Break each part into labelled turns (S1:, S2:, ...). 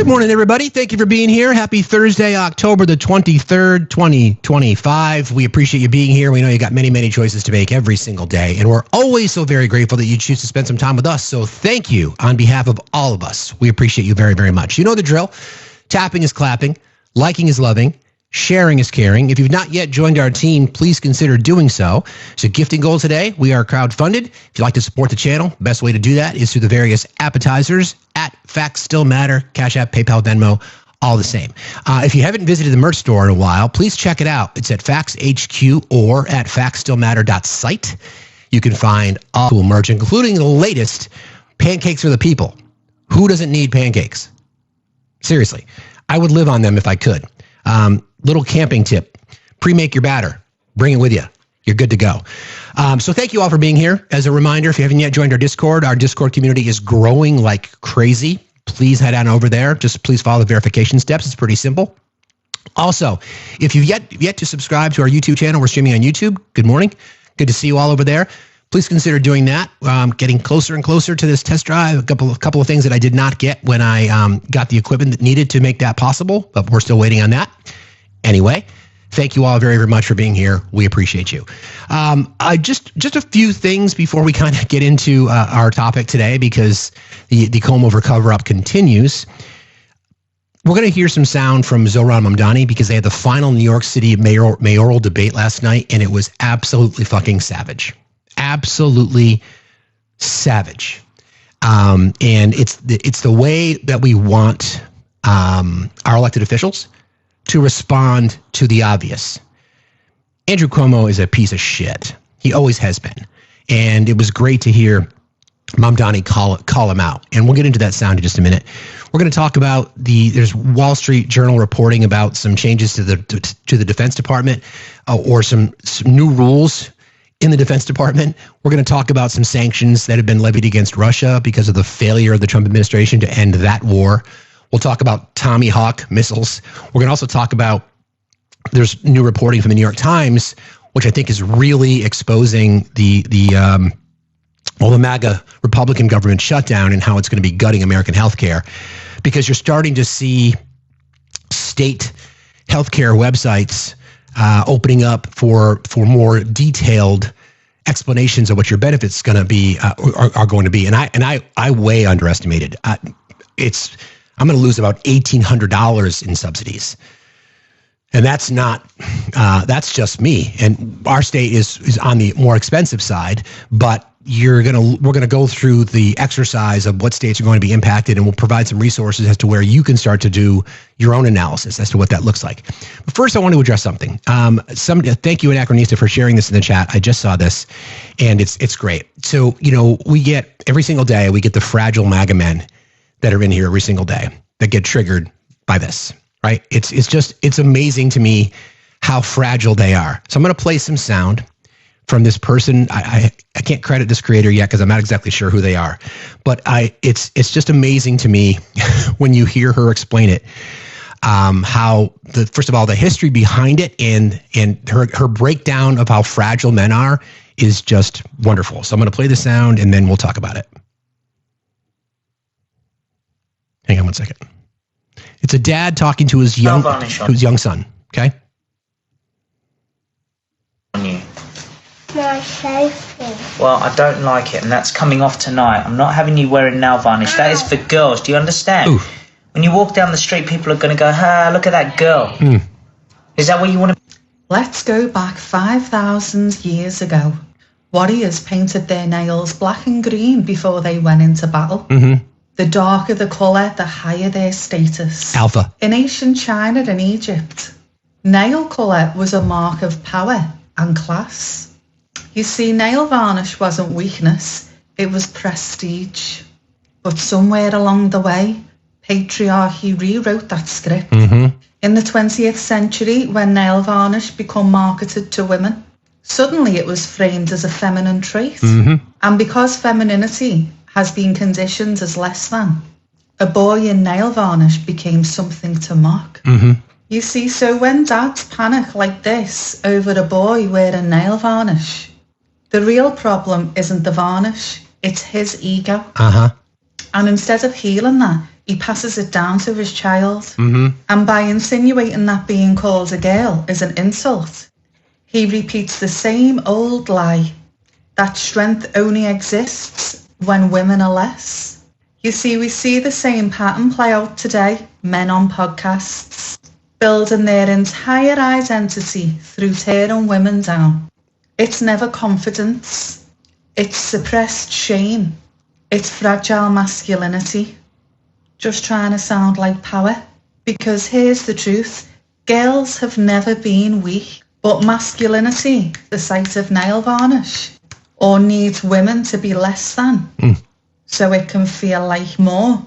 S1: Good morning, everybody. Thank you for being here. Happy Thursday, October the 23rd, 2025. We appreciate you being here. We know you got many, many choices to make every single day, and we're always so very grateful that you choose to spend some time with us. So thank you on behalf of all of us. We appreciate you very, very much. You know the drill. Tapping is clapping. Liking is loving. Sharing is caring. If you've not yet joined our team, please consider doing so. So gifting goal today, we are crowdfunded. If you'd like to support the channel, best way to do that is through the various appetizers at Factsstillmatter, Cash App, PayPal, Venmo, all the same. If you haven't visited the merch store in a while, please check it out. It's at Facts HQ or at factsstillmatter.site. You can find all cool merch, including the latest pancakes for the people. Who doesn't need pancakes? Seriously, I would live on them if I could. Little camping tip, pre-make your batter, bring it with you. You're good to go. So thank you all for being here. As a reminder, if you haven't yet joined our Discord community is growing like crazy. Please head on over there. Just please follow the verification steps. It's pretty simple. Also, if you've yet to subscribe to our YouTube channel, we're streaming on YouTube. Good morning. Good to see you all over there. Please consider doing that. Getting closer and closer to this test drive. A couple of things that I did not get when I got the equipment that needed to make that possible, but we're still waiting on that. Anyway, thank you all very, very much for being here. We appreciate you. Just a few things before we kind of get into our topic today, because the comb over cover up continues. We're going to hear some sound from Zohran Mamdani because they had the final New York City mayoral debate last night, and it was absolutely fucking savage. Absolutely savage. And it's the way that we want our elected officials to respond to the obvious. Andrew Cuomo is a piece of shit. He always has been. And it was great to hear Mamdani call him out. And we'll get into that sound in just a minute. We're going to talk about there's Wall Street Journal reporting about some changes to the Defense Department or some new rules in the Defense Department. We're going to talk about some sanctions that have been levied against Russia because of the failure of the Trump administration to end that war. We'll talk about Tommy Hawk missiles. We're going to also talk about, there's new reporting from the New York Times, which I think is really exposing the MAGA Republican government shutdown and how it's going to be gutting American healthcare, because you're starting to see state healthcare websites opening up for more detailed explanations of what your benefits going to be are going to be. And I way underestimated. I'm going to lose about $1,800 in subsidies. And that's just me. And our state is on the more expensive side, but we're going to go through the exercise of what states are going to be impacted, and we'll provide some resources as to where you can start to do your own analysis as to what that looks like. But first, I want to address something. Thank you, Anachronista, for sharing this in the chat. I just saw this, and it's great. So, we get every single day, we get the fragile MAGA men that are in here every single day that get triggered by this, right? It's amazing to me how fragile they are. So I'm going to play some sound from this person. I can't credit this creator yet because I'm not exactly sure who they are, but it's just amazing to me when you hear her explain it, how first of all, the history behind it and her breakdown of how fragile men are is just wonderful. So I'm going to play the sound and then we'll talk about it. Hang on one second. It's a dad talking to his young son. Okay.
S2: Well, I don't like it, and that's coming off tonight. I'm not having you wearing nail varnish. That is for girls. Do you understand? Ooh. When you walk down the street, people are going to go, look at that girl. Mm. Is that what you want to...
S3: Let's go back 5,000 years ago. Warriors painted their nails black and green before they went into battle. Mm-hmm. The darker the colour, the higher their status.
S1: Alpha.
S3: In ancient China and Egypt, nail colour was a mark of power and class. You see, nail varnish wasn't weakness, it was prestige. But somewhere along the way, patriarchy rewrote that script. Mm-hmm. In the 20th century, when nail varnish became marketed to women, suddenly it was framed as a feminine trait. Mm-hmm. And because femininity has been conditioned as less than, a boy in nail varnish became something to mock. Mm-hmm. You see, so when dads panic like this over a boy wearing nail varnish, the real problem isn't the varnish, it's his ego. Uh-huh. And instead of healing that, he passes it down to his child.
S1: Mm-hmm.
S3: And by insinuating that being called a girl is an insult, he repeats the same old lie that strength only exists when women are less. You see, we see the same pattern play out today. Men on podcasts building their entire identity through tearing women down. It's never confidence. It's suppressed shame. It's fragile masculinity. Just trying to sound like power. Because here's the truth. Girls have never been weak. But masculinity, the sight of nail varnish, or needs women to be less than, so it can feel like more.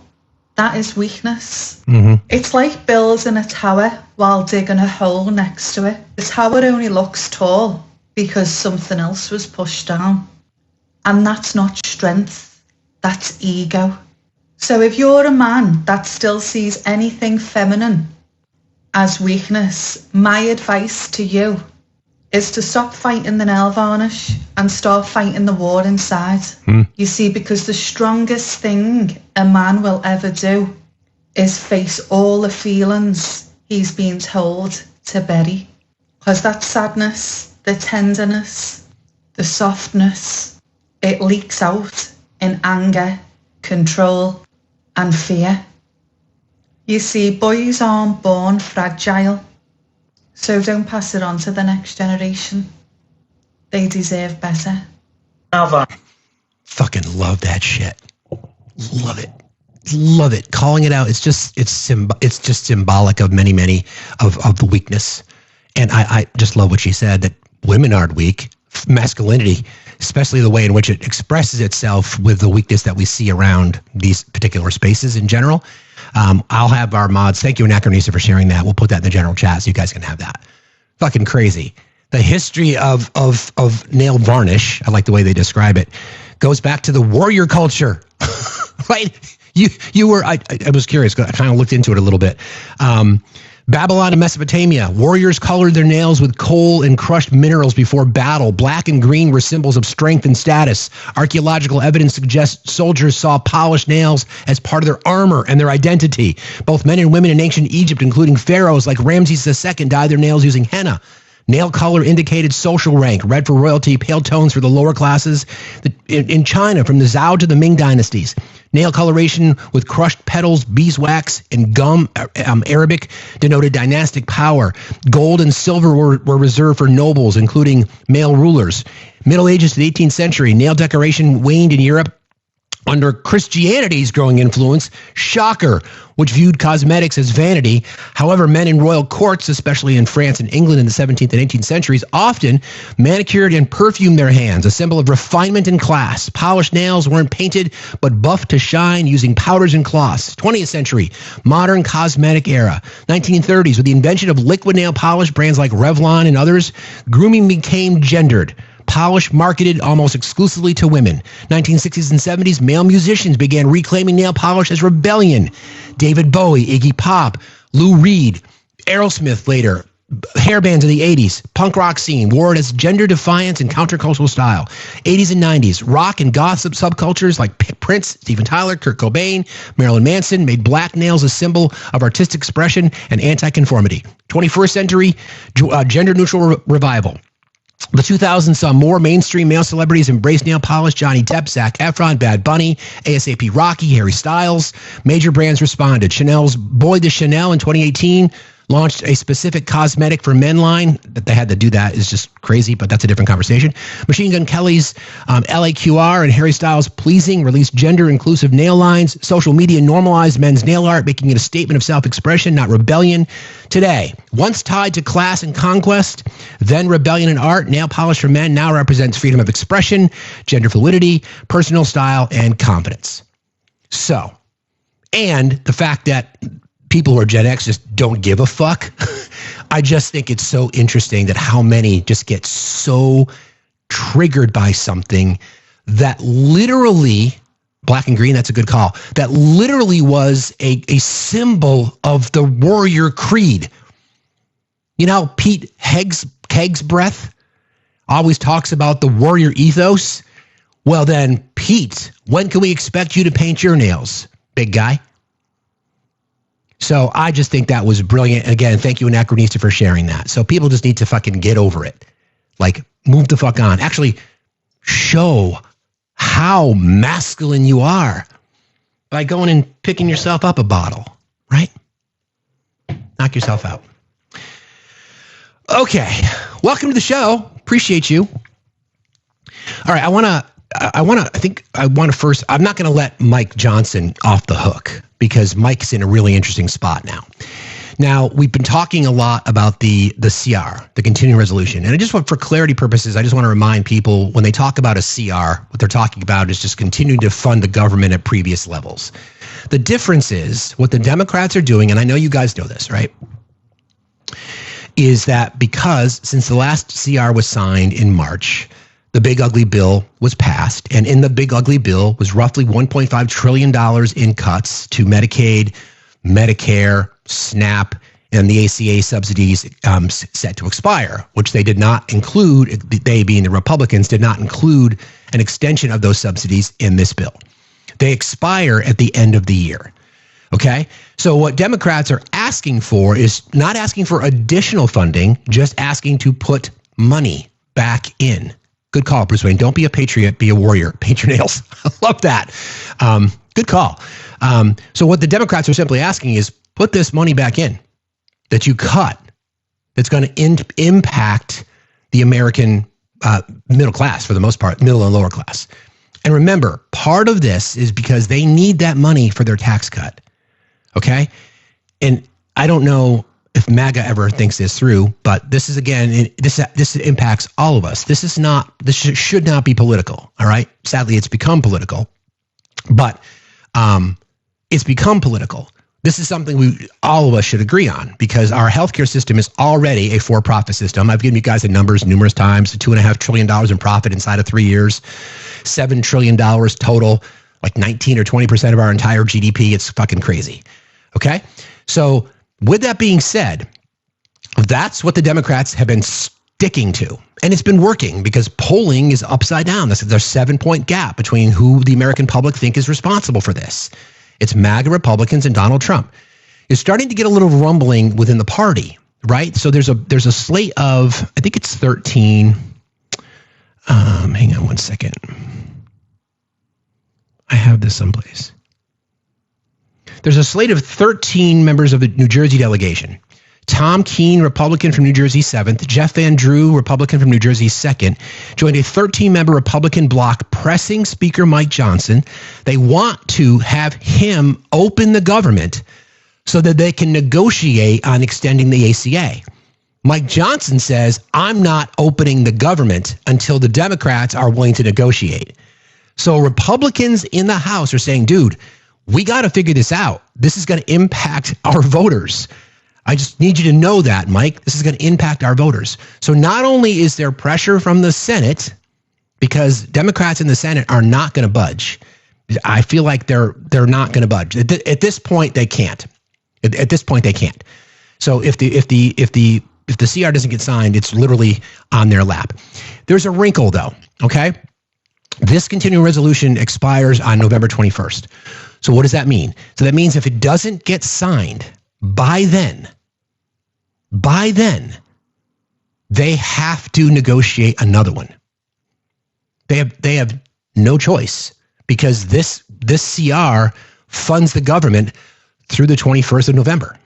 S3: That is weakness.
S1: Mm-hmm.
S3: It's like building a tower while digging a hole next to it. The tower only looks tall because something else was pushed down. And that's not strength, that's ego. So if you're a man that still sees anything feminine as weakness, my advice to you is to stop fighting the nail varnish and start fighting the war inside. You see, because the strongest thing a man will ever do is face all the feelings he's been told to bury. Because that sadness, the tenderness, the softness, it leaks out in anger, control, and fear. You see, boys aren't born fragile, so don't pass it on to the next generation. They deserve better.
S1: Fucking love that shit. Love it. Love it. Calling it out. It's just symbolic of many of the weakness. And I just love what she said, that women aren't weak. Masculinity, especially the way in which it expresses itself with the weakness that we see around these particular spaces in general. I'll have our mods. Thank you, Anachronisa, for sharing that. We'll put that in the general chat so you guys can have that. Fucking crazy. The history of nail varnish, I like the way they describe it, goes back to the warrior culture, right? You were, I was curious. I kind of looked into it a little bit. Babylon and Mesopotamia, warriors colored their nails with coal and crushed minerals before battle. Black and green were symbols of strength and status. Archaeological evidence suggests soldiers saw polished nails as part of their armor and their identity. Both men and women in ancient Egypt, including pharaohs like Ramses II, dyed their nails using henna. Nail color indicated social rank, red for royalty, pale tones for the lower classes. In China, from the Zhou to the Ming dynasties, nail coloration with crushed petals, beeswax, and gum, Arabic, denoted dynastic power. Gold and silver were reserved for nobles, including male rulers. Middle Ages to the 18th century, nail decoration waned in Europe under Christianity's growing influence. Shocker, which viewed cosmetics as vanity. However, men in royal courts, especially in France and England in the 17th and 18th centuries, often manicured and perfumed their hands, a symbol of refinement and class. Polished nails weren't painted, but buffed to shine using powders and cloths. 20th century, modern cosmetic era. 1930s, with the invention of liquid nail polish, brands like Revlon and others, grooming became gendered. Polish marketed almost exclusively to women. 1960s and 70s, male musicians began reclaiming nail polish as rebellion. David Bowie, Iggy Pop, Lou Reed, Aerosmith later, hair bands in the 80s, punk rock scene wore it as gender defiance and countercultural style. 80s and 90s, rock and goth subcultures like Prince, Steven Tyler, Kurt Cobain, Marilyn Manson made black nails a symbol of artistic expression and anti-conformity. 21st century, gender-neutral revival. The 2000s saw more mainstream male celebrities embrace nail polish. Johnny Depp, Zac Efron, Bad Bunny, ASAP Rocky, Harry Styles. Major brands responded. Chanel's Boy de Chanel in 2018 launched a specific cosmetic for men line. That they had to do that is just crazy, but that's a different conversation. Machine Gun Kelly's LAQR and Harry Styles Pleasing released gender-inclusive nail lines. Social media normalized men's nail art, making it a statement of self-expression, not rebellion. Today, once tied to class and conquest, then rebellion in art, nail polish for men now represents freedom of expression, gender fluidity, personal style, and confidence. So, and the fact that people who are Gen X just don't give a fuck. I just think it's so interesting that how many just get so triggered by something that literally, black and green, that's a good call, that literally was a symbol of the warrior creed. You know, Pete Kegsbreath always talks about the warrior ethos. Well then, Pete, when can we expect you to paint your nails, big guy? So I just think that was brilliant. Again, thank you, Anachronista, for sharing that. So people just need to fucking get over it. Like, move the fuck on. Actually, show how masculine you are by going and picking yourself up a bottle, right? Knock yourself out. Okay, welcome to the show. Appreciate you. All right, I want to first, I'm not going to let Mike Johnson off the hook because Mike's in a really interesting spot now. Now, we've been talking a lot about the CR, the continuing resolution. And I just want, for clarity purposes, I just want to remind people when they talk about a CR, what they're talking about is just continuing to fund the government at previous levels. The difference is what the Democrats are doing, and I know you guys know this, right? Is that because since the last CR was signed in March, the big ugly bill was passed, and in the big ugly bill was roughly $1.5 trillion in cuts to Medicaid, Medicare, SNAP, and the ACA subsidies set to expire, which they did not include, they being the Republicans, did not include an extension of those subsidies in this bill. They expire at the end of the year. Okay? So what Democrats are asking for is not asking for additional funding, just asking to put money back in. Good call, Bruce Wayne. Don't be a patriot, be a warrior. Paint your nails. I love that. Good call. So what the Democrats are simply asking is put this money back in that you cut that's going to impact the American middle class for the most part, middle and lower class. And remember, part of this is because they need that money for their tax cut. Okay? And I don't know if MAGA ever thinks this through, but this is, again, this impacts all of us. This should not be political, all right? Sadly, it's become political, but it's become political. This is something all of us should agree on because our healthcare system is already a for-profit system. I've given you guys the numbers numerous times, $2.5 trillion in profit inside of 3 years, $7 trillion total, like 19 or 20% of our entire GDP. It's fucking crazy. Okay? So with that being said, that's what the Democrats have been sticking to. And it's been working because polling is upside down. There's a 7-point gap between who the American public think is responsible for this. It's MAGA Republicans and Donald Trump. It's starting to get a little rumbling within the party, right? So there's a slate of, I think it's 13. Hang on one second. I have this someplace. There's a slate of 13 members of the New Jersey delegation. Tom Keene, Republican from New Jersey, 7th. Jeff Van Drew, Republican from New Jersey, 2nd, joined a 13-member Republican bloc pressing Speaker Mike Johnson. They want to have him open the government so that they can negotiate on extending the ACA. Mike Johnson says, I'm not opening the government until the Democrats are willing to negotiate. So Republicans in the House are saying, dude, we got to figure this out. This is going to impact our voters. I just need you to know that, Mike. This is going to impact our voters. So not only is there pressure from the Senate, because Democrats in the Senate are not going to budge. I feel like they're not going to budge. At this point, they can't. At this point, they can't. So if the CR doesn't get signed, it's literally on their lap. There's a wrinkle, though. Okay, this continuing resolution expires on November 21st. So what does that mean? So that means if it doesn't get signed by then, they have to negotiate another one. They have no choice because this CR funds the government through the 21st of November.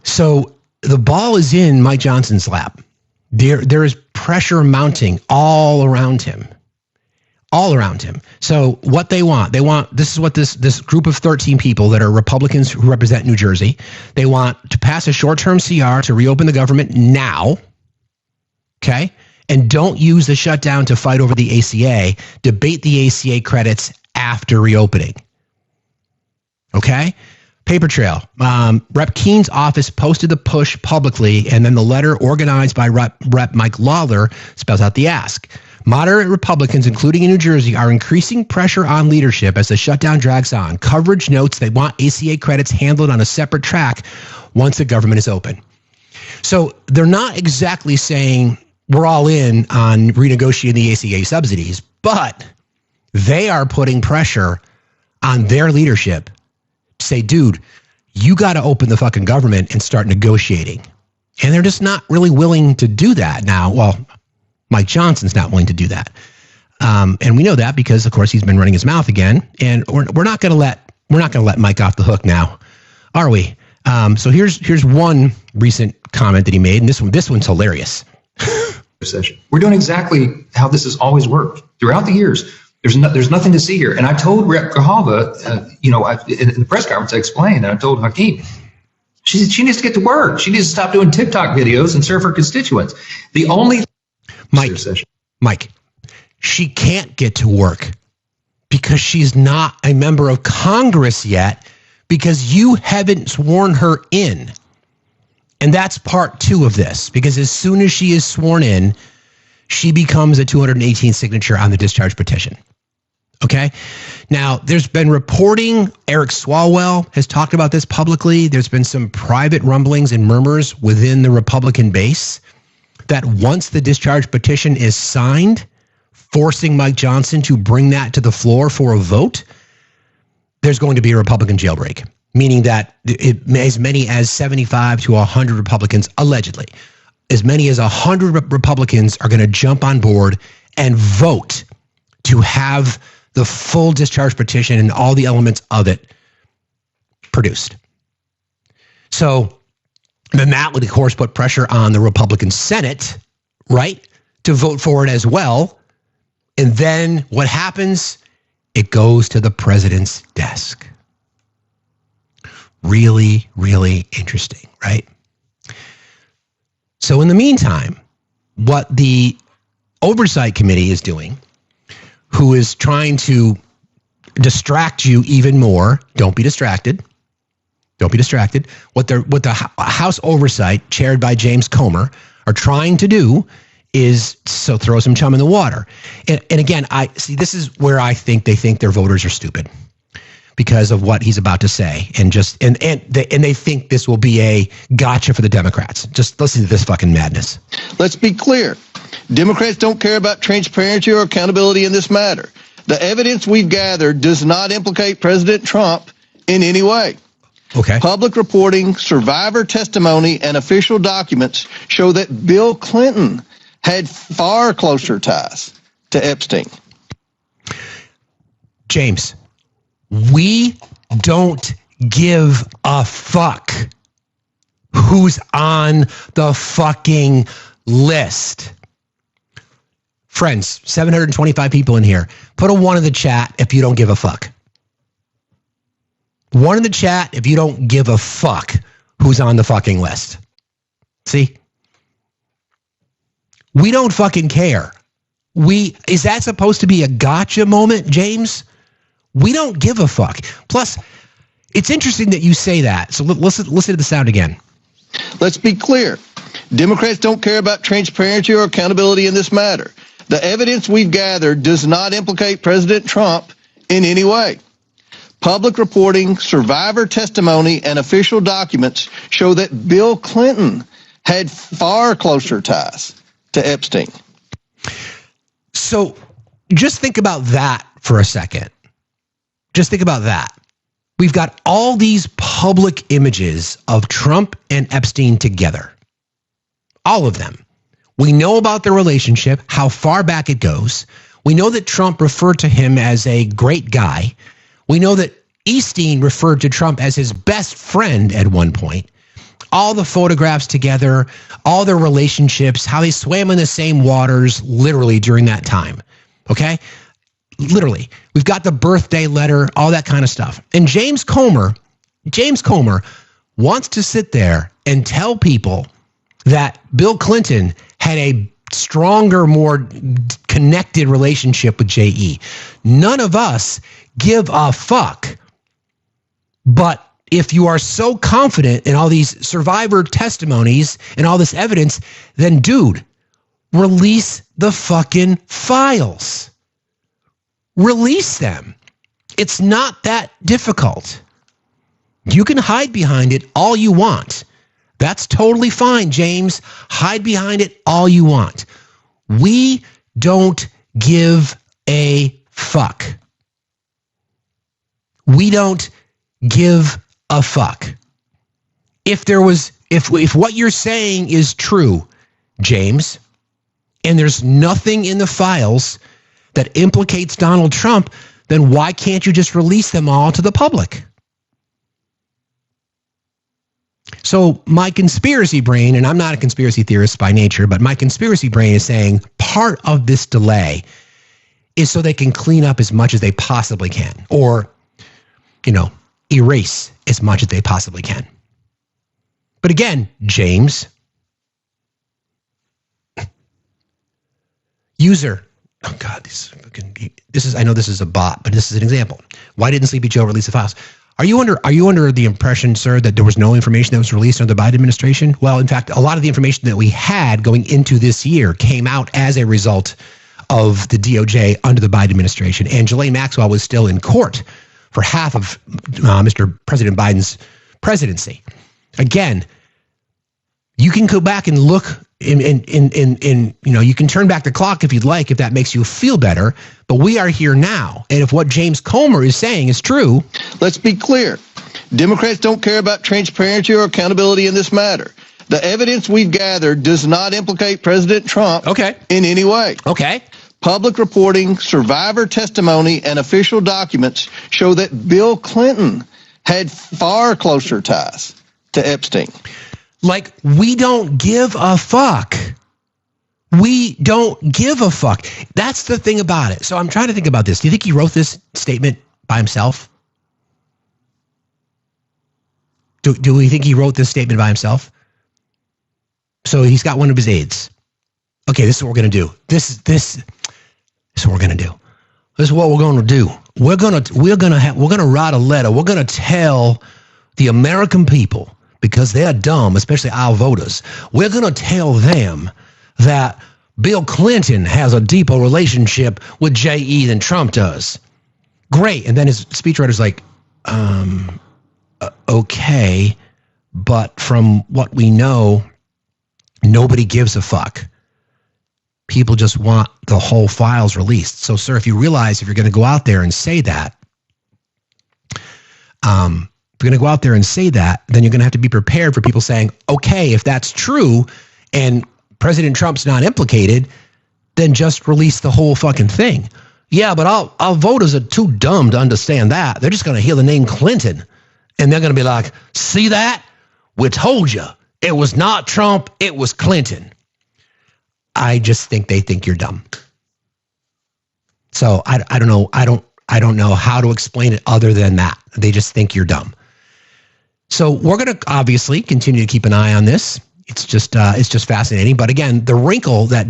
S1: So the ball is in Mike Johnson's lap. There is pressure mounting all around him. So what they want, this is what this group of 13 people that are Republicans who represent New Jersey, they want to pass a short-term CR to reopen the government now, okay? And don't use the shutdown to fight over the ACA. Debate the ACA credits after reopening, okay? Paper trail. Rep. Keene's office posted the push publicly, and then the letter organized by Rep. Mike Lawler spells out the ask. Moderate Republicans, including in New Jersey, are increasing pressure on leadership as the shutdown drags on. Coverage notes they want ACA credits handled on a separate track once the government is open. So they're not exactly saying we're all in on renegotiating the ACA subsidies, but they are putting pressure on their leadership say, dude, you got to open the fucking government and start negotiating. And they're just not really willing to do that now. Well, Mike Johnson's not willing to do that. And we know that because, of course, he's been running his mouth again. And we're not going to let Mike off the hook now, are we? So here's one recent comment that he made, and this one's hilarious.
S4: We're doing exactly how this has always worked throughout the years. There's nothing to see here. And I told Rep. Grijalva, in the press conference, I explained, and I told Hakeem, she needs to get to work. She needs to stop doing TikTok videos and serve her constituents. The only
S1: Mike, she can't get to work because she's not a member of Congress yet, because you haven't sworn her in. And that's part 2 of this, because as soon as she is sworn in, she becomes a 218 signature on the discharge petition. Okay. Now, there's been reporting, Eric Swalwell has talked about this publicly. There's been some private rumblings and murmurs within the Republican base that once the discharge petition is signed, forcing Mike Johnson to bring that to the floor for a vote, there's going to be a Republican jailbreak, meaning that as many as 75 to 100 Republicans, allegedly, as many as 100 Republicans are going to jump on board and vote to have the full discharge petition and all the elements of it produced. So then that would, of course, put pressure on the Republican Senate, right, to vote for it as well. And then what happens? It goes to the president's desk. Really, really interesting, right? So in the meantime, what the Oversight Committee is doing, who is trying to distract you even more, don't be distracted. Don't be distracted. What the House Oversight, chaired by James Comer, are trying to do is so throw some chum in the water. And again, I see, this is where I think they think their voters are stupid because of what he's about to say, and they think this will be a gotcha for the Democrats. Just listen to this fucking madness.
S5: Let's be clear. Democrats don't care about transparency or accountability in this matter. The evidence we've gathered does not implicate President Trump in any way.
S1: Okay.
S5: Public reporting, survivor testimony, and official documents show that Bill Clinton had far closer ties to Epstein.
S1: James, we don't give a fuck who's on the fucking list. Friends, 725 people in here. Put a 1 in the chat if you don't give a fuck. 1 in the chat if you don't give a fuck who's on the fucking list. See? We don't fucking care. Is that supposed to be a gotcha moment, James? We don't give a fuck. Plus, it's interesting that you say that. So listen to the sound again.
S5: Let's be clear. Democrats don't care about transparency or accountability in this matter. The evidence we've gathered does not implicate President Trump in any way. Public reporting, survivor testimony, and official documents show that Bill Clinton had far closer ties to Epstein.
S1: So just think about that for a second. Just think about that. We've got all these public images of Trump and Epstein together. All of them. We know about their relationship, how far back it goes. We know that Trump referred to him as a great guy. We know that Epstein referred to Trump as his best friend at one point. All the photographs together, all their relationships, how they swam in the same waters, literally during that time. Okay? Literally. We've got the birthday letter, all that kind of stuff. And James Comer wants to sit there and tell people that Bill Clinton had a stronger, more connected relationship with J.E. None of us give a fuck. But if you are so confident in all these survivor testimonies and all this evidence, then dude, release the fucking files. Release them. It's not that difficult. You can hide behind it all you want. That's totally fine, James. Hide behind it all you want. We don't give a fuck. We don't give a fuck. If what you're saying is true, James, and there's nothing in the files that implicates Donald Trump, then why can't you just release them all to the public? So my conspiracy brain, and I'm not a conspiracy theorist by nature, but my conspiracy brain is saying part of this delay is so they can clean up as much as they possibly can, or, erase as much as they possibly can. But again, James, user, oh God, I know this is a bot, but this is an example. Why didn't Sleepy Joe release the files? Are you under the impression, sir, that there was no information that was released under the Biden administration? Well, in fact, a lot of the information that we had going into this year came out as a result of the DOJ under the Biden administration. And Ghislaine Maxwell was still in court for half of Mr. President Biden's presidency. Again, you can go back and look you can turn back the clock if you'd like, if that makes you feel better. But we are here now. And if what James Comer is saying is true.
S5: Let's be clear. Democrats don't care about transparency or accountability in this matter. The evidence we've gathered does not implicate President Trump in any way.
S1: Okay.
S5: Public reporting, survivor testimony, and official documents show that Bill Clinton had far closer ties to Epstein.
S1: Like, we don't give a fuck. We don't give a fuck. That's the thing about it. So I'm trying to think about this. Do you think he wrote this statement by himself? Do we think he wrote this statement by himself? So he's got one of his aides. Okay, this is what we're going to do. This is what we're going to do. This is what we're going to do. We're going to write a letter. We're going to tell the American people, because they're dumb, especially our voters. We're going to tell them that Bill Clinton has a deeper relationship with J.E. than Trump does. Great. And then his speechwriter's like, okay, but from what we know, nobody gives a fuck. People just want the whole files released. So, sir, if you realize if you're going to go out there and say that, if you're going to go out there and say that, then you're going to have to be prepared for people saying, okay, if that's true and President Trump's not implicated, then just release the whole fucking thing. Yeah, but our voters are too dumb to understand that. They're just going to hear the name Clinton, and they're going to be like, see that? We told you. It was not Trump. It was Clinton. I just think they think you're dumb. So I don't know. I don't know how to explain it other than that. They just think you're dumb. So we're going to obviously continue to keep an eye on this. It's just fascinating. But again, the wrinkle that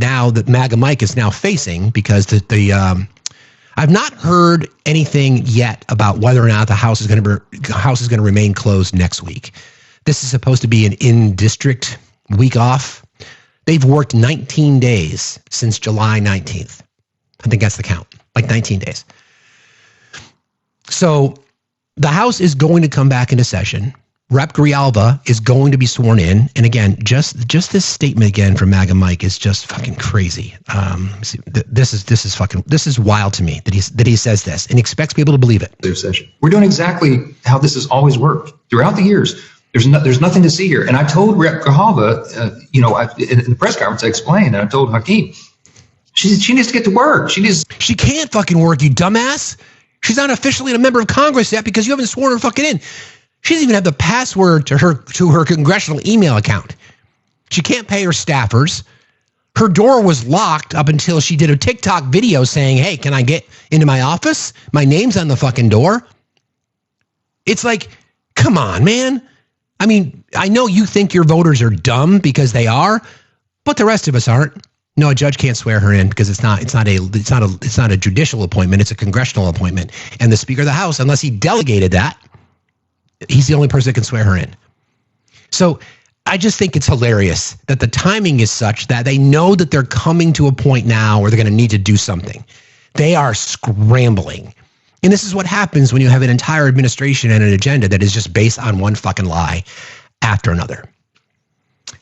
S1: MAGA Mike is now facing, because I've not heard anything yet about whether or not the House is going to remain closed next week. This is supposed to be an in-district week off. They've worked 19 days since July 19th. I think that's the count, like 19 days. So the House is going to come back into session. Rep. Grijalva is going to be sworn in. And again, just this statement again from MAGA Mike is just fucking crazy. This is wild to me that he says this and expects people to believe it.
S4: Session. We're doing exactly how this has always worked throughout the years. There's nothing to see here. And I told Rep. Grijalva, in the press conference, I explained, and I told Hakeem, she needs to get to work.
S1: She can't fucking work, you dumbass. She's not officially a member of Congress yet because you haven't sworn her fucking in. She doesn't even have the password to her congressional email account. She can't pay her staffers. Her door was locked up until she did a TikTok video saying, hey, can I get into my office? My name's on the fucking door. It's like, come on, man. I mean, I know you think your voters are dumb because they are, but the rest of us aren't. No, a judge can't swear her in because it's not a judicial appointment. It's a congressional appointment. And the Speaker of the House, unless he delegated that, he's the only person that can swear her in. So I just think it's hilarious that the timing is such that they know that they're coming to a point now where they're going to need to do something. They are scrambling. And this is what happens when you have an entire administration and an agenda that is just based on one fucking lie after another.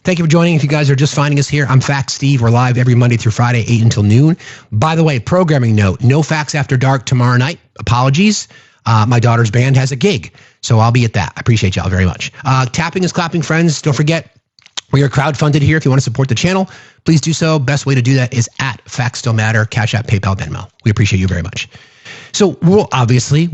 S1: Thank you for joining. If you guys are just finding us here, I'm Facts Steve. We're live every Monday through Friday, 8 until noon. By the way, programming note, no Facts After Dark tomorrow night. Apologies. My daughter's band has a gig, so I'll be at that. I appreciate y'all very much. Tapping is clapping, friends. Don't forget, we are crowdfunded here. If you want to support the channel, please do so. Best way to do that is at Factsstillmatter, Cash App, PayPal, Venmo. We appreciate you very much. So we'll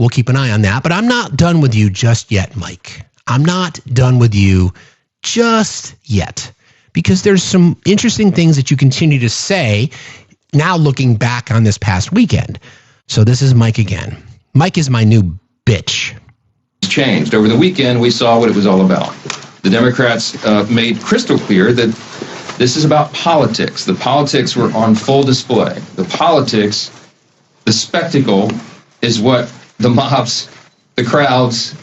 S1: keep an eye on that. But I'm not done with you just yet, Mike. I'm not done with you just yet, because there's some interesting things that you continue to say now looking back on this past weekend. So this is Mike again. Mike is my new bitch.
S4: It's changed. Over the weekend, we saw what it was all about. The Democrats made crystal clear that this is about politics. The politics were on full display. The politics, the spectacle, is what the mobs, the crowds,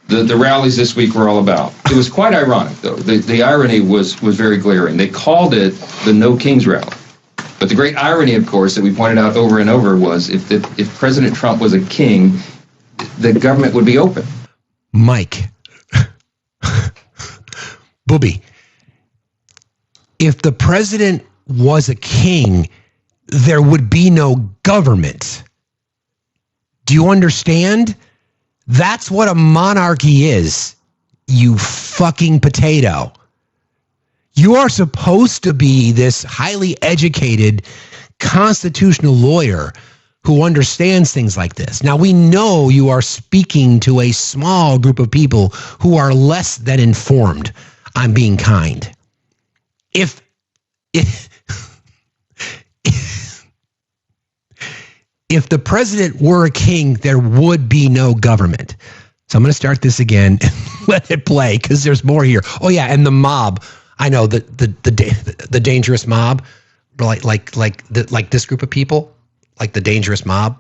S4: the rallies this week were all about. It was quite ironic, though. The irony was very glaring. They called it the No Kings rally. But the great irony, of course, that we pointed out over and over was if President Trump was a king, the government would be open.
S1: Mike. Booby. If the president was a king, there would be no government. Do you understand? That's what a monarchy is, you fucking potato. You are supposed to be this highly educated constitutional lawyer who understands things like this. Now, we know you are speaking to a small group of people who are less than informed. I'm being kind. If the president were a king, there would be no government. So I'm going to start this again and let it play because there's more here. Oh yeah, and the mob. I know the dangerous mob, like this group of people, like the dangerous mob.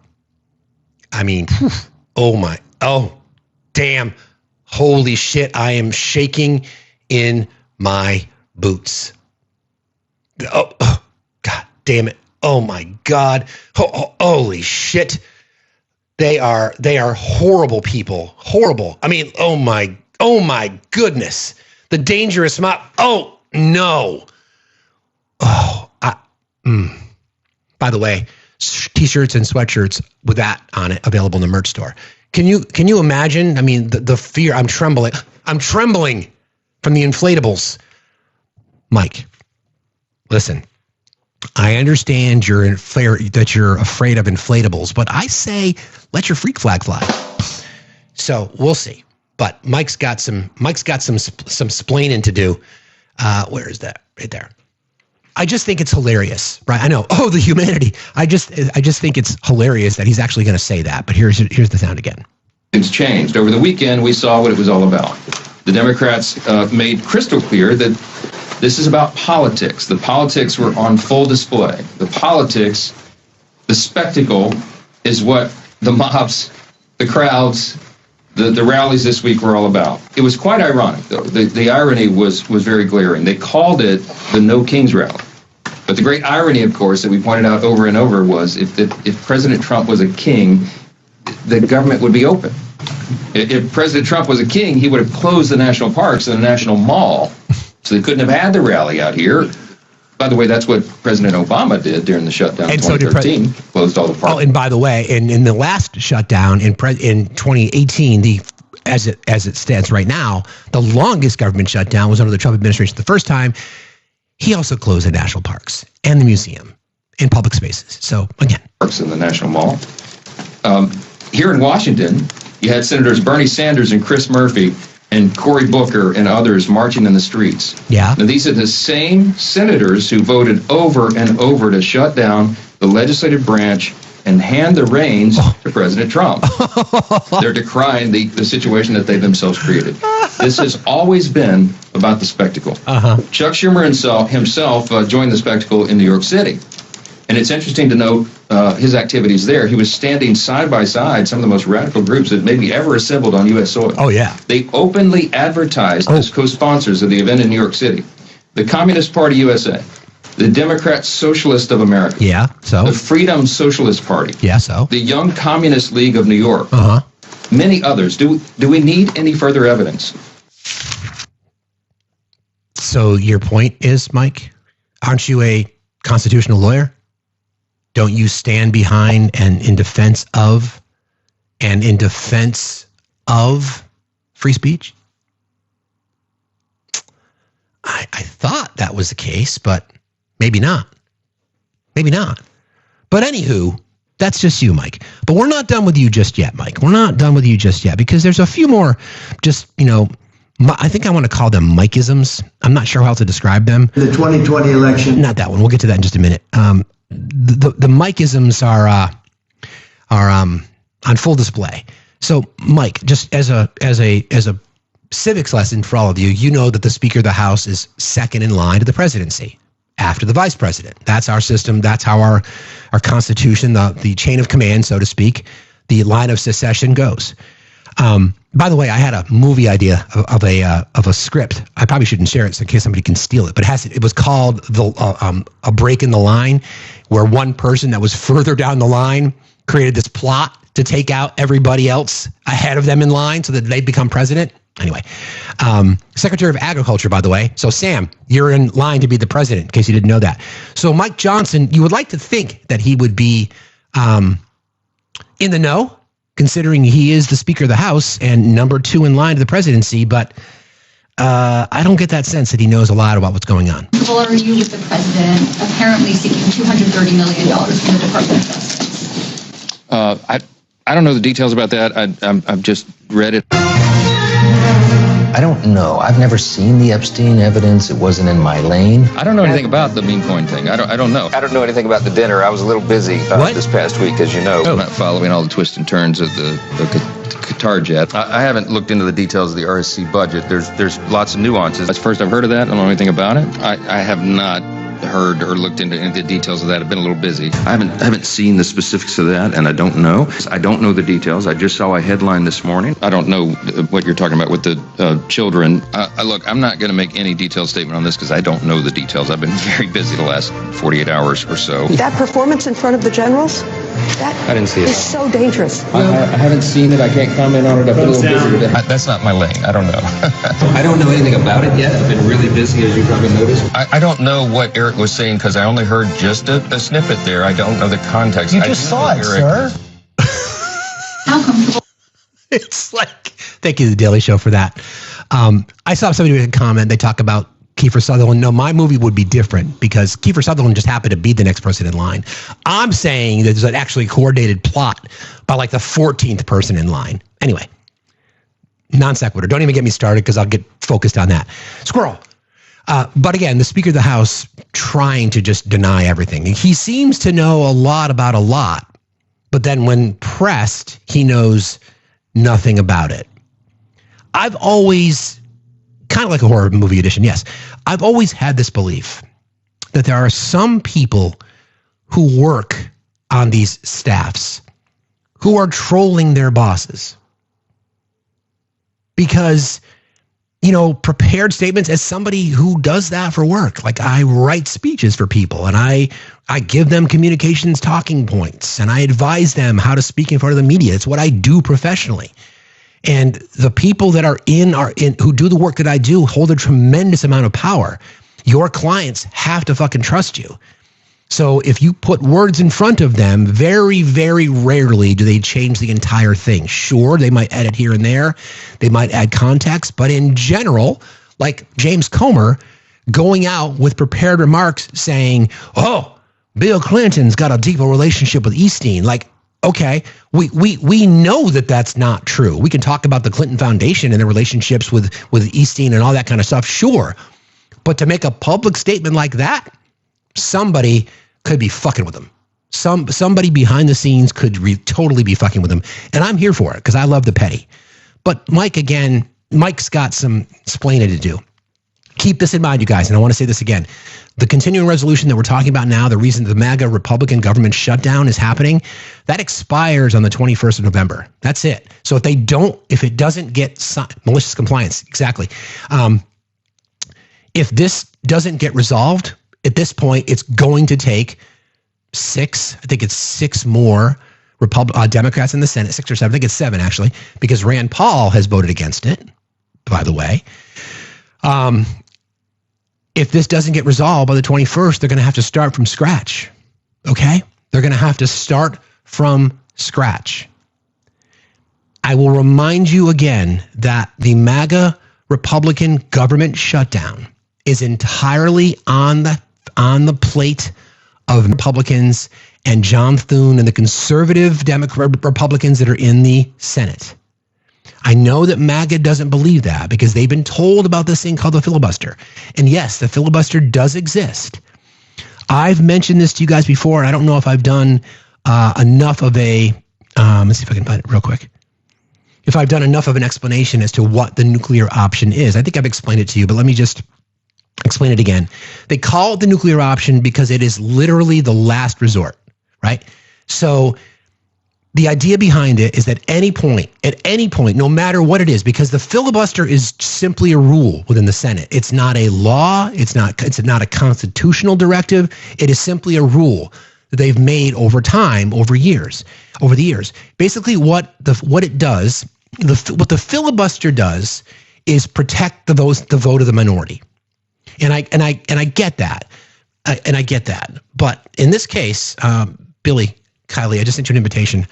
S1: I mean, oh damn, holy shit! I am shaking in my boots. Oh god damn it! Oh my god! Holy shit! They are horrible people. Horrible. I mean, oh my goodness. The dangerous mob. Oh no. By the way, t-shirts and sweatshirts with that on it available in the merch store. Can you imagine? I mean, the fear. I'm trembling. I'm trembling from the inflatables. Mike, listen. I understand that you're afraid of inflatables, but I say let your freak flag fly. So we'll see. But Mike's got some splaining to do. Where is that? Right there. I just think it's hilarious, right? I know. Oh, the humanity. I just think it's hilarious that he's actually going to say that. But here's the sound again.
S4: It's changed. Over the weekend, we saw what it was all about. The Democrats made crystal clear that this is about politics. The politics were on full display. The politics, the spectacle, is what the mobs, the crowds, the rallies this week were all about. It was quite ironic, though. The irony was very glaring. They called it the No Kings rally. But the great irony, of course, that we pointed out over and over was if President Trump was a king, the government would be open. If President Trump was a king, he would have closed the national parks and the National Mall. So they couldn't have had the rally out here. By the way, that's what President Obama did during the shutdown in 2013. Closed all the parks.
S1: Oh, and by the way, in the last shutdown in 2018, as it stands right now, the longest government shutdown was under the Trump administration the first time. He also closed the national parks and the museum and public spaces. So again,
S4: parks in the National Mall. Here in Washington, you had Senators Bernie Sanders and Chris Murphy and Cory Booker and others marching in the streets.
S1: Yeah.
S4: Now, these are the same senators who voted over and over to shut down the legislative branch and hand the reins to President Trump. They're decrying the situation that they themselves created. This has always been about the spectacle. Chuck Schumer himself joined the spectacle in New York City. And it's interesting to note his activities there. He was standing side by side some of the most radical groups that maybe ever assembled on U.S. soil.
S1: Oh, yeah.
S4: They openly advertised as co-sponsors of the event in New York City. The Communist Party USA, the Democrat Socialist of America.
S1: Yeah, so?
S4: The Freedom Socialist Party.
S1: Yeah, so?
S4: The Young Communist League of New York. Many others. Do we need any further evidence?
S1: So your point is, Mike, aren't you a constitutional lawyer? Don't you stand behind and in defense of and in defense of free speech? I thought that was the case, but maybe not. Maybe not. But anywho, that's just you, Mike. But we're not done with you just yet, Mike. We're not done with you just yet, because there's a few more just, I think I want to call them Mikeisms. I'm not sure how to describe them.
S6: The 2020 election.
S1: Not that one. We'll get to that in just a minute. The Mikeisms are on full display. So, Mike, just as a civics lesson for all of you, you know that the Speaker of the House is second in line to the presidency after the vice president. That's our system. That's how our Constitution, the chain of command, so to speak, the line of succession goes. By the way, I had a movie idea of a script. I probably shouldn't share it in case somebody can steal it. But it was called A Break in the Line, where one person that was further down the line created this plot to take out everybody else ahead of them in line so that they become president. Anyway, Secretary of Agriculture, by the way. So, Sam, you're in line to be the president, in case you didn't know that. So, Mike Johnson, you would like to think that he would be in the know, considering he is the Speaker of the House and number 2 in line to the presidency. But I don't get that sense that he knows a lot about what's going on.
S7: How are you with the president apparently seeking $230 million from the Department of Justice?
S8: I don't know the details about that. I've just read it.
S9: I don't know. I've never seen the Epstein evidence. It wasn't in my lane.
S8: I don't know anything about the mean coin thing. I don't know.
S9: I don't know anything about the dinner. I was a little busy this past week, as you know.
S8: I'm not following all the twists and turns of the Qatar jet. I haven't looked into the details of the RSC budget. There's lots of nuances. That's the first I've heard of that. I don't know anything about it. I have not heard or looked into the details of that. I've been a little busy. I haven't seen the specifics of that, and I don't know. I don't know the details. I just saw a headline this morning. I don't know what you're talking about with the children. Look, I'm not going to make any detailed statement on this because I don't know the details. I've been very busy the last 48 hours or so.
S10: That performance in front of the generals,
S8: I didn't see it.
S10: Is so dangerous.
S8: I haven't seen it. I can't comment on it. I've been a little busy with it. That's not my lane. I don't know.
S4: I don't know anything about it yet. I've been really busy, as you probably noticed.
S8: I don't know what Eric was saying because I only heard just a snippet there. I don't know the context.
S11: You just saw it, sir.
S7: How comfortable?
S1: It's like, thank you to the Daily Show for that. I saw somebody make a comment. They talk about Kiefer Sutherland. No, my movie would be different because Kiefer Sutherland just happened to be the next person in line. I'm saying that there's an actually coordinated plot by like the 14th person in line. Anyway, non sequitur. Don't even get me started because I'll get focused on that. Squirrel. But again, the Speaker of the House trying to just deny everything. He seems to know a lot about a lot, but then when pressed, he knows nothing about it. I've always, kind of like a horror movie edition, yes. I've always had this belief that there are some people who work on these staffs who are trolling their bosses. Because, prepared statements, as somebody who does that for work, like I write speeches for people and I give them communications talking points and I advise them how to speak in front of the media. It's what I do professionally. And the people that are in who do the work that I do hold a tremendous amount of power. Your clients have to fucking trust you. So if you put words in front of them, very, very rarely do they change the entire thing. Sure, they might edit here and there. They might add context. But in general, like James Comer going out with prepared remarks saying, oh, Bill Clinton's got a deeper relationship with Epstein. Like, okay, we know that that's not true. We can talk about the Clinton Foundation and their relationships with Epstein and all that kind of stuff, sure. But to make a public statement like that, somebody could be fucking with them. Somebody behind the scenes could totally be fucking with them. And I'm here for it because I love the petty. But Mike's got some explaining to do. Keep this in mind, you guys, and I want to say this again. The continuing resolution that we're talking about now, the reason the MAGA Republican government shutdown is happening, that expires on the 21st of November. That's it. So if it doesn't get malicious compliance, exactly. If this doesn't get resolved, at this point, it's going to take 6 more Democrats in the Senate, 6 or 7, I think it's 7 actually, because Rand Paul has voted against it, by the way. If this doesn't get resolved by the 21st, they're going to have to start from scratch, okay? They're going to have to start from scratch. I will remind you again that the MAGA Republican government shutdown is entirely on the plate of Republicans and John Thune and the conservative Republicans that are in the Senate. I know that MAGA doesn't believe that because they've been told about this thing called the filibuster. And yes, the filibuster does exist. I've mentioned this to you guys before, and I don't know if I've done enough of a, let's see if I can find it real quick. If I've done enough of an explanation as to what the nuclear option is. I think I've explained it to you, but let me just explain it again. They call it the nuclear option because it is literally the last resort, right? So the idea behind it is that at any point, no matter what it is, because the filibuster is simply a rule within the Senate. It's not a law. It's not a constitutional directive. It is simply a rule that they've made over time, over the years. Basically, what it does, what the filibuster does, is protect the vote of the minority, and I get that, I get that. But in this case, Billy, Kylie, I just sent you an invitation.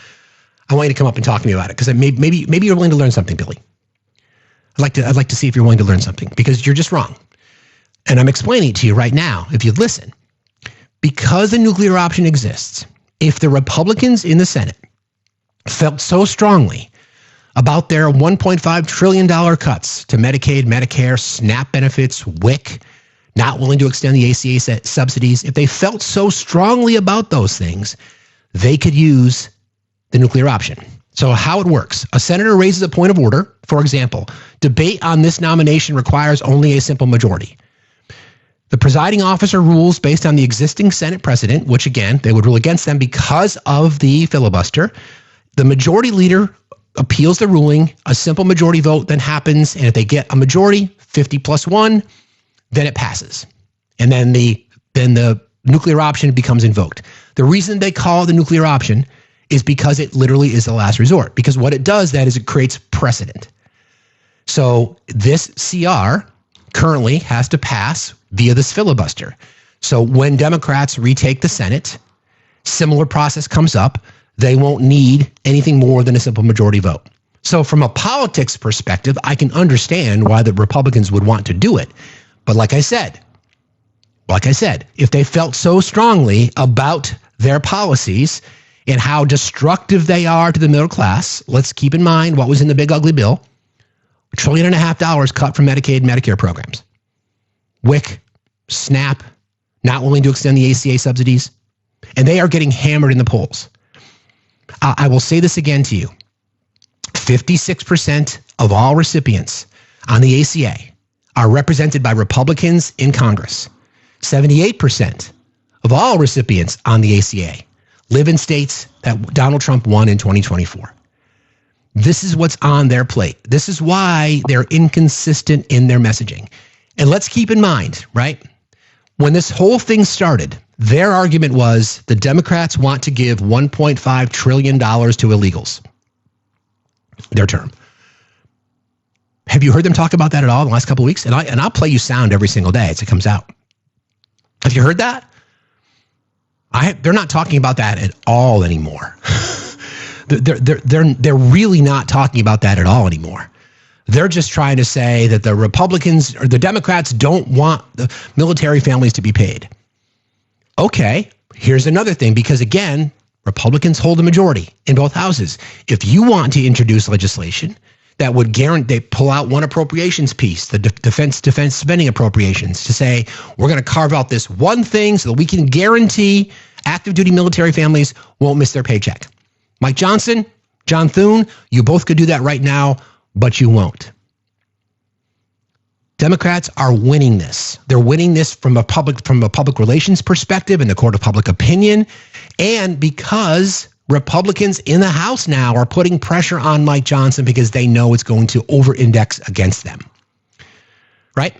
S1: I want you to come up and talk to me about it because maybe you're willing to learn something, Billy. I'd like to see if you're willing to learn something because you're just wrong, and I'm explaining it to you right now. If you listen. Because the nuclear option exists, if the Republicans in the Senate felt so strongly about their $1.5 trillion cuts to Medicaid, Medicare, SNAP benefits, WIC, not willing to extend the ACA subsidies, if they felt so strongly about those things, they could use the nuclear option. So how it works, a senator raises a point of order. For example, debate on this nomination requires only a simple majority. The presiding officer rules based on the existing Senate precedent, which again, they would rule against them because of the filibuster. The majority leader appeals the ruling. A simple majority vote then happens. And if they get a majority, 50+1, then it passes. And then the nuclear option becomes invoked. The reason they call it the nuclear option is because it literally is the last resort. Because what it does that is it creates precedent. So this CR currently has to pass via this filibuster. So when Democrats retake the Senate, similar process comes up. They won't need anything more than a simple majority vote. So from a politics perspective, I can understand why the Republicans would want to do it. But like I said, if they felt so strongly about their policies and how destructive they are to the middle class, let's keep in mind what was in the big ugly bill. $1.5 trillion cut from Medicaid and Medicare programs. WIC, SNAP, not willing to extend the ACA subsidies. And they are getting hammered in the polls. I will say this again to you. 56% of all recipients on the ACA are represented by Republicans in Congress. 78% of all recipients on the ACA live in states that Donald Trump won in 2024. This is what's on their plate. This is why they're inconsistent in their messaging. And let's keep in mind, right? When this whole thing started, their argument was the Democrats want to give $1.5 trillion to illegals. Their term. Have you heard them talk about that at all in the last couple of weeks? And I'll play you sound every single day as it comes out. Have you heard that? They're not talking about that at all anymore. They're really not talking about that at all anymore. They're just trying to say that the Republicans or the Democrats don't want the military families to be paid. Okay, here's another thing, because again, Republicans hold a majority in both houses. If you want to introduce legislation that would guarantee, they pull out one appropriations piece, the defense spending appropriations, to say we're going to carve out this one thing so that we can guarantee active duty military families won't miss their paycheck. Mike Johnson, John Thune, you both could do that right now, but you won't. Democrats are winning this. They're winning this from a public relations perspective in the court of public opinion, and because Republicans in the House now are putting pressure on Mike Johnson because they know it's going to over-index against them. Right?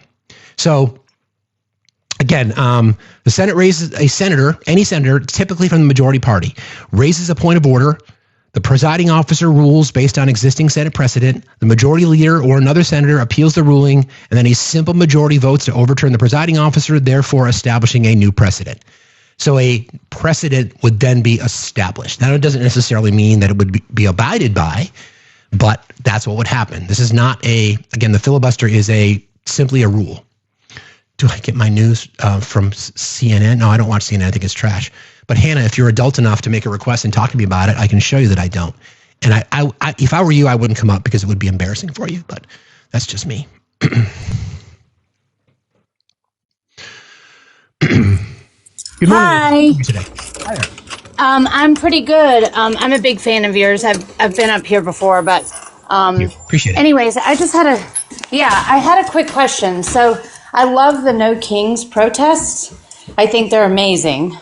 S1: So again, the Senate raises any senator, typically from the majority party, raises a point of order. The presiding officer rules based on existing Senate precedent. The majority leader or another senator appeals the ruling, and then a simple majority votes to overturn the presiding officer, therefore establishing a new precedent. So a precedent would then be established. Now, it doesn't necessarily mean that it would be abided by, But that's what would happen. This is not again, the filibuster is simply a rule. Do I get my news from CNN? No, I don't watch CNN. I think it's trash. But Hannah, if you're adult enough to make a request and talk to me about it, I can show you that I don't. And I if I were you, I wouldn't come up because it would be embarrassing for you. But that's just me. Good morning.
S6: Hi.
S1: Today. Hi there.
S6: I'm pretty good. I'm a big fan of yours. I've been up here before, but
S1: appreciate it.
S6: Anyways, I had a quick question. So I love the No Kings protests. I think they're amazing,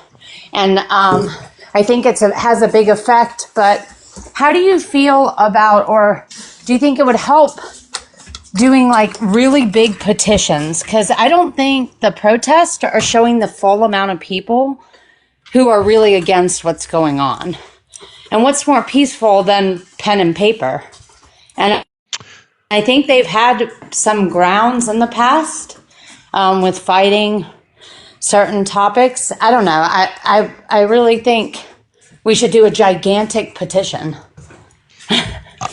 S6: and I think it has a big effect. But how do you feel about, or do you think it would help doing like really big petitions? Because I don't think the protests are showing the full amount of people who are really against what's going on. And what's more peaceful than pen and paper? And I think they've had some grounds in the past with fighting certain topics. I don't know. I really think we should do a gigantic petition.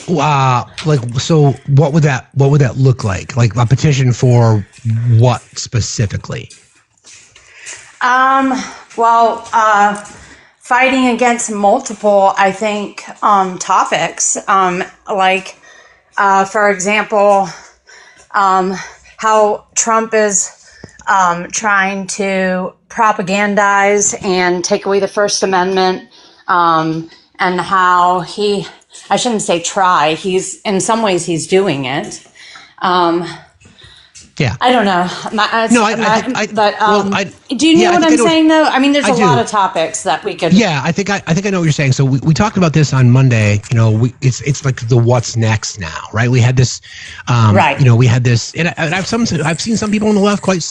S1: So what would that look like? Like a petition for what specifically?
S6: Fighting against multiple, I think, topics. For example, how Trump is trying to propagandize and take away the First Amendment, and how I shouldn't say try, in some ways he's doing it.
S1: Yeah.
S6: I don't know. Do you know what I'm saying, though? I mean, there's a lot of topics that we could.
S1: Yeah, I think I know what you're saying. So we talked about this on Monday. You know, it's like the what's next now, right? We had this,
S6: right?
S1: You know, we had this, and I've seen some people on the left quite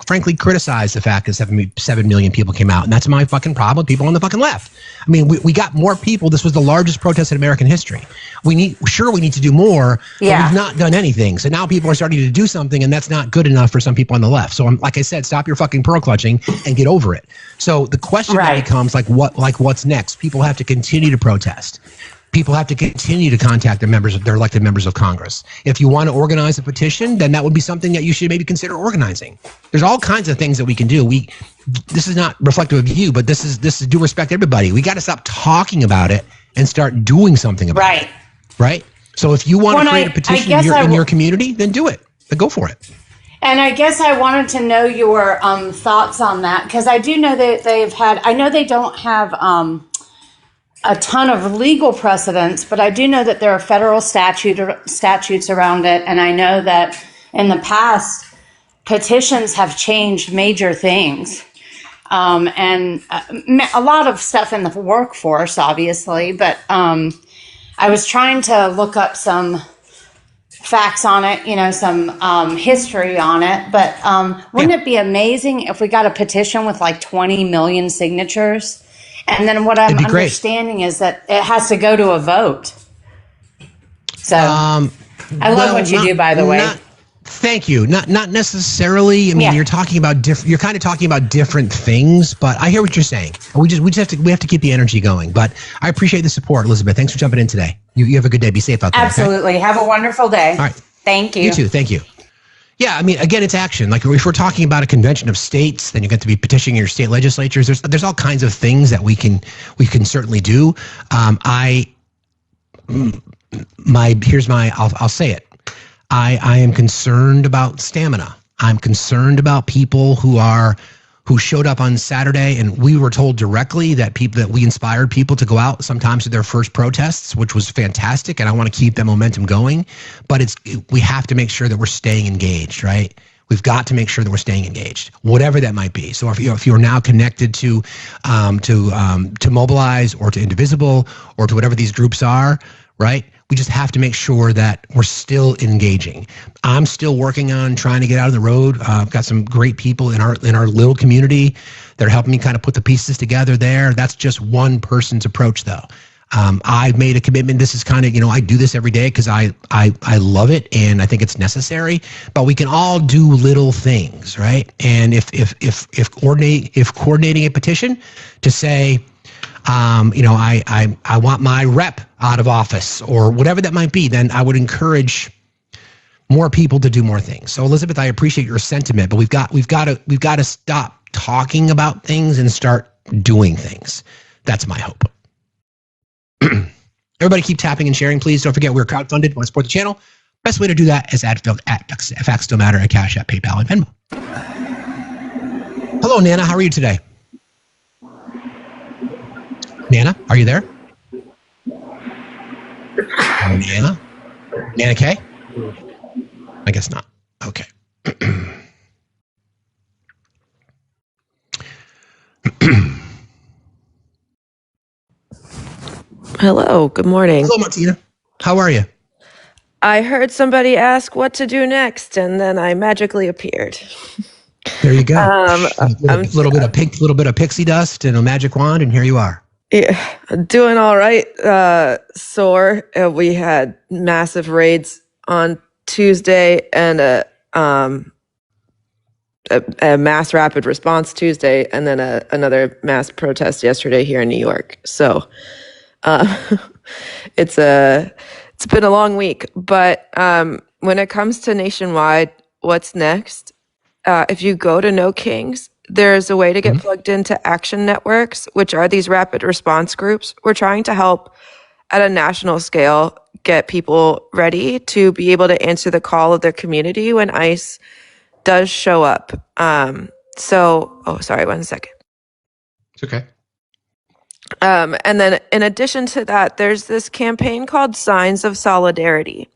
S1: frankly criticize the fact that 7 million people came out, and that's my fucking problem. People on the fucking left. I mean, we got more people. This was the largest protest in American history. We need to do more.
S6: Yeah.
S1: But we've not done anything. So now people are starting to do something, and that's not good enough for some people on the left. So like I said, stop your fucking pearl clutching and get over it. So the question then becomes what's next? People have to continue to protest. People have to continue to contact their elected members of Congress. If you want to organize a petition, then that would be something that you should maybe consider organizing. There's all kinds of things that we can do. This is not reflective of you, but this is due respect to everybody. We got to stop talking about it and start doing something about it. Right? So if you want to create a petition in your community, then do it. Then go for it.
S6: And I guess I wanted to know your thoughts on that, because I do know that I know they don't have a ton of legal precedents, but I do know that there are federal statutes around it. And I know that in the past, petitions have changed major things. And a lot of stuff in the workforce, obviously, but I was trying to look up some facts on it, some history on it. But wouldn't it be amazing if we got a petition with like 20 million signatures? And then what I'm understanding is that it has to go to a vote. So I love what you do, by the way.
S1: Thank you. Not necessarily. I mean, you're talking about you're kind of talking about different things, but I hear what you're saying. We have to keep the energy going. But I appreciate the support, Elizabeth. Thanks for jumping in today. You have a good day. Be safe out there.
S6: Absolutely. Okay? Have a wonderful day.
S1: All right.
S6: Thank you.
S1: You too. Thank you. Yeah, I mean, again, it's action. Like if we're talking about a convention of states, then you get to be petitioning your state legislatures. There's all kinds of things that we can certainly do. I'll say it. I am concerned about stamina. I'm concerned about people who showed up on Saturday, and we were told directly that we inspired people to go out sometimes to their first protests, which was fantastic, and I want to keep that momentum going. But we have to make sure that we're staying engaged, right? We've got to make sure that we're staying engaged, whatever that might be. So if you're now connected to Mobilize or to Indivisible or to whatever these groups are, right? We just have to make sure that we're still engaging. I'm still working on trying to get out on the road. I've got some great people in our little community that are helping me kind of put the pieces together there. That's just one person's approach, though. I've made a commitment. This is kind of, I do this every day because I love it and I think it's necessary. But we can all do little things, right? And if coordinating a petition to say, I want my rep out of office or whatever that might be, then I would encourage more people to do more things. So Elizabeth, I appreciate your sentiment, but we've got to stop talking about things and start doing things. That's my hope. Everybody keep tapping and sharing, please. Don't forget we're crowdfunded. Want to support the channel? Best way to do that is at Factsstillmatter, at Cash App, PayPal, and Venmo. Hello, Nana. How are you today? Nana, are you there? Nana? Nana K? I guess not. Okay.
S11: Hello, good morning.
S1: Hello, Martina. How are you?
S11: I heard somebody ask what to do next, and then I magically appeared.
S1: There you go. A little bit of pixie dust and a magic wand, and here you are.
S11: Yeah, doing all right. Sore. We had massive raids on Tuesday and a mass rapid response Tuesday, and then another mass protest yesterday here in New York. So it's been a long week. But when it comes to nationwide, what's next? If you go to No Kings, there's a way to get plugged into action networks, which are these rapid response groups. We're trying to help at a national scale get people ready to be able to answer the call of their community when ICE does show up. Sorry, 1 second.
S1: It's okay.
S11: And then in addition to that, there's this campaign called Signs of Solidarity.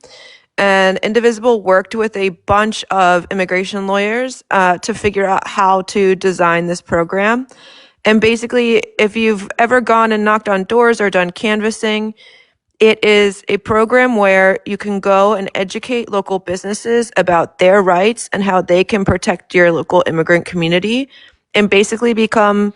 S11: And Indivisible worked with a bunch of immigration lawyers to figure out how to design this program. And basically, if you've ever gone and knocked on doors or done canvassing, it is a program where you can go and educate local businesses about their rights and how they can protect your local immigrant community and basically become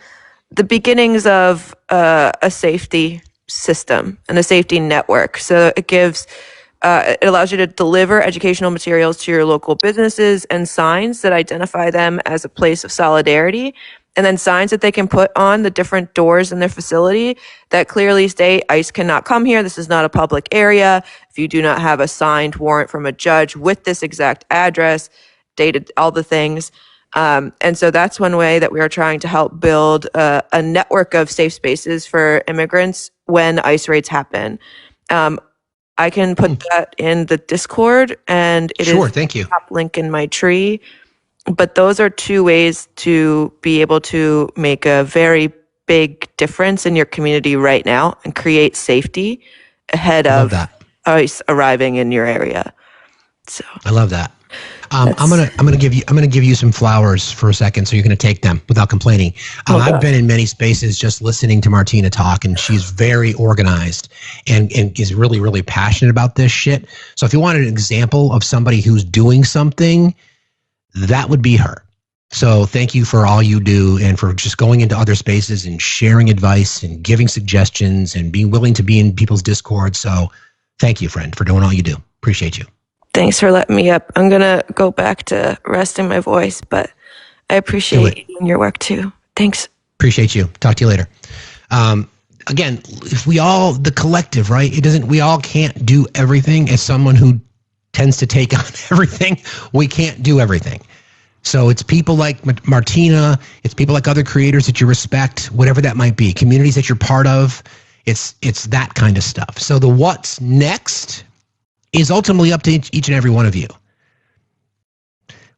S11: the beginnings of a safety system and a safety network. So it allows you to deliver educational materials to your local businesses and signs that identify them as a place of solidarity, and then signs that they can put on the different doors in their facility that clearly state ICE cannot come here. This is not a public area. If you do not have a signed warrant from a judge with this exact address, dated, all the things. And so that's one way that we are trying to help build a network of safe spaces for immigrants when ICE raids happen. I can put that in the Discord, and it is
S1: thank you.
S11: The top link in my tree. But those are two ways to be able to make a very big difference in your community right now and create safety ahead of ICE arriving in your area. So
S1: I love that. I'm gonna give you some flowers for a second, so you're gonna take them without complaining. I've been in many spaces just listening to Martina talk, and she's very organized and is really, really passionate about this shit. So if you wanted an example of somebody who's doing something, that would be her. So thank you for all you do and for just going into other spaces and sharing advice and giving suggestions and being willing to be in people's Discord. So thank you, friend, for doing all you do. Appreciate you.
S11: Thanks for letting me up. I'm going to go back to resting my voice, but I appreciate you doing your work too. Thanks.
S1: Appreciate you. Talk to you later. Again, if we all, the collective, right? We all can't do everything. As someone who tends to take on everything, we can't do everything. So it's people like Martina, it's people like other creators that you respect, whatever that might be, communities that you're part of. It's that kind of stuff. So the what's next is ultimately up to each and every one of you.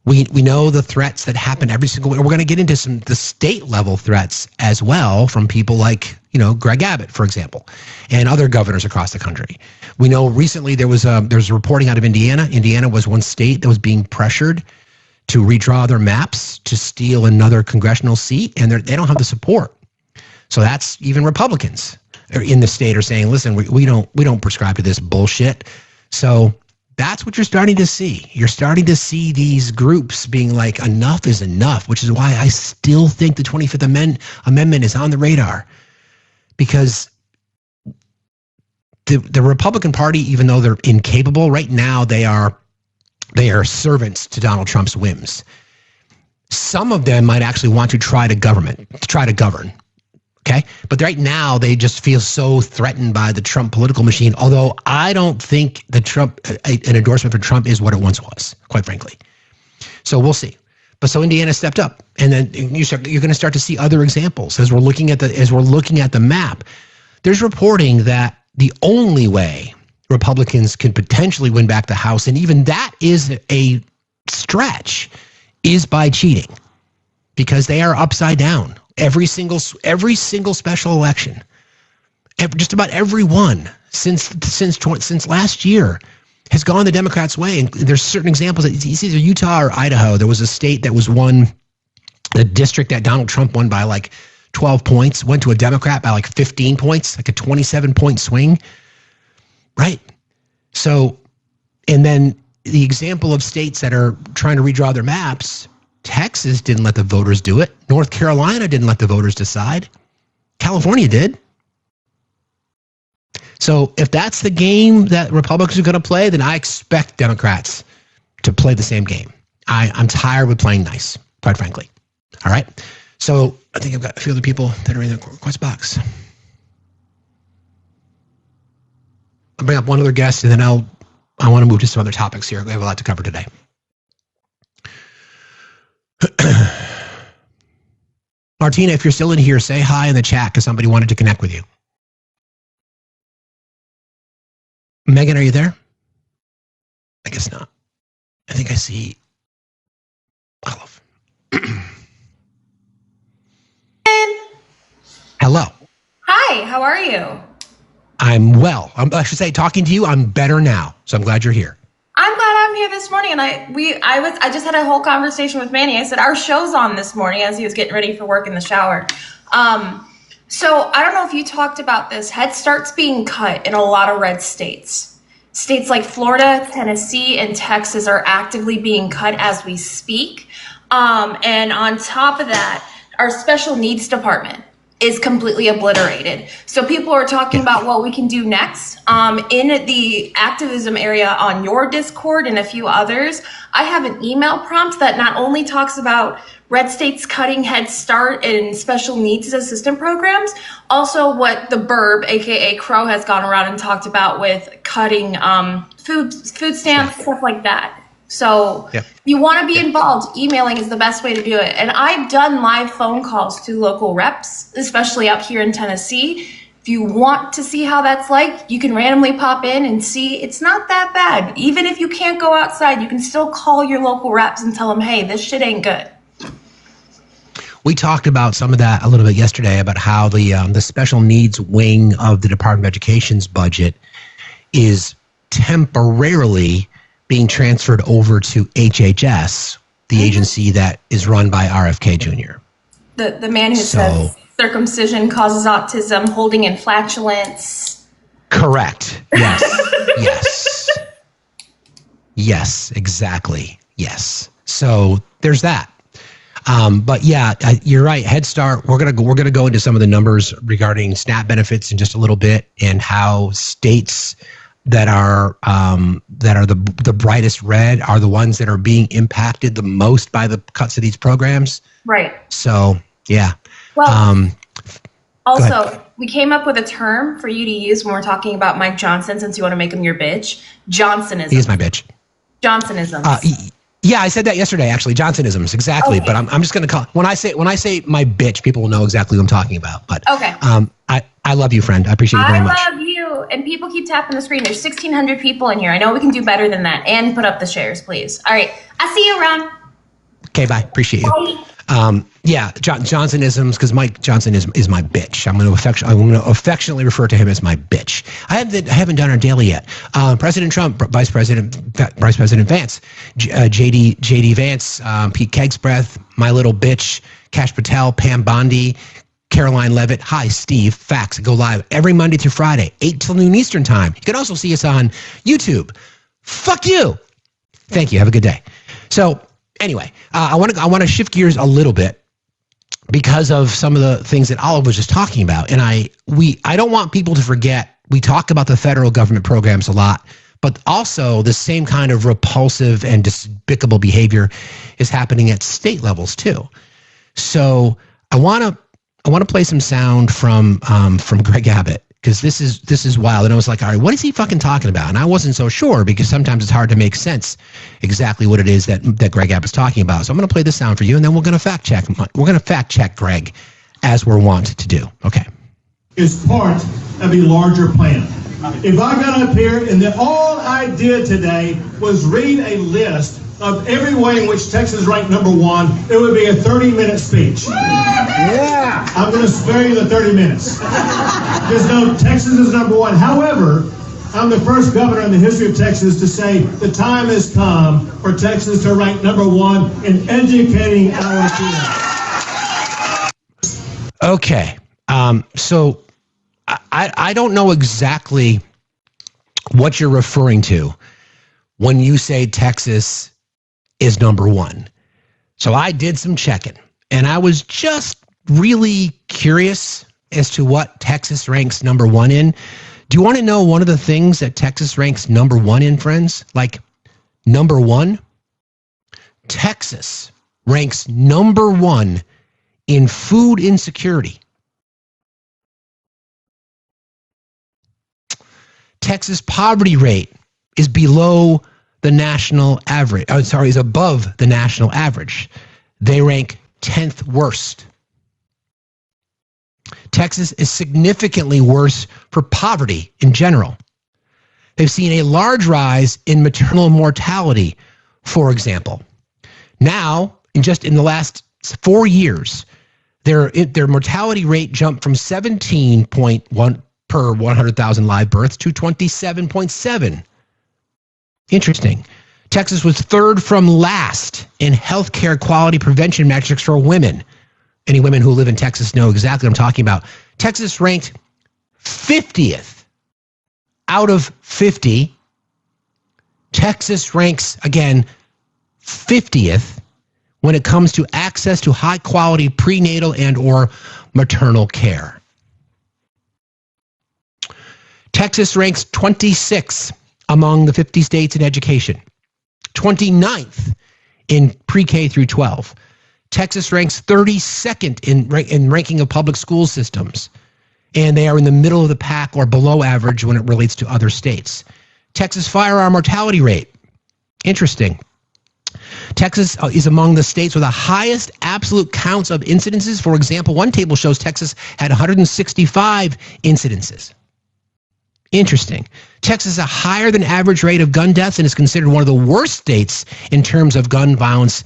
S1: We know the threats that happen every single way. We're going to get into the state level threats as well from people like, Greg Abbott, for example, and other governors across the country. We know recently there was reporting out of Indiana. Indiana was one state that was being pressured to redraw their maps to steal another congressional seat, and they don't have the support. So that's even Republicans in the state are saying, listen, we don't prescribe to this bullshit. So that's what you're starting to see. You're starting to see these groups being like, enough is enough, which is why I still think the 25th Amendment is on the radar. Because the Republican Party, even though they're incapable, right now they are servants to Donald Trump's whims. Some of them might actually want to try to govern. Okay. But right now, they just feel so threatened by the Trump political machine. Although I don't think an endorsement for Trump is what it once was, quite frankly. So we'll see. But so Indiana stepped up, and then you're going to start to see other examples as we're looking at the map. There's reporting that the only way Republicans can potentially win back the House, and even that is a stretch, is by cheating, because they are upside down. Every single special election, just about every one since last year has gone the Democrats' way. And there's certain examples. It's either Utah or Idaho. There was a state that was won, the district that Donald Trump won by like 12 points, went to a Democrat by like 15 points, like a 27-point swing. Right. So, and then the example of states that are trying to redraw their maps, Texas didn't let the voters do it. North Carolina didn't let the voters decide. California did. So if that's the game that Republicans are going to play, then I expect Democrats to play the same game. I'm tired of playing nice, quite frankly. All right. So I think I've got a few other people that are in the request box. I'll bring up one other guest, and then I want to move to some other topics here. We have a lot to cover today. Martina, if you're still in here, say hi in the chat because somebody wanted to connect with you. Megan, are you there? I guess not. I think I see Olive. Hello.
S12: Hi, how are you?
S1: I'm well. I should say, talking to you, I'm better now. So I'm glad you're here.
S12: I'm glad I'm here this morning, and I just had a whole conversation with Manny. I said our show's on this morning as he was getting ready for work in the shower. So I don't know if you talked about this. Head Start's being cut in a lot of red states. States like Florida, Tennessee, and Texas are actively being cut as we speak. And on top of that, our special needs department is completely obliterated. So people are talking about what we can do next. In the activism area on your Discord and a few others, I have an email prompt that not only talks about red states cutting Head Start and special needs assistant programs, also what the Burb, aka Crow, has gone around and talked about with cutting food stamps, stuff like that. So if you want to be involved, emailing is the best way to do it. And I've done live phone calls to local reps, especially up here in Tennessee. If you want to see how that's like, you can randomly pop in and see it's not that bad. Even if you can't go outside, you can still call your local reps and tell them, hey, this shit ain't good.
S1: We talked about some of that a little bit yesterday about how the special needs wing of the Department of Education's budget is temporarily being transferred over to HHS, the agency that is run by RFK Jr.
S12: The man who says circumcision causes autism, holding in flatulence.
S1: Correct. Yes. Yes. Yes, exactly. Yes. So there's that. But yeah, you're right. Head Start. We're gonna go into some of the numbers regarding SNAP benefits in just a little bit, and how states that are the brightest red are the ones that are being impacted the most by the cuts of these programs.
S12: Right.
S1: So yeah.
S12: Well, also, we came up with a term for you to use when we're talking about Mike Johnson, since you want to make him your bitch. Johnsonism.
S1: He is my bitch.
S12: Johnsonism.
S1: Yeah, I said that yesterday, actually. Johnsonisms, exactly. Okay. But I'm just going to call when I say my bitch, people will know exactly what I'm talking about. But
S12: okay.
S1: I love you, friend. I appreciate you very much.
S12: I love you. And people keep tapping the screen. There's 1,600 people in here. I know we can do better than that. And put up the shares, please. All right. I'll see you around.
S1: Okay, bye. Appreciate you.
S12: Bye.
S1: Yeah, Johnsonisms, because Mike Johnson is my bitch. I'm going to affectionately refer to him as my bitch. I haven't done our daily yet. President Trump, Vice President Vance, JD Vance, Pete Kegsbreath, my little bitch, Kash Patel, Pam Bondi, Caroline Levitt. Hi, Steve. Facts go live every Monday through Friday, 8 till noon Eastern time. You can also see us on YouTube. Fuck you. Thank you. Have a good day. So anyway, I want to shift gears a little bit because of some of the things that Olive was just talking about. And I don't want people to forget, we talk about the federal government programs a lot, but also the same kind of repulsive and despicable behavior is happening at state levels too. So I want I want to play some sound from Greg Abbott, because this is wild. And I was like, all right, what is he fucking talking about? And I wasn't so sure, because sometimes it's hard to make sense exactly what it is that Greg Abbott's talking about. So I'm going to play this sound for you, and then we're going to fact check. We're going to fact check Greg, as we're wont to do. Okay.
S13: Is part of a larger plan. If I got up here and then all I did today was read a list of every way in which Texas ranked number one, it would be a 30-minute speech. Yeah. I'm going to spare you the 30 minutes. Just know Texas is number one. However, I'm the first governor in the history of Texas to say the time has come for Texas to rank number one in educating our kids.
S1: Okay. So I don't know exactly what you're referring to when you say Texas is number one. So I did some checking, and I was just really curious as to what Texas ranks number one in. Do you want to know one of the things that Texas ranks number one in, friends? Like, number one, Texas ranks number one in food insecurity. Texas poverty rate is below the national average. Is above the national average. They rank 10th worst. Texas is significantly worse for poverty in general. They've seen a large rise in maternal mortality, for example. Now, in the last 4 years, their mortality rate jumped from 17.1 per 100,000 live births to 27.7. Interesting. Texas was third from last in healthcare quality prevention metrics for women. Any women who live in Texas know exactly what I'm talking about. Texas ranked 50th out of 50. Texas ranks, again, 50th when it comes to access to high-quality prenatal and or maternal care. Texas ranks 26th among the 50 states in education, 29th in pre-K through 12. Texas ranks 32nd in ranking of public school systems, and they are in the middle of the pack or below average when it relates to other states. Texas firearm mortality rate, interesting. Texas is among the states with the highest absolute counts of incidences. For example, one table shows Texas had 165 incidences. Interesting. Texas has a higher than average rate of gun deaths and is considered one of the worst states in terms of gun violence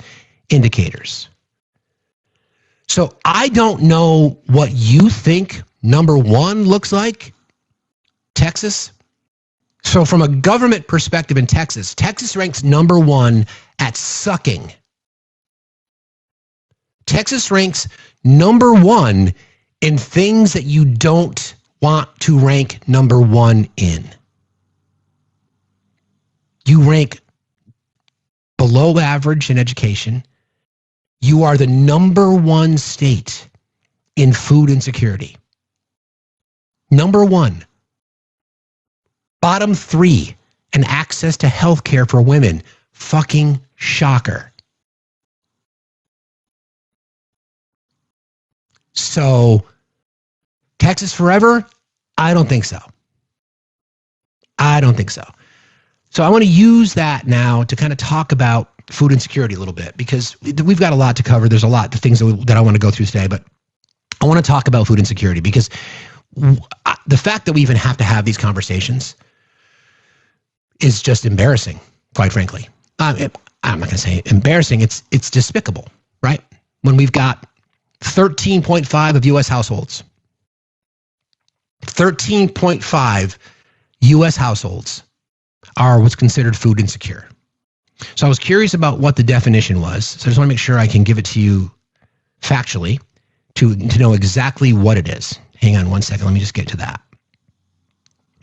S1: indicators. So I don't know what you think number one looks like, Texas. So from a government perspective in Texas, Texas ranks number one at sucking. Texas ranks number one in things that you don't want to rank number one in. You rank below average in education. You are the number one state in food insecurity. Number one. Bottom three in access to health care for women. Fucking shocker. So, Texas forever? I don't think so. I don't think so. So I want to use that now to kind of talk about food insecurity a little bit, because we've got a lot to cover. There's a lot of things that I want to go through today, but I want to talk about food insecurity because the fact that we even have to have these conversations is just embarrassing, quite frankly. I'm not going to say embarrassing. It's despicable, right? When we've got 13.5 of U.S. households, 13.5 U.S. households are what's considered food insecure. So I was curious about what the definition was. So I just want to make sure I can give it to you factually to know exactly what it is. Hang on one second. Let me just get to that.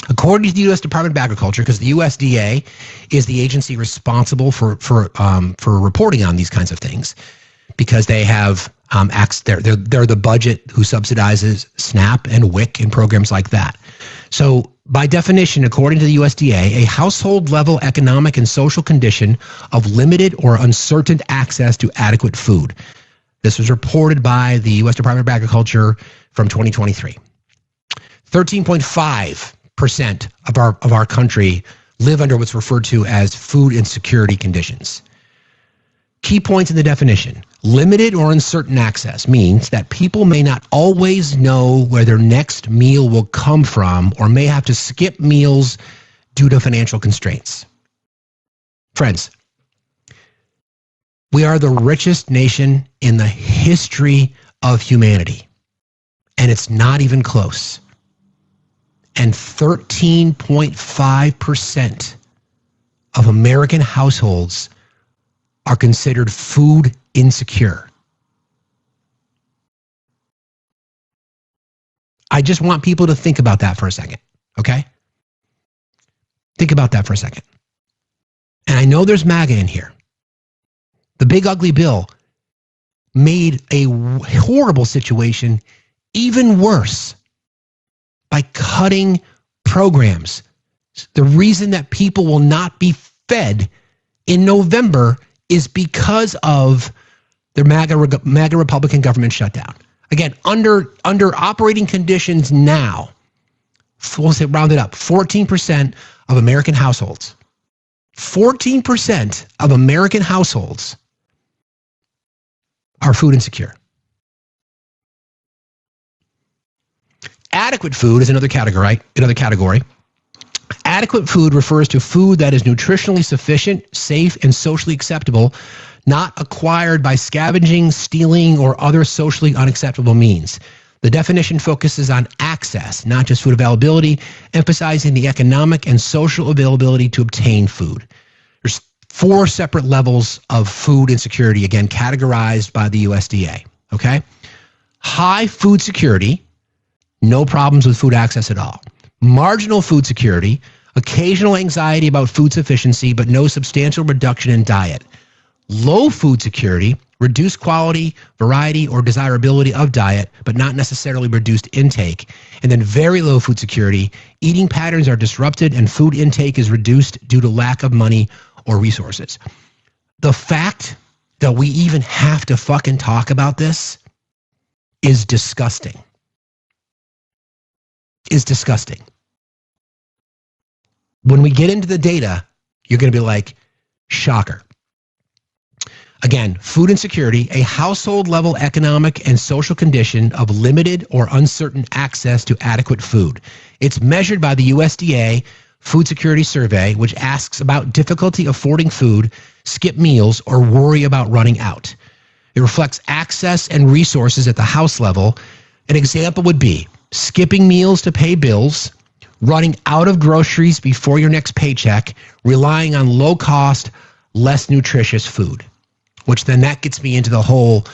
S1: According to the U.S. Department of Agriculture, because the USDA is the agency responsible for reporting on these kinds of things, because they have they're the budget who subsidizes SNAP and WIC and programs like that. So by definition, according to the USDA, a household level economic and social condition of limited or uncertain access to adequate food. This was reported by the U.S. Department of Agriculture from 2023. 13.5% of our country live under what's referred to as food insecurity conditions. Key points in the definition. Limited or uncertain access means that people may not always know where their next meal will come from or may have to skip meals due to financial constraints. Friends, we are the richest nation in the history of humanity, and it's not even close. And 13.5% of American households are considered food insecure. I just want people to think about that for a second, okay? Think about that for a second. And I know there's MAGA in here. The big ugly bill made a horrible situation even worse by cutting programs. The reason that people will not be fed in November is because of their MAGA Republican government shutdown. Again, under operating conditions now, we'll say round it up, 14% of American households, 14% of American households are food insecure. Adequate food is another category. Adequate food refers to food that is nutritionally sufficient, safe, and socially acceptable, not acquired by scavenging, stealing, or other socially unacceptable means. The definition focuses on access, not just food availability, emphasizing the economic and social availability to obtain food. There's 4 separate levels of food insecurity, again, categorized by the USDA, okay? High food security, no problems with food access at all. Marginal food security, occasional anxiety about food sufficiency, but no substantial reduction in diet. Low food security, reduced quality, variety, or desirability of diet, but not necessarily reduced intake. And then very low food security, eating patterns are disrupted and food intake is reduced due to lack of money or resources. The fact that we even have to fucking talk about this is disgusting. Is disgusting. When we get into the data, you're going to be like, shocker. Again, food insecurity, a household level economic and social condition of limited or uncertain access to adequate food. It's measured by the USDA Food Security Survey, which asks about difficulty affording food, skip meals, or worry about running out. It reflects access and resources at the house level. An example would be skipping meals to pay bills, running out of groceries before your next paycheck, relying on low cost, less nutritious food. Which then that gets me into the whole,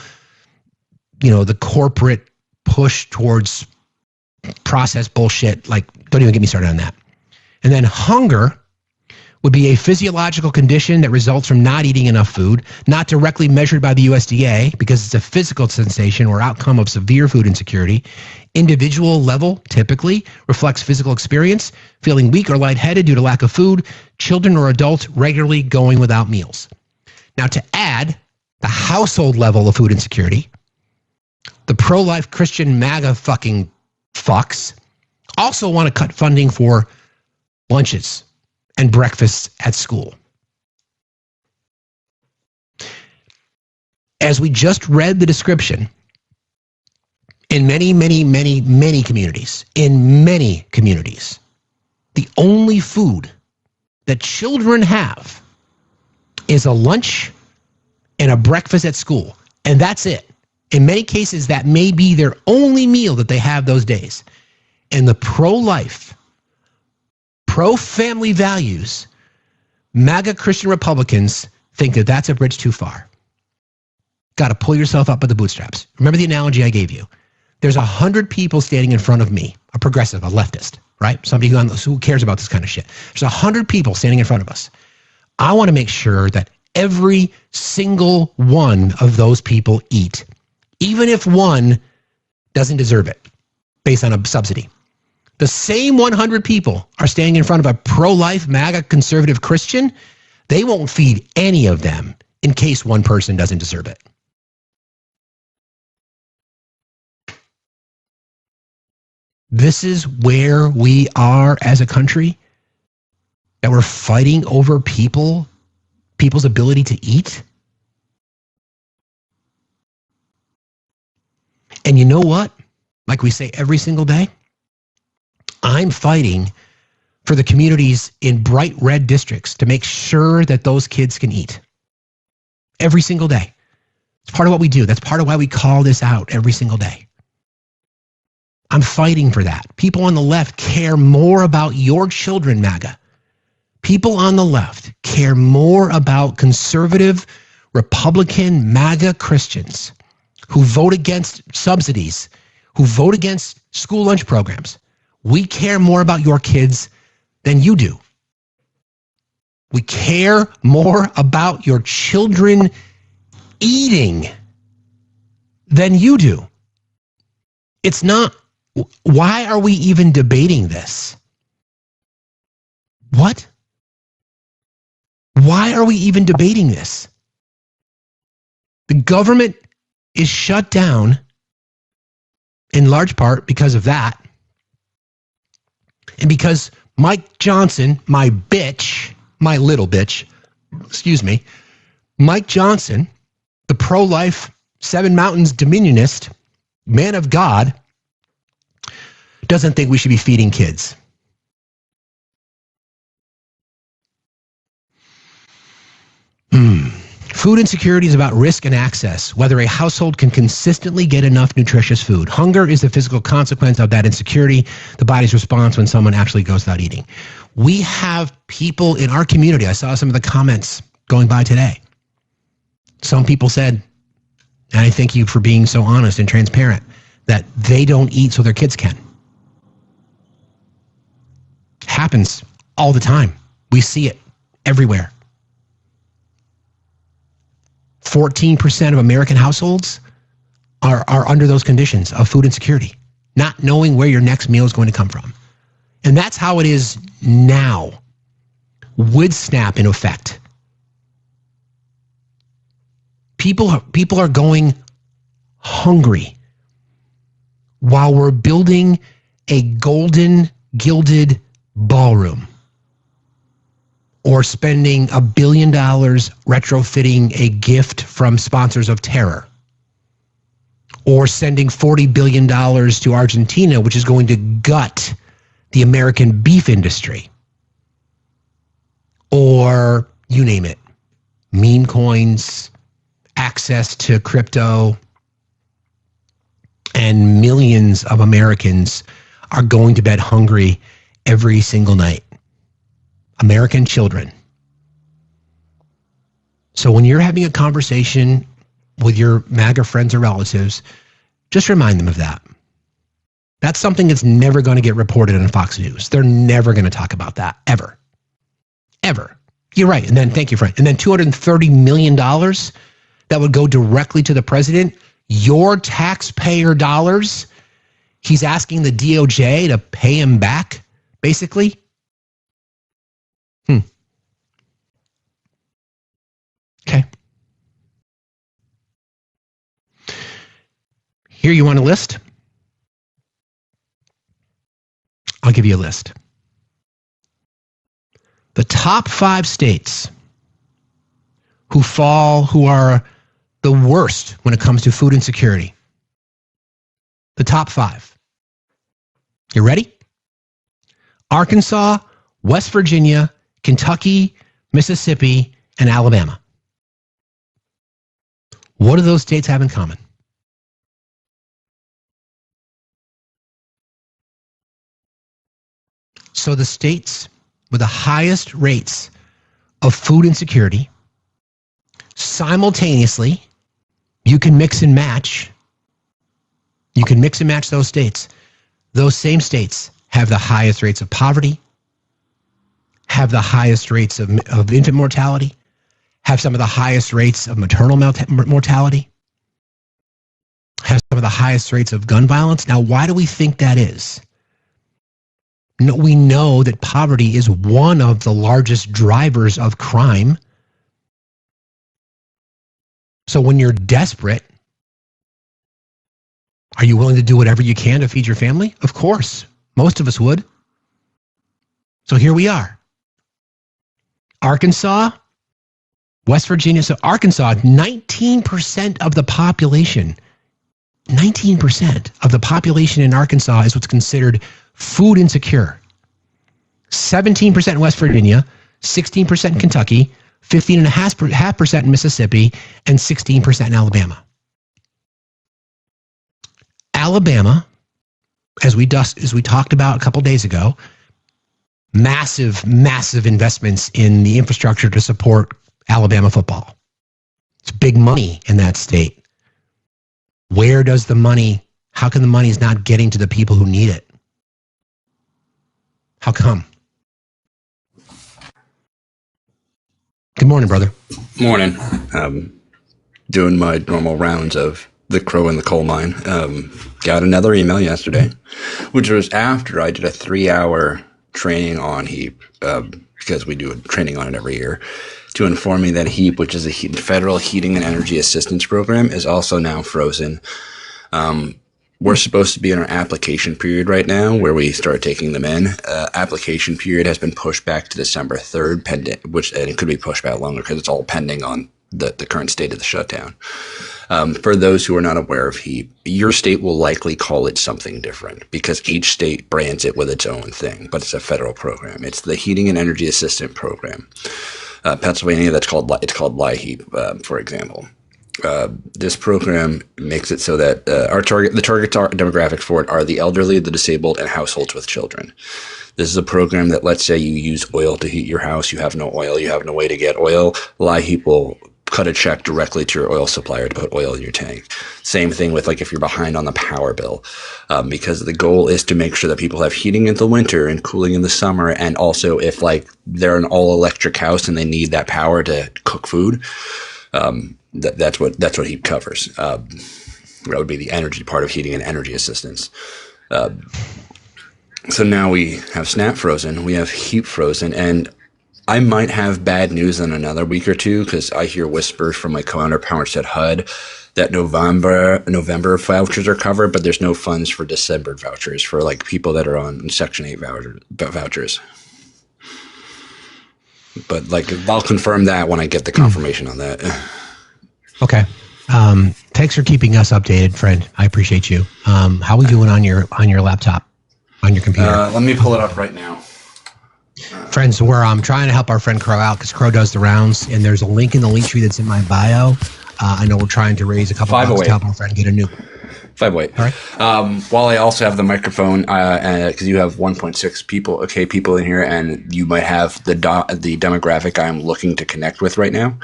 S1: the corporate push towards processed bullshit. Like, don't even get me started on that. And then hunger would be a physiological condition that results from not eating enough food, not directly measured by the USDA because it's a physical sensation or outcome of severe food insecurity. Individual level typically reflects physical experience, feeling weak or lightheaded due to lack of food, children or adults regularly going without meals. Now, to add the household level of food insecurity, the pro-life Christian MAGA fucking fucks also want to cut funding for lunches and breakfasts at school. As we just read the description, in many communities, the only food that children have is a lunch and a breakfast at school. And that's it. In many cases, that may be their only meal that they have those days. And the pro-life, pro-family values, MAGA Christian Republicans think that that's a bridge too far. Got to pull yourself up by the bootstraps. Remember the analogy I gave you. There's 100 people standing in front of me, a progressive, a leftist, right? Somebody who cares about this kind of shit. There's 100 people standing in front of us. I want to make sure that every single one of those people eat, even if one doesn't deserve it based on a subsidy. The same 100 people are standing in front of a pro-life MAGA conservative Christian. They won't feed any of them in case one person doesn't deserve it. This is where we are as a country, that we're fighting over people's ability to eat. And you know what? Like we say every single day, I'm fighting for the communities in bright red districts to make sure that those kids can eat. Every single day. It's part of what we do. That's part of why we call this out every single day. I'm fighting for that. People on the left care more about your children, MAGA. People on the left care more about conservative, Republican, MAGA Christians who vote against subsidies, who vote against school lunch programs. We care more about your kids than you do. We care more about your children eating than you do. It's not, why are we even debating this? What? Why are we even debating this? The government is shut down in large part because of that. And because Mike Johnson, my little bitch, Mike Johnson, the pro-life Seven Mountains dominionist, man of God, doesn't think we should be feeding kids. Food insecurity is about risk and access, whether a household can consistently get enough nutritious food. Hunger is the physical consequence of that insecurity, the body's response when someone actually goes without eating. We have people in our community, I saw some of the comments going by today. Some people said, and I thank you for being so honest and transparent, that they don't eat so their kids can. Happens all the time. We see it everywhere. 14% of American households are under those conditions of food insecurity, not knowing where your next meal is going to come from. And that's how it is now, with SNAP in effect. People are going hungry while we're building a golden gilded ballroom, or spending $1 billion retrofitting a gift from sponsors of terror, or sending $40 billion to Argentina, which is going to gut the American beef industry, or you name it, meme coins, access to crypto, and millions of Americans are going to bed hungry every single night. American children. So when you're having a conversation with your MAGA friends or relatives, just remind them of that. That's something that's never going to get reported on Fox News. They're never going to talk about that, ever. Ever. You're right. And then, thank you, Frank. And then $230 million that would go directly to the president, your taxpayer dollars, he's asking the DOJ to pay him back, basically. Okay. Here, you want a list? I'll give you a list. The top 5 states who are the worst when it comes to food insecurity. The top 5. You ready? Arkansas, West Virginia, Kentucky, Mississippi, and Alabama. What do those states have in common? So the states with the highest rates of food insecurity, simultaneously, you can mix and match. You can mix and match those states. Those same states have the highest rates of poverty, have the highest rates of infant mortality, have some of the highest rates of maternal mortality, have some of the highest rates of gun violence. Now, why do we think that is? No, we know that poverty is one of the largest drivers of crime. So when you're desperate, are you willing to do whatever you can to feed your family? Of course. Most of us would. So here we are. Arkansas, West Virginia. So Arkansas, 19% of the population, 19% of the population in Arkansas is what's considered food insecure. 17% in West Virginia, 16% in Kentucky, 15.5% in Mississippi, and 16% in Alabama. Alabama, as we talked about a couple days ago, massive investments in the infrastructure to support Alabama football. It's big money in that state. Where does the money, how come the money is not getting to the people who need it? How come? Good morning, brother.
S14: Morning. Doing my normal rounds of the crow in the coal mine. Got another email yesterday, which was after I did a 3-hour training on HEAP, because we do a training on it every year, to inform me that HEAP, which is a federal heating and energy assistance program, is also now frozen. We're supposed to be in our application period right now where we start taking them in. Application period has been pushed back to December 3rd, pending, and it could be pushed back longer because it's all pending on the current state of the shutdown. For those who are not aware of HEAP, your state will likely call it something different because each state brands it with its own thing, but it's a federal program. It's the Heating and Energy Assistance Program. Pennsylvania, it's called LIHEAP, for example. This program makes it so that the target demographic for it are the elderly, the disabled, and households with children. This is a program that, let's say you use oil to heat your house, you have no oil, you have no way to get oil. LIHEAP will cut a check directly to your oil supplier to put oil in your tank. Same thing with like if you're behind on the power bill, because the goal is to make sure that people have heating in the winter and cooling in the summer, and also if like they're an all electric house and they need that power to cook food. That's what HEAP covers. That would be the energy part of heating and energy assistance. So now we have SNAP frozen, we have HEAP frozen, and I might have bad news in another week or two because I hear whispers from my counterparts at HUD that November vouchers are covered, but there's no funds for December vouchers for like people that are on Section 8 vouchers. But like I'll confirm that when I get the confirmation on that.
S1: Okay. Thanks for keeping us updated, friend. I appreciate you. How are we doing on your laptop, on your computer?
S14: Let me pull it up right now.
S1: Friends, we're trying to help our friend Crow out because Crow does the rounds, and there's a link in the link tree that's in my bio. I know we're trying to raise a couple bucks to help our friend get a new
S14: 508. All right. While I also have the microphone, because you have 1.6 people in here, and you might have the demographic I'm looking to connect with right now.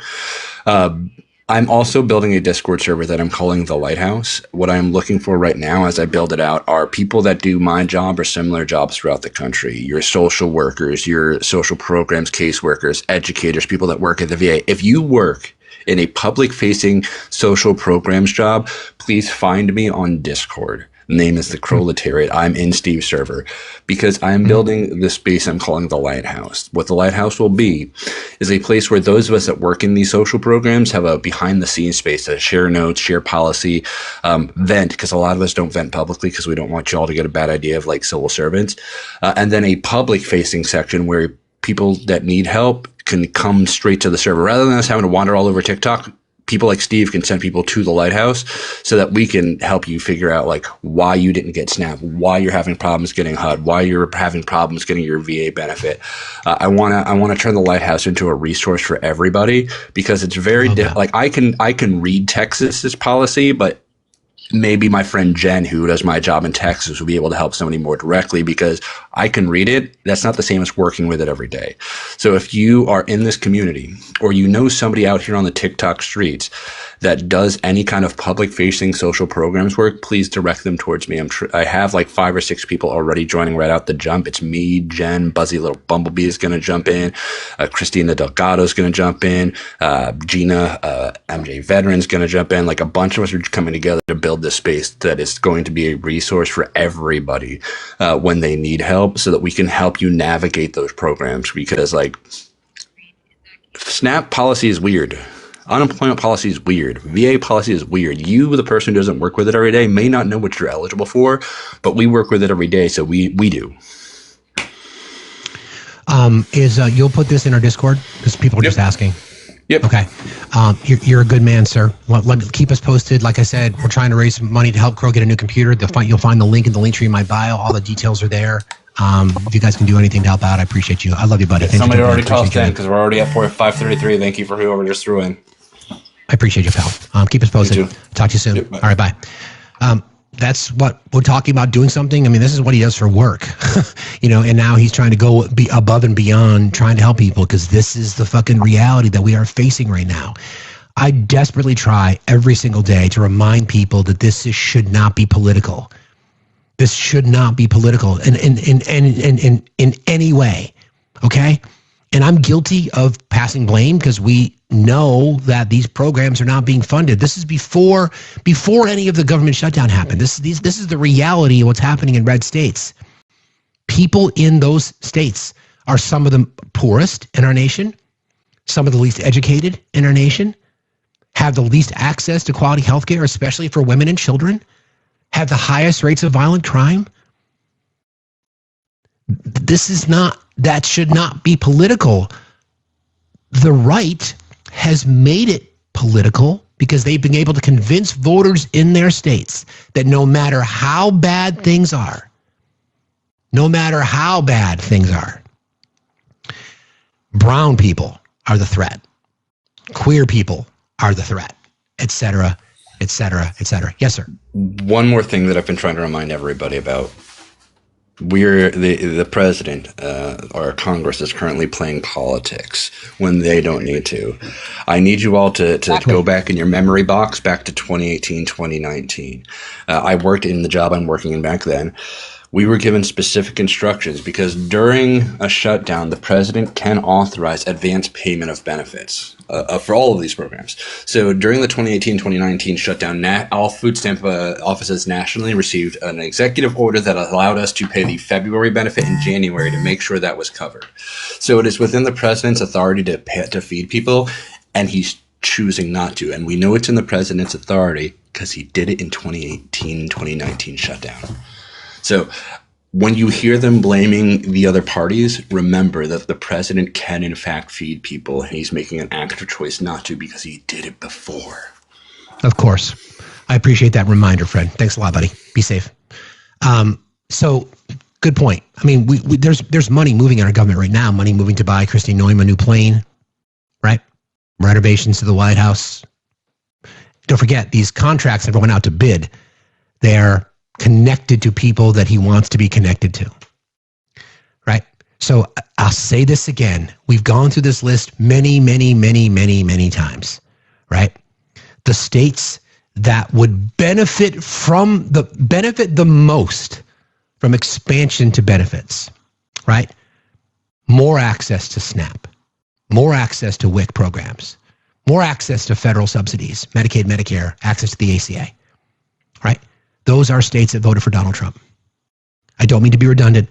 S14: I'm also building a Discord server that I'm calling The Lighthouse. What I'm looking for right now as I build it out are people that do my job or similar jobs throughout the country. Your social workers, your social programs, caseworkers, educators, people that work at the VA. If you work in a public-facing social programs job, please find me on Discord. The name is the Proletariat. I'm in Steve's server because I'm building this space I'm calling the Lighthouse. What the Lighthouse will be is a place where those of us that work in these social programs have a behind-the-scenes space to share notes, share policy, vent, because a lot of us don't vent publicly because we don't want you all to get a bad idea of like civil servants, and then a public-facing section where people that need help can come straight to the server rather than us having to wander all over TikTok. People like Steve can send people to the Lighthouse so that we can help you figure out like why you didn't get SNAP, why you're having problems getting HUD, why you're having problems getting your VA benefit. I want to turn the Lighthouse into a resource for everybody because it's very like I can read Texas's policy, but maybe my friend Jen, who does my job in Texas, will be able to help somebody more directly because I can read it. That's not the same as working with it every day. So if you are in this community or you know somebody out here on the TikTok streets that does any kind of public-facing social programs work, please direct them towards me. I have like 5 or 6 people already joining right out the jump. It's me, Jen, Buzzy Little Bumblebee is going to jump in. Christina Delgado is going to jump in. Gina, MJ Veteran's going to jump in. Like a bunch of us are coming together to build this space that is going to be a resource for everybody when they need help so that we can help you navigate those programs because like SNAP policy is weird. Unemployment policy is weird. VA policy is weird. You, the person who doesn't work with it every day, may not know what you're eligible for, but we work with it every day, so we do.
S1: You'll put this in our Discord because people are just asking.
S14: Yep.
S1: Okay. You're a good man, sir. Keep us posted. Like I said, we're trying to raise some money to help Crow get a new computer. You'll find the link in the link tree in my bio. All the details are there. If you guys can do anything to help out, I appreciate you. I love you, buddy.
S14: Somebody already tossed in because we're already at 5:33. Thank you for whoever just threw in.
S1: I appreciate you, pal. Keep us posted. Talk to you soon. Yep, all right, bye. That's what we're talking about, doing something. I mean, this is what he does for work, and now he's trying to go above and beyond, trying to help people because this is the fucking reality that we are facing right now. I desperately try every single day to remind people that should not be political. This should not be political in any way. Okay. And I'm guilty of passing blame because we know that these programs are not being funded. This is before any of the government shutdown happened. This is the reality of what's happening in red states. People in those states are some of the poorest in our nation, some of the least educated in our nation, have the least access to quality health care, especially for women and children, have the highest rates of violent crime. That should not be political. The right has made it political because they've been able to convince voters in their states that no matter how bad things are, brown people are the threat, queer people are the threat, et cetera, et cetera, et cetera. Yes, sir.
S14: One more thing that I've been trying to remind everybody about. We're the president or Congress is currently playing politics when they don't need to. I need you all to go back in your memory box back to 2018, 2019. I worked in the job I'm working in back then. We were given specific instructions because during a shutdown, the president can authorize advance payment of benefits for all of these programs. So during the 2018-2019 shutdown, all food stamp offices nationally received an executive order that allowed us to pay the February benefit in January to make sure that was covered. So it is within the president's authority to feed people, and he's choosing not to. And we know it's in the president's authority because he did it in 2018-2019 shutdown. So when you hear them blaming the other parties, remember that the president can in fact feed people, and he's making an active choice not to because he did it before.
S1: Of course. I appreciate that reminder, Fred. Thanks a lot, buddy. Be safe. So good point. I mean, there's money moving in our government right now, money moving to buy Christine Noem a new plane, right? Renovations to the White House. Don't forget, these contracts have gone out to bid. They're connected to people that he wants to be connected to, right? So I'll say this again. We've gone through this list many, many, many, many, many times, right? The states that would benefit the most from expansion to benefits, right? More access to SNAP, more access to WIC programs, more access to federal subsidies, Medicaid, Medicare, access to the ACA, right? Those are states that voted for Donald Trump. I don't mean to be redundant.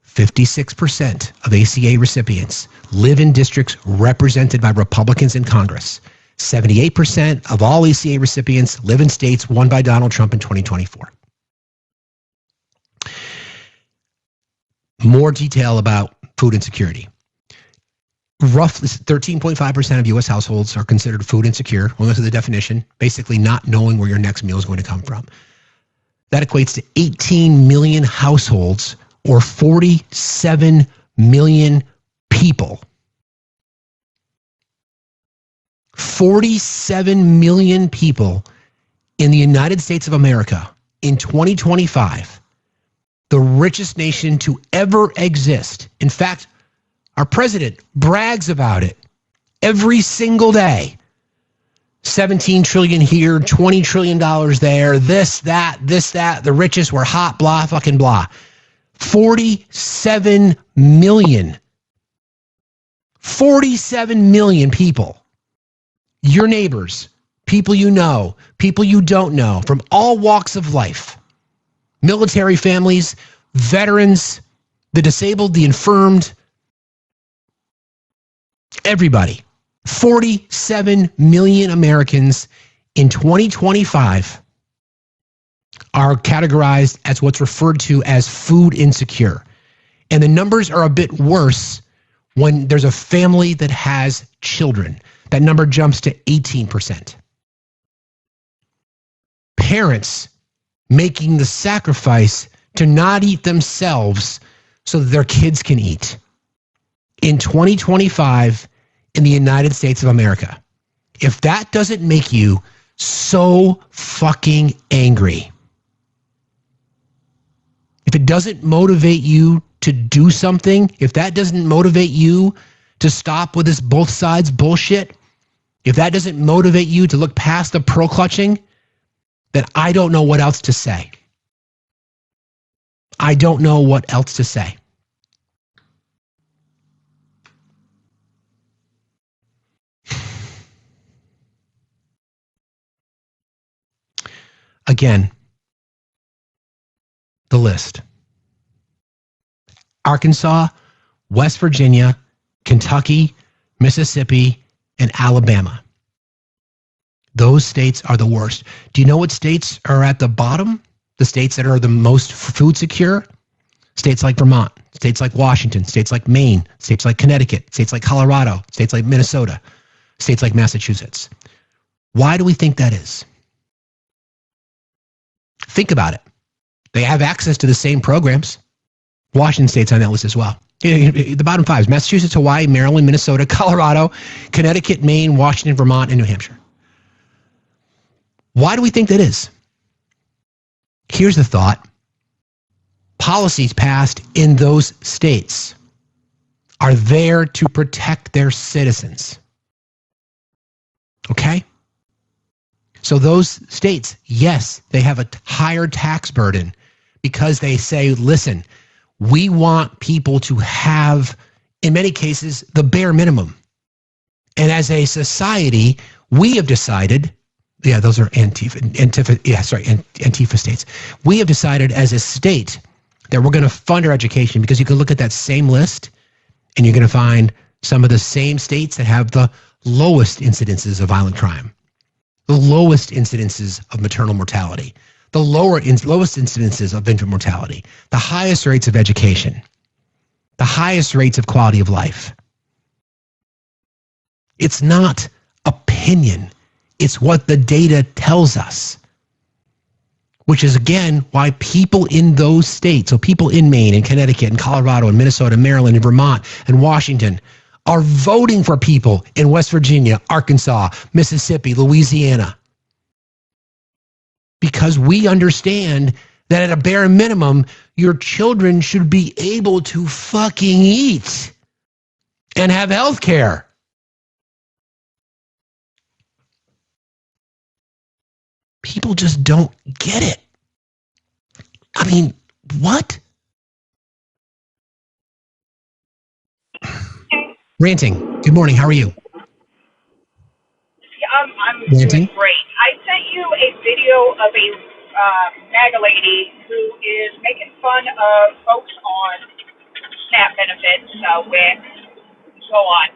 S1: 56% of ACA recipients live in districts represented by Republicans in Congress. 78% of all ACA recipients live in states won by Donald Trump in 2024. More detail about food insecurity. Roughly 13.5% of U.S. households are considered food insecure. We'll go to the definition, basically not knowing where your next meal is going to come from. That equates to 18 million households or 47 million people. 47 million people in the United States of America in 2025, the richest nation to ever exist. In fact, our president brags about it every single day. 17 trillion here, $20 trillion there, this, that, the richest, we're hot, blah, fucking blah. 47 million. 47 million people. Your neighbors, people you know, people you don't know, from all walks of life. Military families, veterans, the disabled, the infirmed, everybody. 47 million Americans in 2025 are categorized as what's referred to as food insecure. And the numbers are a bit worse when there's a family that has children. That number jumps to 18%. Parents making the sacrifice to not eat themselves so that their kids can eat. In 2025 in the United States of America. If that doesn't make you so fucking angry, if it doesn't motivate you to do something, if that doesn't motivate you to stop with this both sides bullshit, if that doesn't motivate you to look past the pearl clutching, then I don't know what else to say. I don't know what else to say. Again, the list. Arkansas, West Virginia, Kentucky, Mississippi, and Alabama. Those states are the worst. Do you know what states are at the bottom? The states that are the most food secure? States like Vermont, states like Washington, states like Maine, states like Connecticut, states like Colorado, states like Minnesota, states like Massachusetts. Why do we think that is? Think about it. They have access to the same programs. Washington State's on that list as well. The bottom five is Massachusetts, Hawaii, Maryland, Minnesota, Colorado, Connecticut, Maine, Washington, Vermont, and New Hampshire. Why do we think that is? Here's the thought. Policies passed in those states are there to protect their citizens. Okay? So those states, yes, they have a higher tax burden because they say, listen, we want people to have, in many cases, the bare minimum. And as a society, we have decided, those are Antifa states. We have decided as a state that we're going to fund our education because you can look at that same list and you're going to find some of the same states that have the lowest incidences of violent crime, the lowest incidences of maternal mortality, the lowest incidences of infant mortality, the highest rates of education, the highest rates of quality of life. It's not opinion. It's what the data tells us, which is, again, why people in those states, so people in Maine and Connecticut and Colorado and Minnesota, Maryland and Vermont and Washington are voting for people in West Virginia, Arkansas, Mississippi, Louisiana. Because we understand that at a bare minimum, your children should be able to fucking eat and have health care. People just don't get it. I mean, what? Ranting. Good morning. How are you?
S15: I'm doing great. I sent you a video of a MAGA lady who is making fun of folks on SNAP benefits, WIC, and so on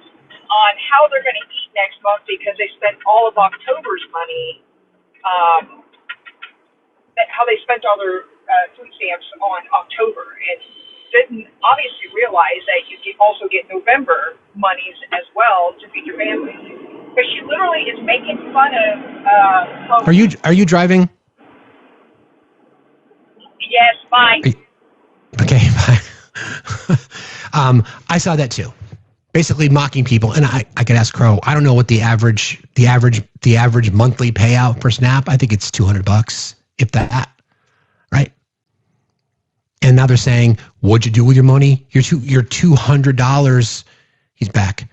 S15: how they're going to eat next month because they spent all of October's money, how they spent all their food stamps on October. And didn't obviously realize that you also get November monies as well to feed your family. But she literally is making fun of.
S1: Are you driving?
S15: Yes, fine.
S1: Okay, fine. I saw that too. Basically mocking people, and I could ask Crow. I don't know what the average monthly payout per SNAP. I think it's $200, if that. Right? And now they're saying, what'd you do with your money? Your $200. He's back.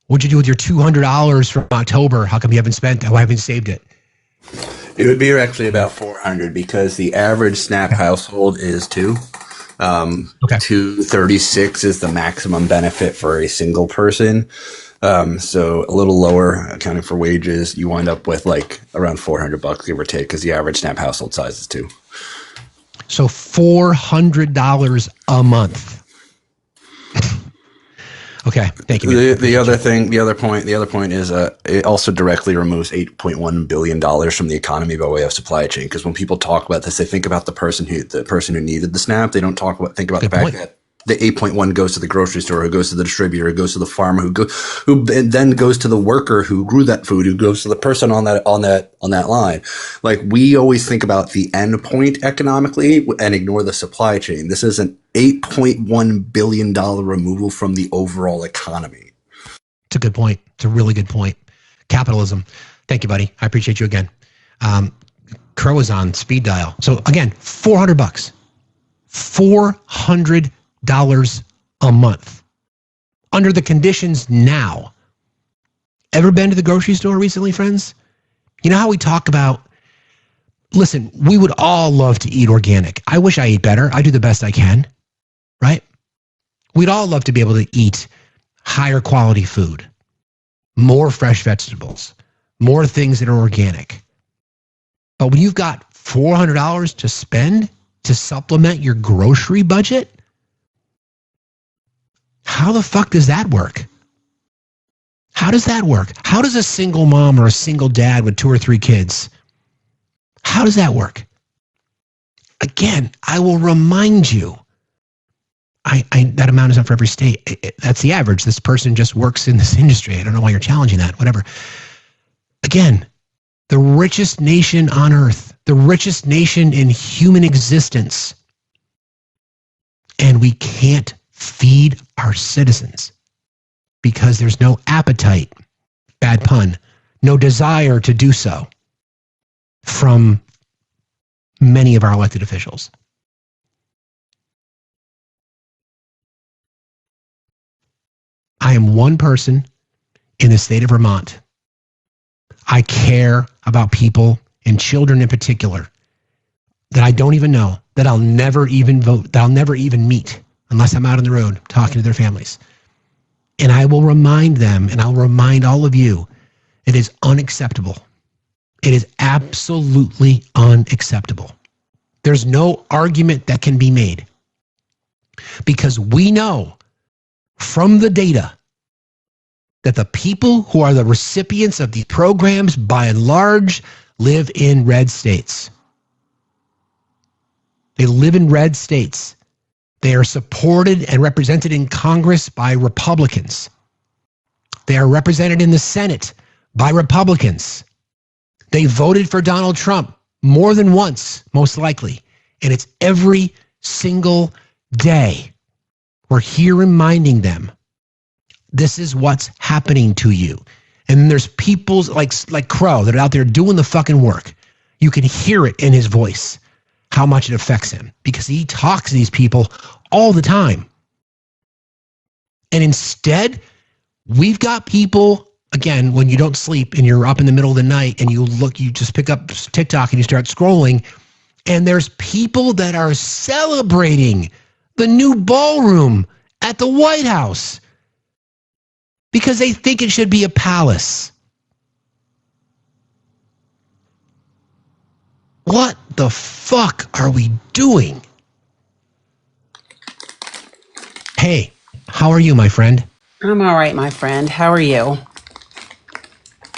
S1: What'd you do with your $200 from October? How come you haven't spent? Why haven't you saved it?
S14: It would be actually about $400 because the average SNAP household is two. $236 is the maximum benefit for a single person. So a little lower, accounting for wages, you wind up with like around $400, give or take, because the average SNAP household size is two.
S1: So $400 a month. Okay, thank you.
S14: The other point is it also directly removes $8.1 billion from the economy by way of supply chain. Because when people talk about this, they think about the person who needed the SNAP. They don't think about the fact that the 8.1 goes to the grocery store, who goes to the distributor, who goes to the farmer, who then goes to the worker who grew that food, who goes to the person on that line. Like, we always think about the end point economically and ignore the supply chain. This is an $8.1 billion removal from the overall economy.
S1: It's a good point. It's a really good point. Capitalism. Thank you, buddy. I appreciate you again. Crow is on speed dial. So again, $400. $400 a month under the conditions now. Ever been to the grocery store recently, friends? You know how we talk about, listen, we would all love to eat organic. I wish I ate better. I do the best I can, right? We'd all love to be able to eat higher quality food, more fresh vegetables, more things that are organic. But when you've got $400 to spend to supplement your grocery budget, how the fuck does that work? How does that work? How does a single mom or a single dad with 2 or 3 kids, how does that work? Again, I will remind you, that amount is not for every state. That's the average. This person just works in this industry. I don't know why you're challenging that, whatever. Again, the richest nation on earth, the richest nation in human existence. And we can't feed our citizens because there's no appetite, bad pun, no desire to do so from many of our elected officials. I am one person in the state of Vermont. I care about people and children in particular that I don't even know, that I'll never even vote, that I'll never even meet unless I'm out on the road talking to their families. And I will remind them, and I'll remind all of you, it is unacceptable. It is absolutely unacceptable. There's no argument that can be made because we know from the data that the people who are the recipients of these programs, by and large, live in red states. They live in red states. They are supported and represented in Congress by Republicans. They are represented in the Senate by Republicans. They voted for Donald Trump more than once, most likely. And it's every single day. We're here reminding them, this is what's happening to you. And there's people like Crow that are out there doing the fucking work. You can hear it in his voice, how much it affects him, because he talks to these people all the time. And instead, we've got people, again, when you don't sleep and you're up in the middle of the night and you just pick up TikTok and you start scrolling, and there's people that are celebrating the new ballroom at the White House because they think it should be a palace. What the fuck are we doing? Hey, how are you, my friend?
S16: I'm all right, my friend. How are you?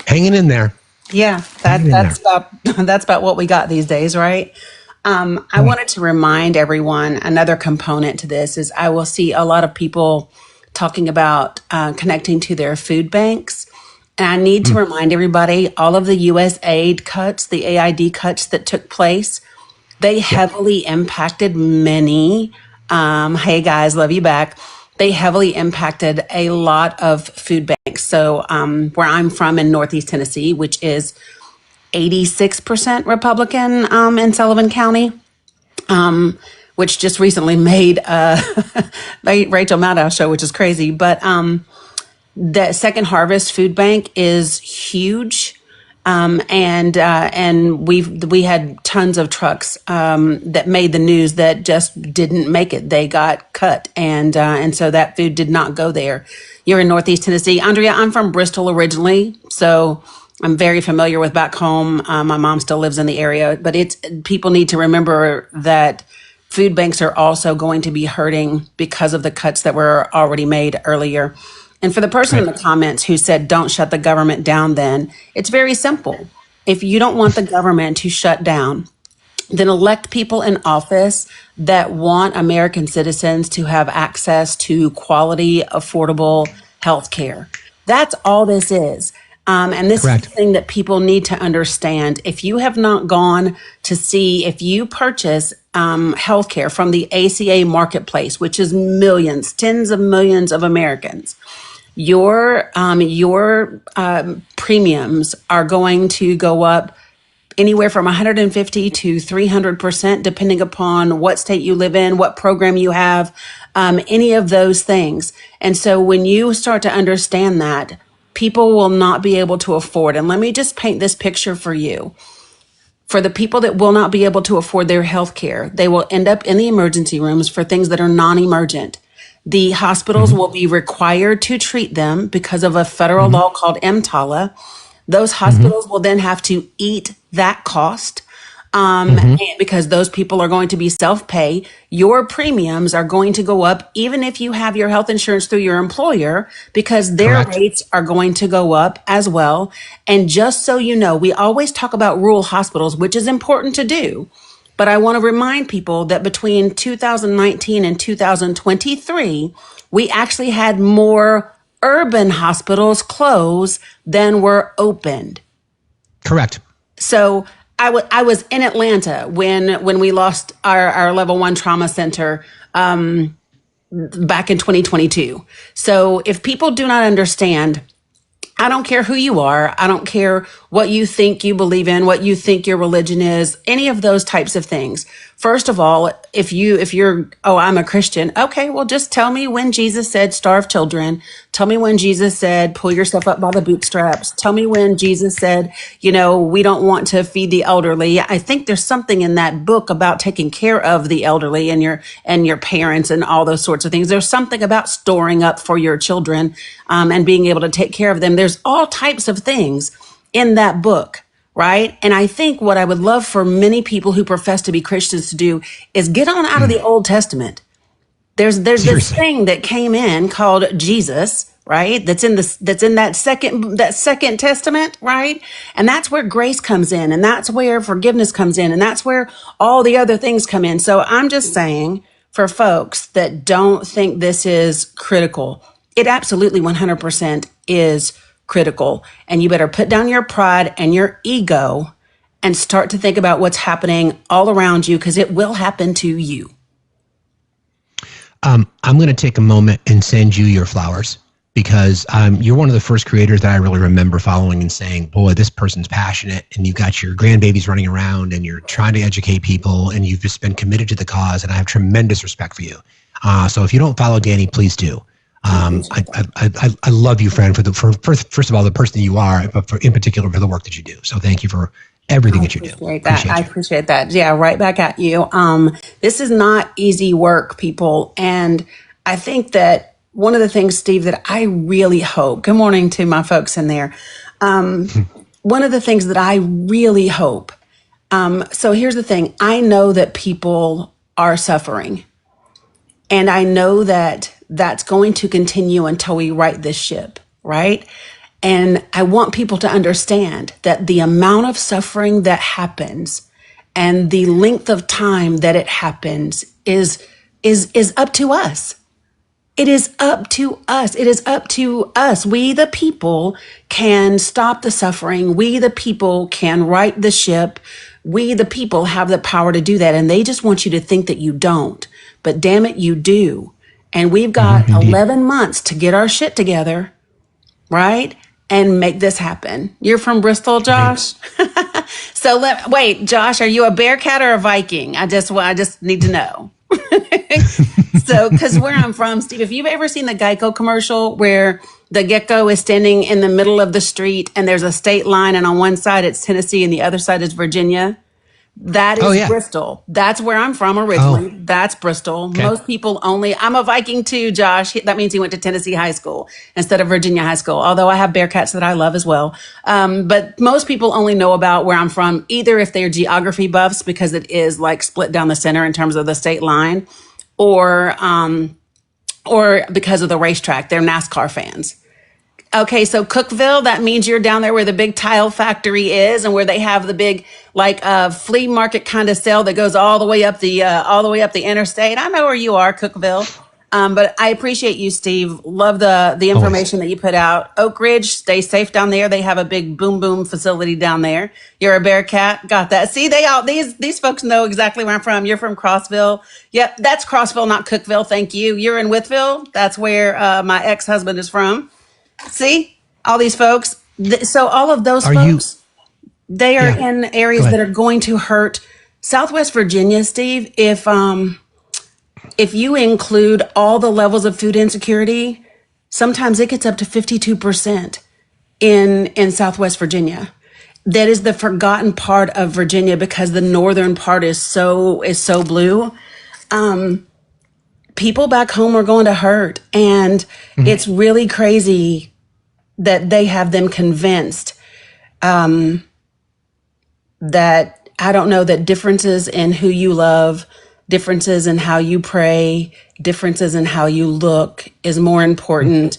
S1: Hanging in there.
S16: Yeah, that's about what we got these days, right? I wanted to remind everyone, another component to this is I will see a lot of people talking about connecting to their food banks. And I need to remind everybody, all of the U.S. aid cuts, the AID cuts that took place, they heavily impacted many. Hey, guys, love you back. They heavily impacted a lot of food banks. So where I'm from in Northeast Tennessee, which is 86% Republican in Sullivan County, which just recently made Rachel Maddow show, which is crazy. But the Second Harvest Food Bank is huge. And we had tons of trucks that made the news that just didn't make it. They got cut, and so that food did not go there. You're in Northeast Tennessee, Andrea. I'm from Bristol originally, so I'm very familiar with back home. My mom still lives in the area, but people need to remember that food banks are also going to be hurting because of the cuts that were already made earlier. And for the person in the comments who said, don't shut the government down, then it's very simple. If you don't want the government to shut down, then elect people in office that want American citizens to have access to quality, affordable health care. That's all this is. And this is the thing that people need to understand. If you have not gone to see, if you purchase healthcare from the ACA marketplace, which is millions, tens of millions of Americans, your premiums are going to go up anywhere from 150 to 300%, depending upon what state you live in, what program you have, any of those things. And so when you start to understand that, people will not be able to afford. And let me just paint this picture for you. For the people that will not be able to afford their health care, they will end up in the emergency rooms for things that are non-emergent. The hospitals will be required to treat them because of a federal law called EMTALA. Those hospitals will then have to eat that cost because those people are going to be self-pay. Your premiums are going to go up even if you have your health insurance through your employer because their rates are going to go up as well. And just so you know, we always talk about rural hospitals, which is important to do. But I want to remind people that between 2019 and 2023, we actually had more urban hospitals close than were opened.
S1: Correct.
S16: So I was in Atlanta when we lost our level 1 trauma center back in 2022. So if people do not understand, I don't care who you are. I don't care what you think you believe in, what you think your religion is, any of those types of things. First of all, if you're, oh, I'm a Christian. Okay, well, just tell me when Jesus said starve children. Tell me when Jesus said pull yourself up by the bootstraps. Tell me when Jesus said, we don't want to feed the elderly. I think there's something in that book about taking care of the elderly and your parents and all those sorts of things. There's something about storing up for your children and being able to take care of them. There's all types of things in that book. Right. And I think what I would love for many people who profess to be Christians to do is get on out of the Old Testament. There's this thing that came in called Jesus, right? That's in that second testament, right? And that's where grace comes in, and that's where forgiveness comes in, and that's where all the other things come in. So I'm just saying for folks that don't think this is critical, it absolutely 100% is critical. And you better put down your pride and your ego and start to think about what's happening all around you, because it will happen to you.
S1: I'm going to take a moment and send you your flowers because you're one of the first creators that I really remember following and saying, boy, this person's passionate, and you've got your grandbabies running around and you're trying to educate people and you've just been committed to the cause, and I have tremendous respect for you. So if you don't follow Danny, please do. I love you, friend, for first of all, the person that you are, but in particular for the work that you do. So thank you for everything that you do.
S16: I appreciate that. Yeah, right back at you. This is not easy work, people. And I think that one of the things, Steve, that I really hope, good morning to my folks in there. One of the things that I really hope, so here's the thing. I know that people are suffering, and I know that that's going to continue until we right this ship, right? And I want people to understand that the amount of suffering that happens and the length of time that it happens is up to us. It is up to us. It is up to us. We, the people, can stop the suffering. We, the people, can right the ship. We, the people, have the power to do that. And they just want you to think that you don't. But damn it, you do. And we've got 11 months to get our shit together, right? And make this happen. You're from Bristol, Josh? So wait, Josh, are you a Bearcat or a Viking? I just need to know. So, because where I'm from, Steve, if you've ever seen the Geico commercial where the gecko is standing in the middle of the street and there's a state line, and on one side it's Tennessee and the other side is Virginia, That is Bristol. That's where I'm from originally. That's Bristol.
S1: Okay.
S16: Most people I'm a Viking too, Josh. That means he went to Tennessee High School instead of Virginia High School, although I have Bearcats that I love as well. But most people only know about where I'm from, either if they're geography buffs, because it is like split down the center in terms of the state line, or because of the racetrack. They're NASCAR fans. Okay, so Cookeville, that means you're down there where the big tile factory is and where they have the big flea market kind of sale that goes all the way up the interstate. I know where you are, Cookeville. But I appreciate you, Steve. Love the information that you put out. Oak Ridge, stay safe down there. They have a big boom boom facility down there. You're a Bearcat. Got that. See, these folks know exactly where I'm from. You're from Crossville. Yep, that's Crossville, not Cookeville. Thank you. You're in Wytheville. That's where my ex-husband is from. See, all these folks. So all of those folks, they are in areas that are going to hurt. Southwest Virginia, Steve, if you include all the levels of food insecurity, sometimes it gets up to 52% in Southwest Virginia. That is the forgotten part of Virginia because the northern part is so blue. People back home are going to hurt. And it's really crazy that they have them convinced that, I don't know, that differences in who you love, differences in how you pray, differences in how you look is more important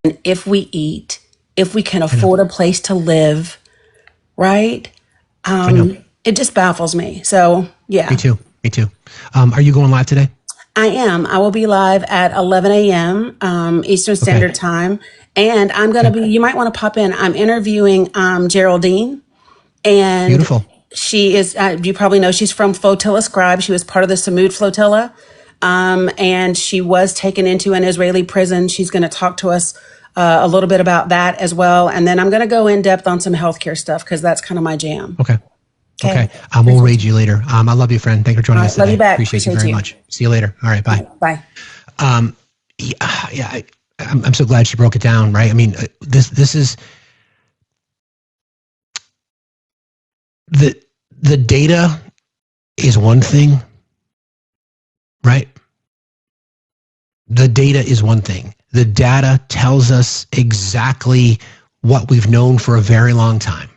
S16: than if we eat, if we can afford a place to live, right? It just baffles me. So, yeah.
S1: Me too. Are you going live today?
S16: I am. I will be live at 11 a.m. Eastern Standard Time. And I'm going to be, you might want to pop in. I'm interviewing Geraldine. And
S1: beautiful.
S16: She is, you probably know, she's from Flotilla Scribe. She was part of the Samud Flotilla. And she was taken into an Israeli prison. She's going to talk to us a little bit about that as well. And then I'm going to go in depth on some healthcare stuff because that's kind of my jam.
S1: Okay. We'll raid you later. I love you, friend. Thanks for joining us today.
S16: Love you back.
S1: Appreciate you very much. See you later. All right. Bye.
S16: Bye.
S1: I'm so glad she broke it down. Right. I mean, this is the data is one thing, right? The data is one thing. The data tells us exactly what we've known for a very long time,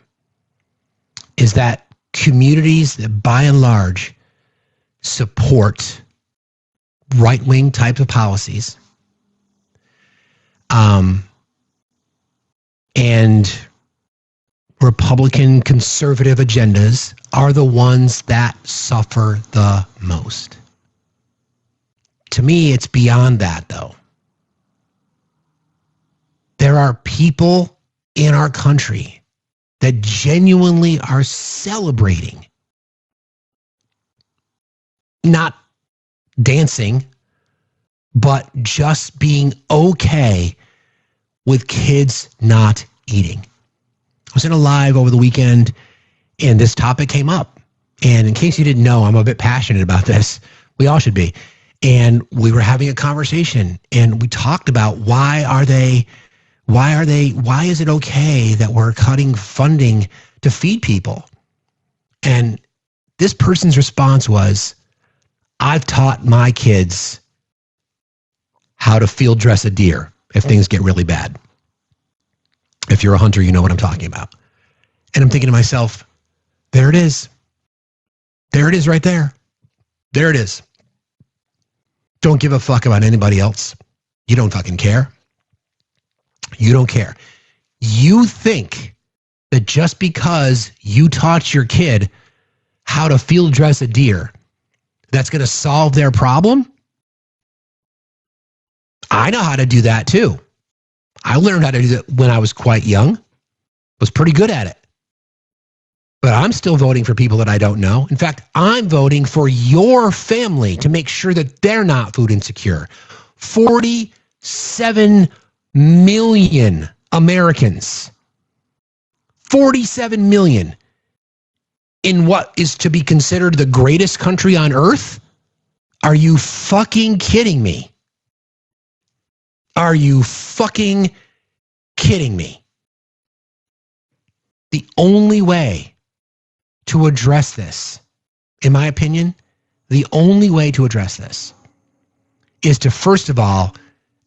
S1: is that communities that by and large support right-wing types of policies and Republican conservative agendas are the ones that suffer the most. To me, it's beyond that, though. There are people in our country that genuinely are celebrating, not dancing, but just being okay with kids not eating. I was in a live over the weekend and this topic came up. And in case you didn't know, I'm a bit passionate about this. We all should be. And we were having a conversation and we talked about why is it okay that we're cutting funding to feed people? And this person's response was, I've taught my kids how to field dress a deer if things get really bad. If you're a hunter, you know what I'm talking about. And I'm thinking to myself, there it is. There it is right there. There it is. Don't give a fuck about anybody else. You don't fucking care. You don't care. You think that just because you taught your kid how to field dress a deer, that's going to solve their problem? I know how to do that too. I learned how to do that when I was quite young. Was pretty good at it. But I'm still voting for people that I don't know. In fact, I'm voting for your family to make sure that they're not food insecure. 47 million Americans. 47 million in what is to be considered the greatest country on earth? Are you fucking kidding me? Are you fucking kidding me? The only way to address this in my opinion, the only way to address this is to, first of all,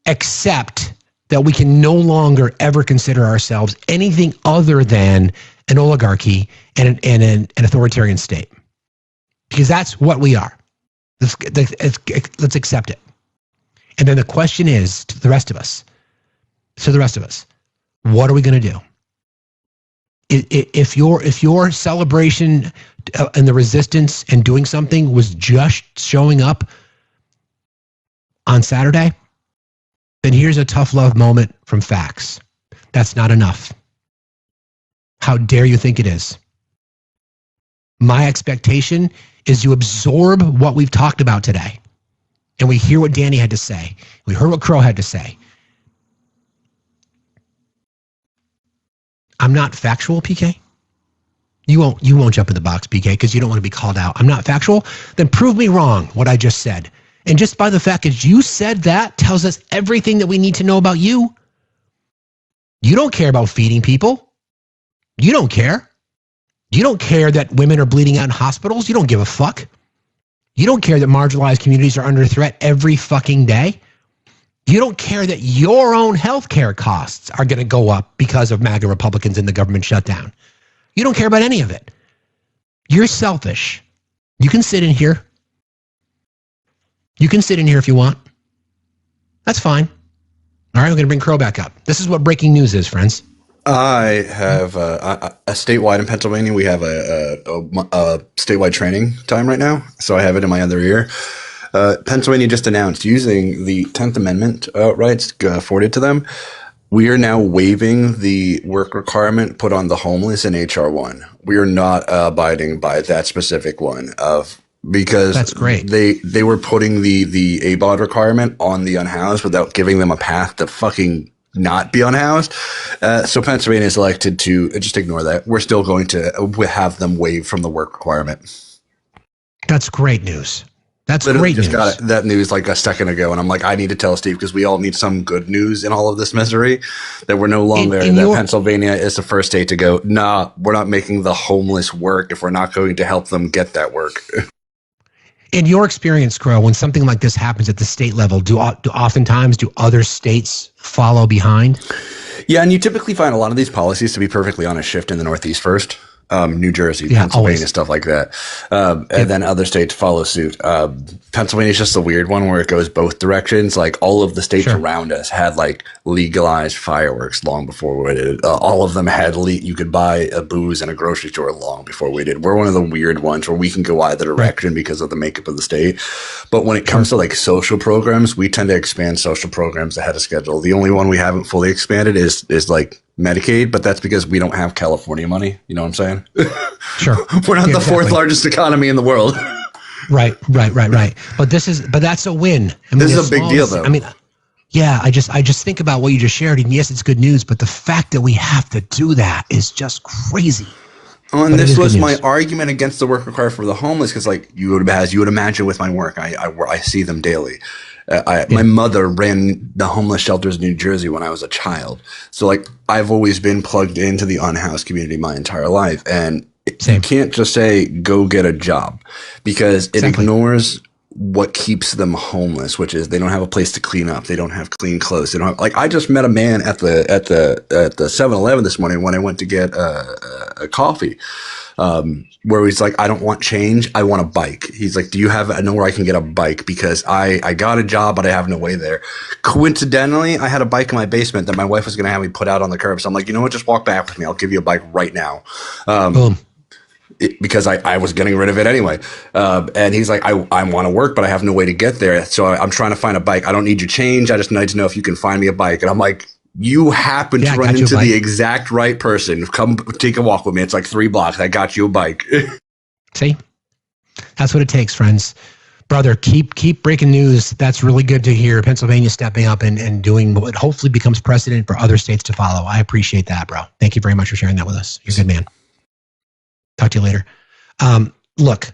S1: accept that we can no longer ever consider ourselves anything other than an oligarchy and an authoritarian state. Because that's what we are. Let's accept it. And then the question is to the rest of us, what are we going to do? If your celebration and the resistance and doing something was just showing up on Saturday, then here's a tough love moment from Facts. That's not enough. How dare you think it is? My expectation is you absorb what we've talked about today. And we hear what Danny had to say. We heard what Crow had to say. I'm not factual, PK. You won't jump in the box, PK, because you don't want to be called out. I'm not factual. Then prove me wrong, what I just said. And just by the fact that you said that tells us everything that we need to know about you. You don't care about feeding people. You don't care. You don't care that women are bleeding out in hospitals. You don't give a fuck. You don't care that marginalized communities are under threat every fucking day. You don't care that your own healthcare costs are going to go up because of MAGA Republicans and the government shutdown. You don't care about any of it. You're selfish. You can sit in here. You can sit in here if you want. That's fine. All right, we're going to bring Crow back up. This is what breaking news is, friends.
S14: I have a statewide in Pennsylvania. We have a statewide training time right now, so I have it in my other ear. Pennsylvania just announced using the 10th Amendment rights afforded to them. We are now waiving the work requirement put on the homeless in HR 1. We are not abiding by that specific one because
S1: that's great.
S14: They were putting the ABOD requirement on the unhoused without giving them a path to fucking not be unhoused. So Pennsylvania is elected to just ignore that. We're still going to have them waived from the work requirement.
S1: That's great news. That's
S14: literally
S1: great
S14: just
S1: news.
S14: Got that news like a second ago, and I'm like, I need to tell Steve because we all need some good news in all of this misery. That we're no longer that Pennsylvania is the first state to go. Nah, we're not making the homeless work if we're not going to help them get that work.
S1: In your experience, Crow, when something like this happens at the state level, do oftentimes other states follow behind?
S14: Yeah, and you typically find a lot of these policies, to be perfectly honest, shift in the Northeast first. New Jersey, Pennsylvania, always. Stuff like that. And then other states follow suit. Pennsylvania is just a weird one where it goes both directions. Like all of the states around us had like legalized fireworks long before we did. All of them had you could buy a booze in a grocery store long before we did. We're one of the weird ones where we can go either direction because of the makeup of the state. But when it comes to like social programs, we tend to expand social programs ahead of schedule. The only one we haven't fully expanded is like Medicaid, but that's because we don't have California money. You know what I'm saying?
S1: Sure.
S14: We're not the fourth largest economy in the world.
S1: Right. But that's a win. I mean,
S14: this is a big deal, though.
S1: I mean, yeah, I just think about what you just shared, and yes, it's good news, but the fact that we have to do that is just crazy.
S14: Oh, and this was my argument against the work required for the homeless, because like you would imagine with my work, I see them daily. My mother ran the homeless shelters in New Jersey when I was a child. So like I've always been plugged into the unhoused community my entire life. And you can't just say, go get a job, because it ignores what keeps them homeless, which is they don't have a place to clean up. They don't have clean clothes. They don't have, like, I just met a man at the 7-Eleven this morning when I went to get a coffee. Where he's like, I don't want change. I want a bike. He's like, do you have nowhere I can get a bike? Because I got a job, but I have no way there. Coincidentally, I had a bike in my basement that my wife was going to have me put out on the curb. So I'm like, you know what? Just walk back with me. I'll give you a bike right now.
S1: Boom.
S14: Because I was getting rid of it anyway. And he's like, I want to work, but I have no way to get there. So I'm trying to find a bike. I don't need your change. I just need to know if you can find me a bike. And I'm like, you happen to run into the exact right person. Come take a walk with me. It's like 3 blocks. I got you a bike.
S1: See? That's what it takes, friends. Brother, keep breaking news. That's really good to hear. Pennsylvania stepping up and doing what hopefully becomes precedent for other states to follow. I appreciate that, bro. Thank you very much for sharing that with us. You're a good man. Talk to you later. Look,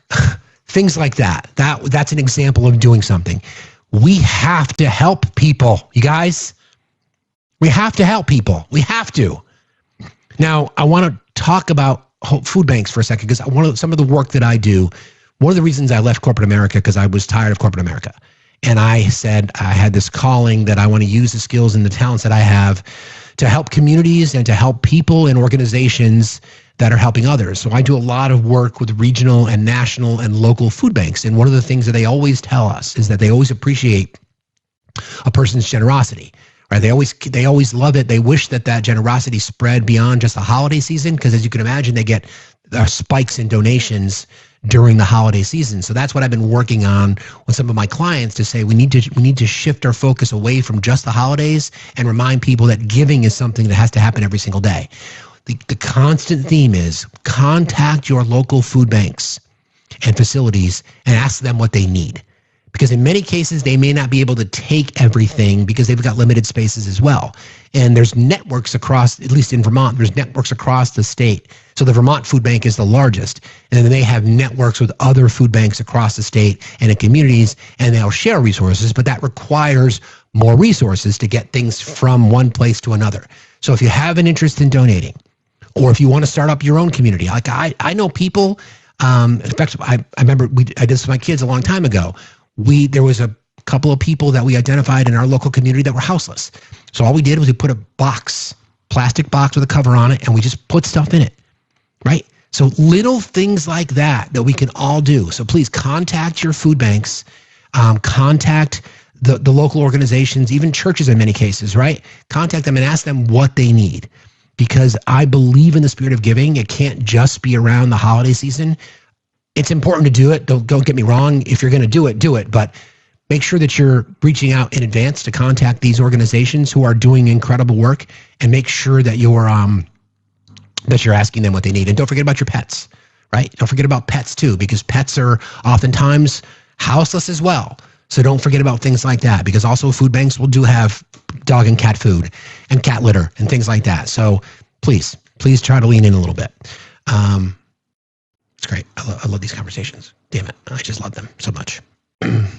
S1: things like that's an example of doing something. We have to help people, you guys. We have to help people. We have to. Now, I want to talk about food banks for a second, because some of the work that I do One of the reasons I left corporate America, because I was tired of corporate America. And I said I had this calling that I want to use the skills and the talents that I have to help communities and to help people and organizations that are helping others. So I do a lot of work with regional and national and local food banks. And one of the things that they always tell us is that they always appreciate a person's generosity. Right? They always love it. They wish that generosity spread beyond just the holiday season, because as you can imagine, they get spikes in donations during the holiday season. So that's what I've been working on with some of my clients, to say we need to shift our focus away from just the holidays and remind people that giving is something that has to happen every single day. The constant theme is contact your local food banks and facilities and ask them what they need. Because in many cases, they may not be able to take everything because they've got limited spaces as well. And there's networks across, at least in Vermont, there's networks across the state. So the Vermont Food Bank is the largest. And then they have networks with other food banks across the state and in communities, and they'll share resources, but that requires more resources to get things from one place to another. So if you have an interest in donating, or if you want to start up your own community, like I know people, in fact, I remember I did this with my kids a long time ago. There was a couple of people that we identified in our local community that were houseless. So all we did was we put a plastic box with a cover on it, and we just put stuff in it, right? So little things like that we can all do. So please contact your food banks, contact the local organizations, even churches in many cases, right? Contact them and ask them what they need. Because I believe in the spirit of giving. It can't just be around the holiday season. It's important to do it. Don't get me wrong. If you're going to do it. But make sure that you're reaching out in advance to contact these organizations who are doing incredible work, and make sure that you're asking them what they need. And don't forget about your pets, right? Don't forget about pets too, because pets are oftentimes houseless as well. So don't forget about things like that, because also food banks do have dog and cat food and cat litter and things like that. So please try to lean in a little bit. It's great. I love these conversations. Damn it. I just love them so much. Good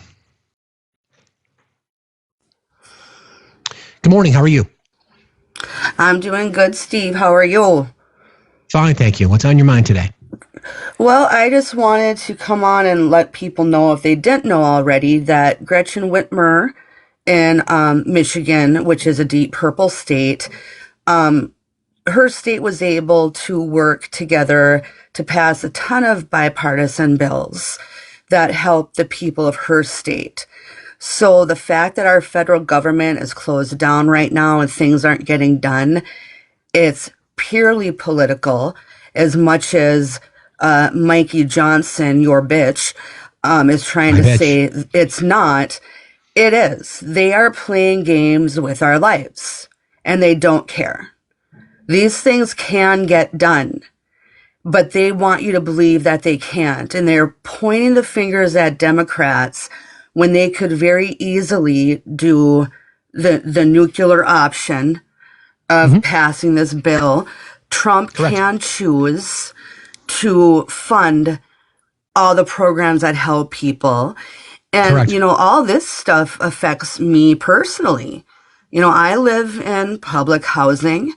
S1: morning. How are you?
S17: I'm doing good, Steve. How are you?
S1: Fine, thank you. What's on your mind today?
S17: Well, I just wanted to come on and let people know, if they didn't know already, that Gretchen Whitmer in Michigan, which is a deep purple state, her state was able to work together to pass a ton of bipartisan bills that help the people of her state. So the fact that our federal government is closed down right now and things aren't getting done, it's purely political, as much as Mikey Johnson, your bitch, is trying to say it's not. It is. They are playing games with our lives, and they don't care. These things can get done, but they want you to believe that they can't. And they're pointing the fingers at Democrats when they could very easily do the nuclear option of passing this bill. Trump can choose to fund all the programs that help people. And, all this stuff affects me personally. I live in public housing.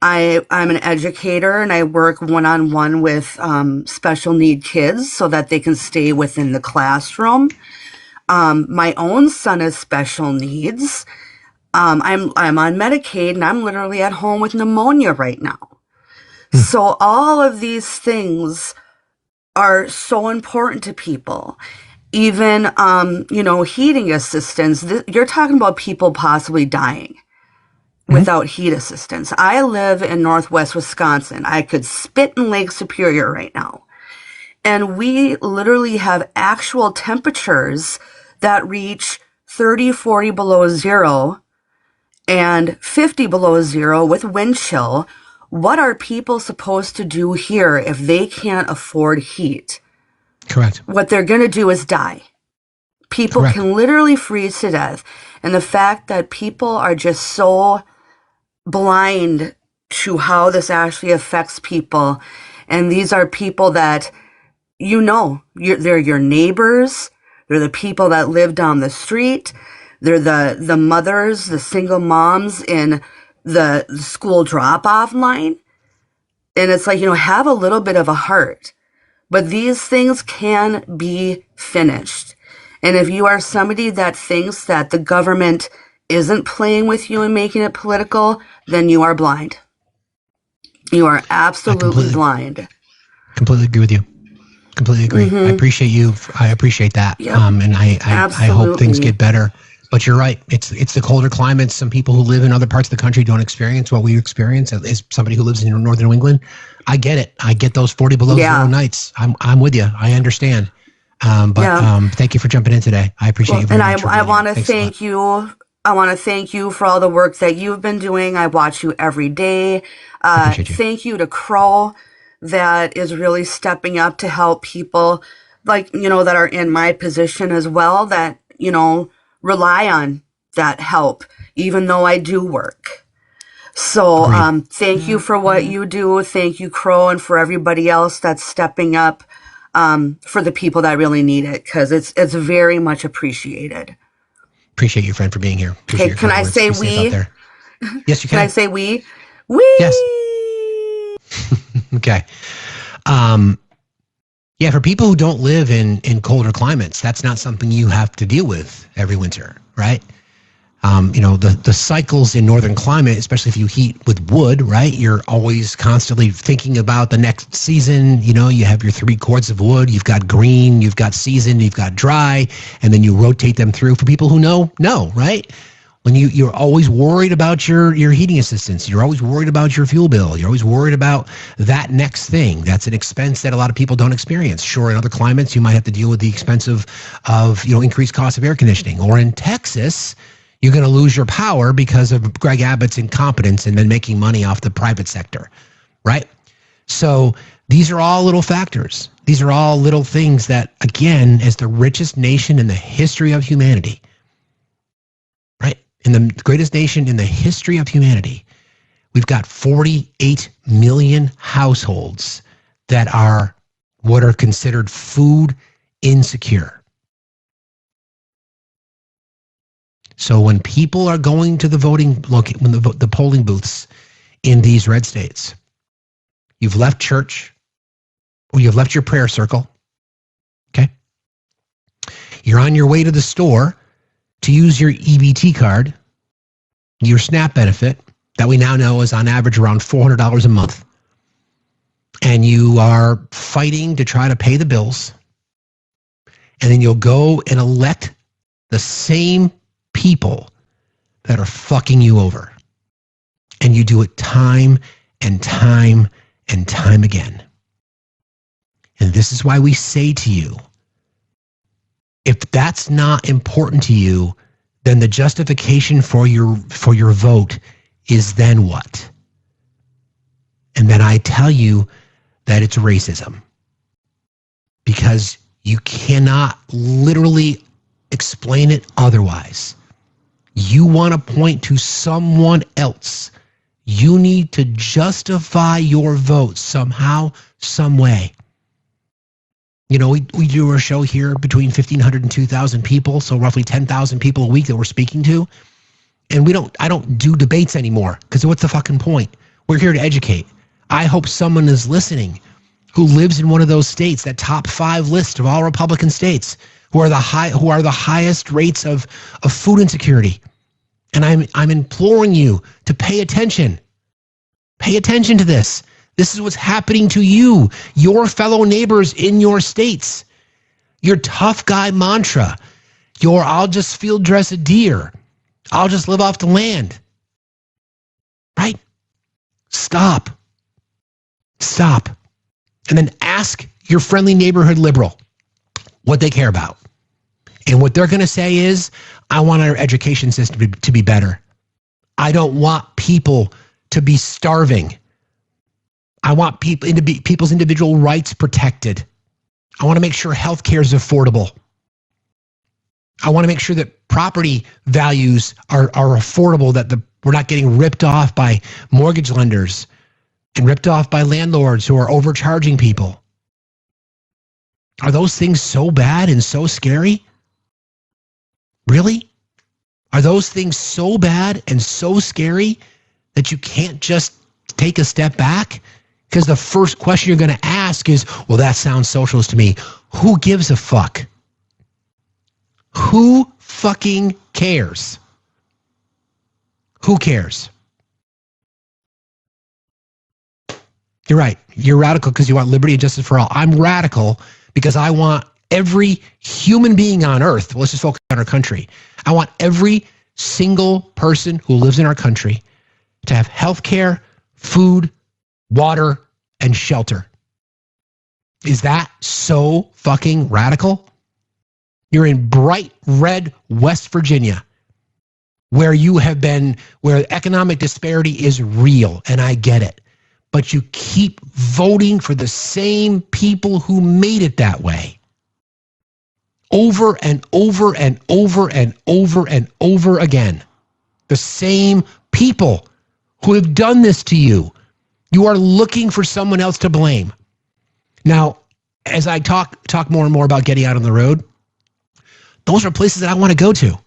S17: I'm an educator, and I work one-on-one with special need kids so that they can stay within the classroom. My own son has special needs. I'm on Medicaid, and I'm literally at home with pneumonia right now. So all of these things are so important to people. Even, heating assistance. You're talking about people possibly dying without heat assistance. I live in Northwest Wisconsin. I could spit in Lake Superior right now. And we literally have actual temperatures that reach 30, 40 below zero and 50 below zero with wind chill. What are people supposed to do here if they can't afford heat?
S1: Correct.
S17: What they're going to do is die. People can literally freeze to death. And the fact that people are just so blind to how this actually affects people. And these are people that, they're your neighbors. They're the people that live down the street. They're the mothers, the single moms in the school drop-off line. And it's like, have a little bit of a heart. but these things can be finished. And if you are somebody that thinks that the government isn't playing with you and making it political, then you are blind. You are absolutely blind.
S1: Completely agree with you. Completely agree. I appreciate you. I appreciate that.
S17: Yep.
S1: And I hope things get better. But you're right. It's the colder climates. Some people who live in other parts of the country don't experience what we experience. As somebody who lives in northern New England, I get it. I get those 40 below zero nights. I'm with you. I understand. Thank you for jumping in today. I appreciate you very much.
S17: And I want to thank you. I want to thank you for all the work that you've been doing. I watch you every day. Thank you to Crow, that is really stepping up to help people like, that are in my position as well, that, rely on that help, even though I do work. So thank you for what you do. Thank you, Crow, and for everybody else that's stepping up for the people that really need it, because it's very much appreciated.
S1: Appreciate you, friend, for being here. Appreciate
S17: can I say we?
S1: Yes, you can.
S17: Can I say we? We.
S1: Yes. Okay. Yeah, for people who don't live in colder climates, that's not something you have to deal with every winter, right? The cycles in northern climate, especially if you heat with wood, right? You're always constantly thinking about the next season. You have your 3 cords of wood. You've got green, you've got seasoned, you've got dry, and then you rotate them through. For people who know, right? When you're always worried about your heating assistance, you're always worried about your fuel bill, you're always worried about that next thing. That's an expense that a lot of people don't experience. Sure, in other climates, you might have to deal with the expense of increased cost of air conditioning. Or in Texas, you're going to lose your power because of Greg Abbott's incompetence and then making money off the private sector, right? So these are all little factors. These are all little things that, again, as the richest nation in the history of humanity, right? In the greatest nation in the history of humanity, we've got 48 million households that are what are considered food insecure. So when people are going to the the polling booths in these red states, you've left church or you've left your prayer circle, okay? You're on your way to the store to use your EBT card, your SNAP benefit that we now know is on average around $400 a month. And you are fighting to try to pay the bills. And then you'll go and elect the same people that are fucking you over. And you do it time and time and time again. And this is why we say to you, if that's not important to you, then the justification for your vote is then what? And then I tell you that it's racism. Because you cannot literally explain it otherwise. You want to point to someone else. You need to justify your vote somehow, some way. We do our show here between 1,500 and 2,000 people, so roughly 10,000 people a week that we're speaking to. And I don't do debates anymore, because what's the fucking point? We're here to educate. I hope someone is listening who lives in one of those states, that top 5 list of all Republican states, who are the highest rates of food insecurity. And I'm imploring you to pay attention. Pay attention to this. This is what's happening to you, your fellow neighbors in your states. Your tough guy mantra, your I'll just field dress a deer, I'll just live off the land. Right? Stop. And then ask your friendly neighborhood liberal what they care about. And what they're going to say is, I want our education system to be better. I don't want people to be starving. I want people's individual rights protected. I want to make sure healthcare is affordable. I want to make sure that property values are affordable, that we're not getting ripped off by mortgage lenders and ripped off by landlords who are overcharging people. Are those things so bad and so scary? Really? Are those things so bad and so scary that you can't just take a step back Because the first question you're going to ask is, well, that sounds socialist to me. Who gives a fuck? Who fucking cares? Who cares? You're right. You're radical because you want liberty and justice for all. I'm radical because I want every human being on earth, well, let's just focus on our country. I want every single person who lives in our country to have health care, food, water, and shelter. Is that so fucking radical? You're in bright red West Virginia, where economic disparity is real, and I get it. But you keep voting for the same people who made it that way. Over and over and over and over and over again. The same people who have done this to you. You are looking for someone else to blame. Now, as I talk more and more about getting out on the road, those are places that I want to go to.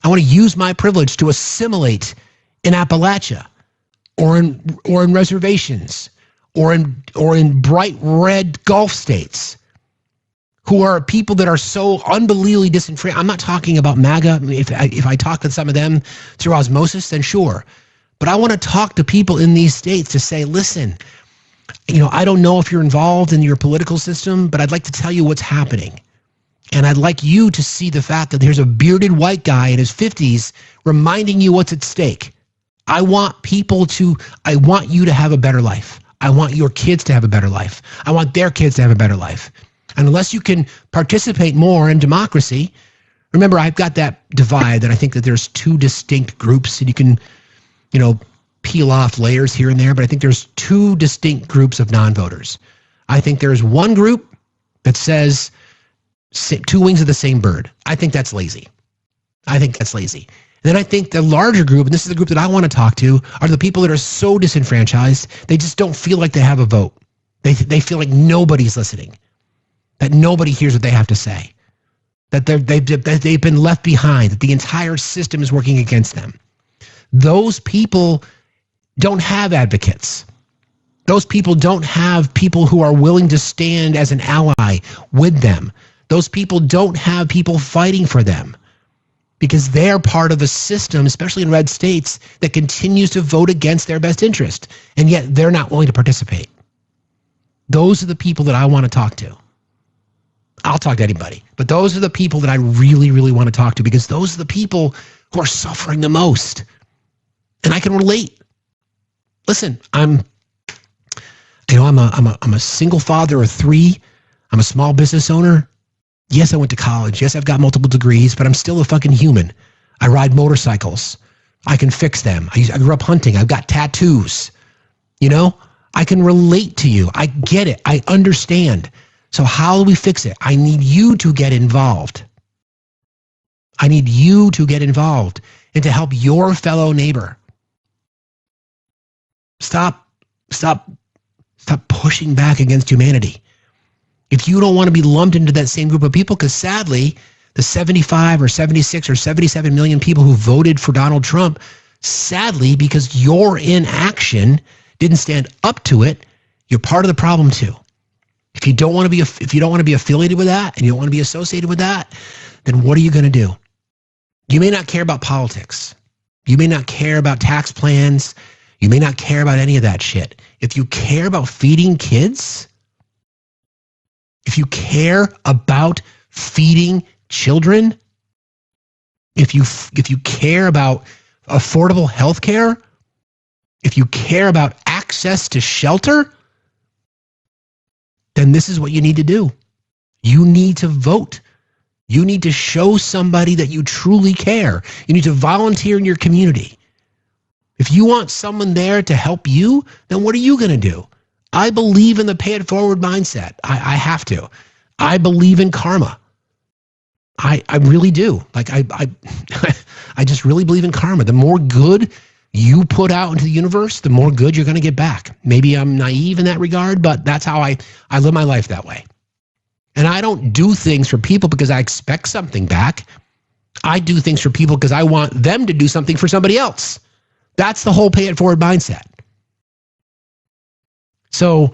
S1: I want to use my privilege to assimilate in Appalachia or in reservations or in bright red Gulf states who are people that are so unbelievably disenfranchised. I'm not talking about MAGA. If I talk to some of them through osmosis, then sure. But I want to talk to people in these states to say, listen, I don't know if you're involved in your political system, but I'd like to tell you what's happening. And I'd like you to see the fact that there's a bearded white guy in his 50s reminding you what's at stake. I want you to have a better life. I want your kids to have a better life. I want their kids to have a better life. And unless you can participate more in democracy, remember, I've got that divide that I think that there's two distinct groups, and you can, peel off layers here and there, but I think there's two distinct groups of non-voters. I think there's one group that says two wings of the same bird. I think that's lazy. And then I think the larger group, and this is the group that I want to talk to, are the people that are so disenfranchised, they just don't feel like they have a vote. They feel like nobody's listening, that nobody hears what they have to say, that they've been left behind, that the entire system is working against them. Those people don't have advocates. Those people don't have people who are willing to stand as an ally with them. Those people don't have people fighting for them because they're part of a system, especially in red states, that continues to vote against their best interest, and yet they're not willing to participate. Those are the people that I want to talk to. I'll talk to anybody, but those are the people that I really, really want to talk to because those are the people who are suffering the most. And I can relate. Listen, I'm a single father of 3. I'm a small business owner. Yes, I went to college. Yes, I've got multiple degrees, but I'm still a fucking human. I ride motorcycles. I can fix them. I grew up hunting. I've got tattoos. I can relate to you. I get it. I understand. So how do we fix it? I need you to get involved. I need you to get involved and to help your fellow neighbor. Stop pushing back against humanity. If you don't want to be lumped into that same group of people, because sadly, the 75 or 76 or 77 million people who voted for Donald Trump, sadly, because your inaction didn't stand up to it, you're part of the problem too. If you don't want to be affiliated with that and you don't want to be associated with that, then what are you going to do? You may not care about politics. You may not care about tax plans. You may not care about any of that shit. If you care about feeding kids, if you care about feeding children, if you care about affordable health care, if you care about access to shelter, then this is what you need to do. You need to vote. You need to show somebody that you truly care. You need to volunteer in your community. If you want someone there to help you, then what are you going to do? I believe in the pay it forward mindset. I have to. I believe in karma. I really do. I just really believe in karma. The more good you put out into the universe, the more good you're going to get back. Maybe I'm naive in that regard, but that's how I live my life that way. And I don't do things for people because I expect something back. I do things for people because I want them to do something for somebody else. That's the whole pay it forward mindset. So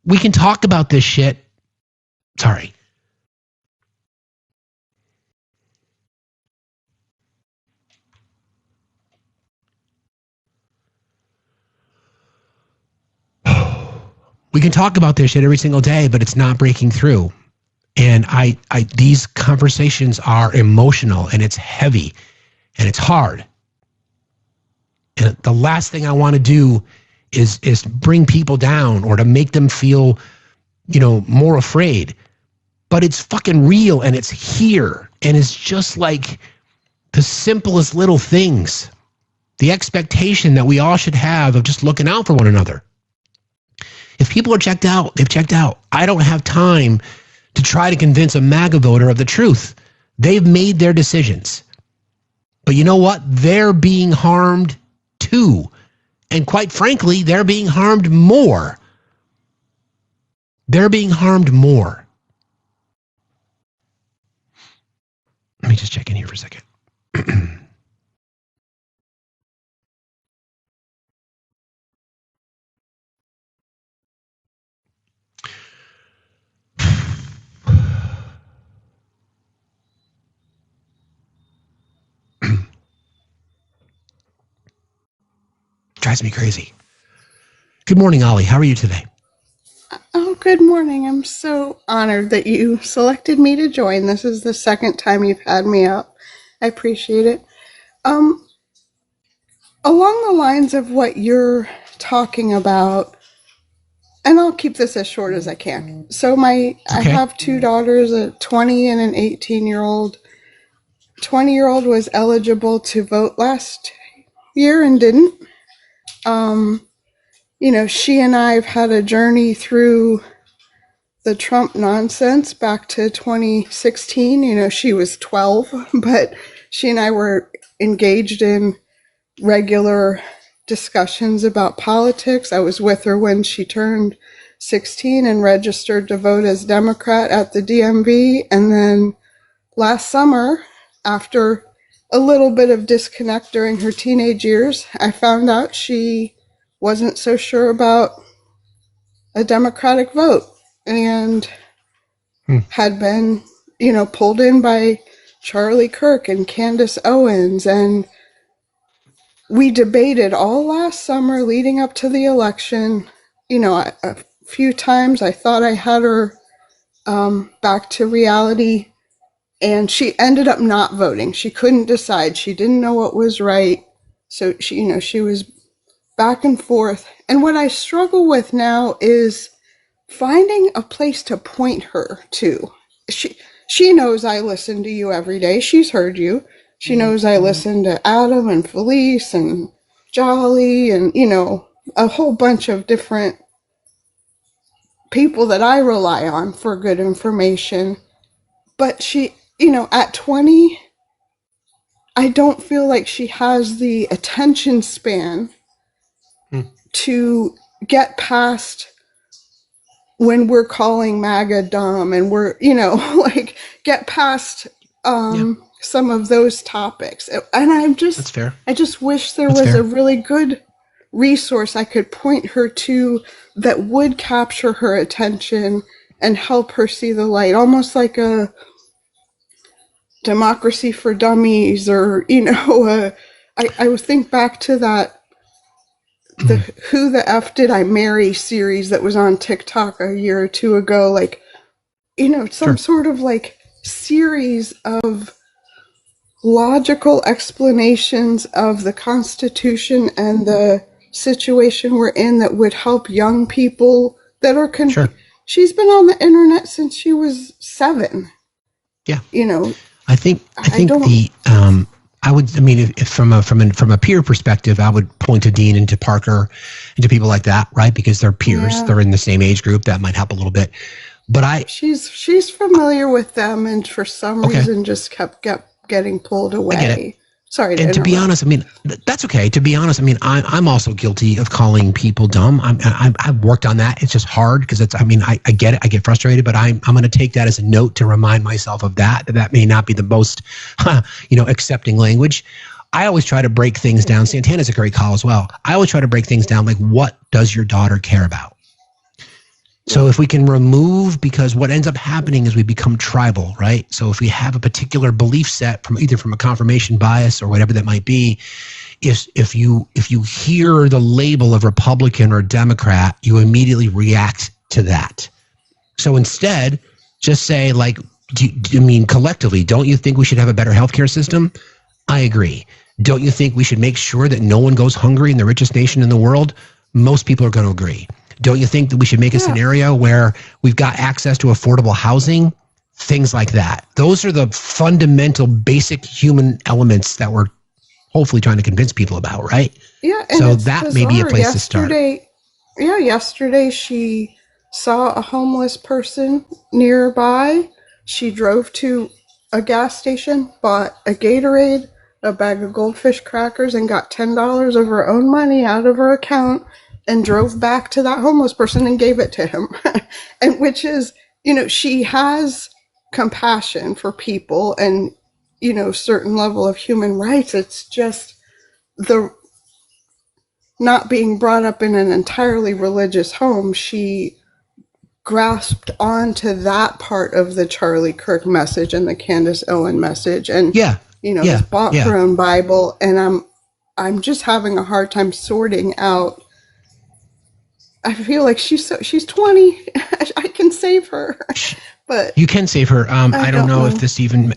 S1: we can talk about this shit. Sorry. We can talk about this shit every single day, but it's not breaking through. And these conversations are emotional, and it's heavy, and it's hard. And the last thing I want to do is bring people down or to make them feel, more afraid. But it's fucking real, and it's here. And it's just like the simplest little things. The expectation that we all should have of just looking out for one another. If people are checked out, they've checked out. I don't have time to try to convince a MAGA voter of the truth. They've made their decisions. But you know what? They're being harmed too. And quite frankly, they're being harmed more. They're being harmed more. Let me just check in here for a second. Drives me crazy. Good morning, Ollie. How are you today?
S18: Oh, good morning. I'm so honored that you selected me to join. This is the second time you've had me up. I appreciate it. Along the lines of what you're talking about, and I'll keep this as short as I can. So I have two daughters, a 20 and an 18-year-old. 20-year-old was eligible to vote last year and didn't. She and I have had a journey through the Trump nonsense back to 2016. She was 12, but she and I were engaged in regular discussions about politics. I was with her when she turned 16 and registered to vote as Democrat at the DMV. And then last summer, after a little bit of disconnect during her teenage years, I found out she wasn't so sure about a Democratic vote and had been, pulled in by Charlie Kirk and Candace Owens. And we debated all last summer leading up to the election. A few times I thought I had her back to reality, and she ended up not voting. She couldn't decide. She didn't know what was right. So she was back and forth. And what I struggle with now is finding a place to point her to. She knows I listen to you every day. She's heard you. She knows I listen to Adam and Felice and Jolly and, a whole bunch of different people that I rely on for good information. But she, at 20, I don't feel like she has the attention span to get past when we're calling MAGA dumb and we're, get past some of those topics. And
S1: That's fair.
S18: I just wish there was a really good resource I could point her to that would capture her attention and help her see the light, almost like a Democracy for Dummies, or, I would think back to that the Who the F Did I Marry series that was on TikTok a year or two ago, some sort of series of logical explanations of the Constitution and the situation we're in that would help young people that are She's been on the internet since she was 7.
S1: Yeah. I think if from a peer perspective, I would point to Dean and to Parker and to people like that, right? Because they're peers. Yeah. They're in the same age group. That might help a little bit. But
S18: she's familiar with them, and for some reason just kept getting pulled away.
S1: I get it.
S18: Sorry to
S1: interrupt. To be honest, that's okay. To be honest, I'm also guilty of calling people dumb. I've worked on that. It's just hard because I get it. I get frustrated, but I'm going to take that as a note to remind myself of that may not be the most, accepting language. I always try to break things down. Santana's a great call as well. I always try to break things down like, what does your daughter care about? So if we can remove, because what ends up happening is we become tribal, right? So if we have a particular belief set from either from a confirmation bias or whatever that might be, if you hear the label of Republican or Democrat, you immediately react to that. So instead, just say like, collectively, don't you think we should have a better healthcare system? I agree. Don't you think we should make sure that no one goes hungry in the richest nation in the world? Most people are going to agree. Don't you think that we should make a scenario where we've got access to affordable housing? Things like that. Those are the fundamental, basic human elements that we're hopefully trying to convince people about, right?
S18: Yeah. And
S1: so that may be a place to start.
S18: Yeah, yesterday she saw a homeless person nearby. She drove to a gas station, bought a Gatorade, a bag of Goldfish crackers, and got $10 of her own money out of her account and drove back to that homeless person and gave it to him. And which is, she has compassion for people and, certain level of human rights. It's just the not being brought up in an entirely religious home. She grasped onto that part of the Charlie Kirk message and the Candace Owen message, and has bought her own Bible. And I'm just having a hard time sorting out. I feel like she's 20. I can save her, but
S1: you can save her. I don't know if this even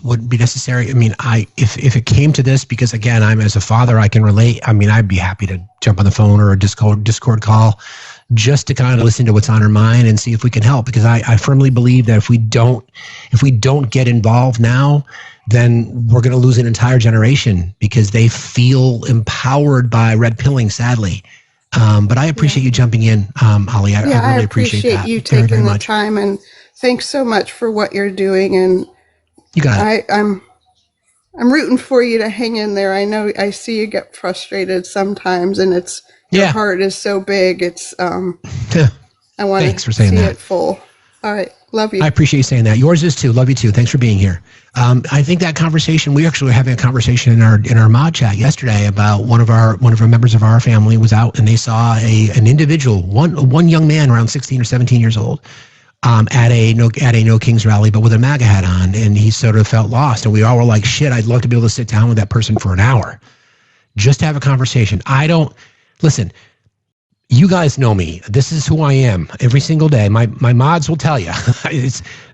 S1: would be necessary. I mean, if it came to this, because again, I'm as a father, I can relate. I mean, I'd be happy to jump on the phone or a Discord call just to kind of listen to what's on her mind and see if we can help. Because I firmly believe that if we don't get involved now, then we're going to lose an entire generation because they feel empowered by red pilling, sadly. But I appreciate you jumping in, Holly. I really appreciate that.
S18: You taking very, very the time, and thanks so much for what you're doing. And
S1: you got it.
S18: I'm rooting for you to hang in there. I know I see you get frustrated sometimes, and your heart is so big. It's I want to see it full. All right, love you.
S1: I appreciate you saying that. Yours is too. Love you too. Thanks for being here. I think that conversation, we actually were having a conversation in our mod chat yesterday about one of our members of our family was out and they saw an individual, one young man around 16 or 17 years old, at a No Kings rally, but with a MAGA hat on, and he sort of felt lost. And we all were like, shit, I'd love to be able to sit down with that person for an hour, just to have a conversation. Listen, you guys know me. This is who I am every single day. My mods will tell you.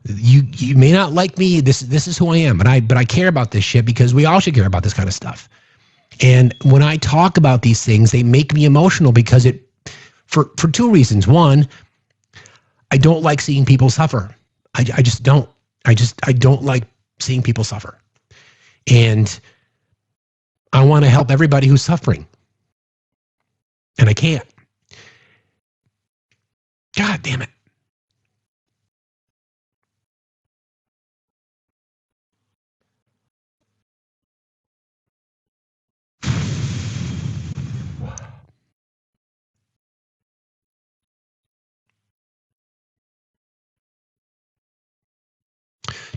S1: You may not like me. This is who I am. But I care about this shit because we all should care about this kind of stuff. And when I talk about these things, they make me emotional because for two reasons. One, I don't like seeing people suffer. I just don't. I don't like seeing people suffer. And I want to help everybody who's suffering. And I can't. God damn it.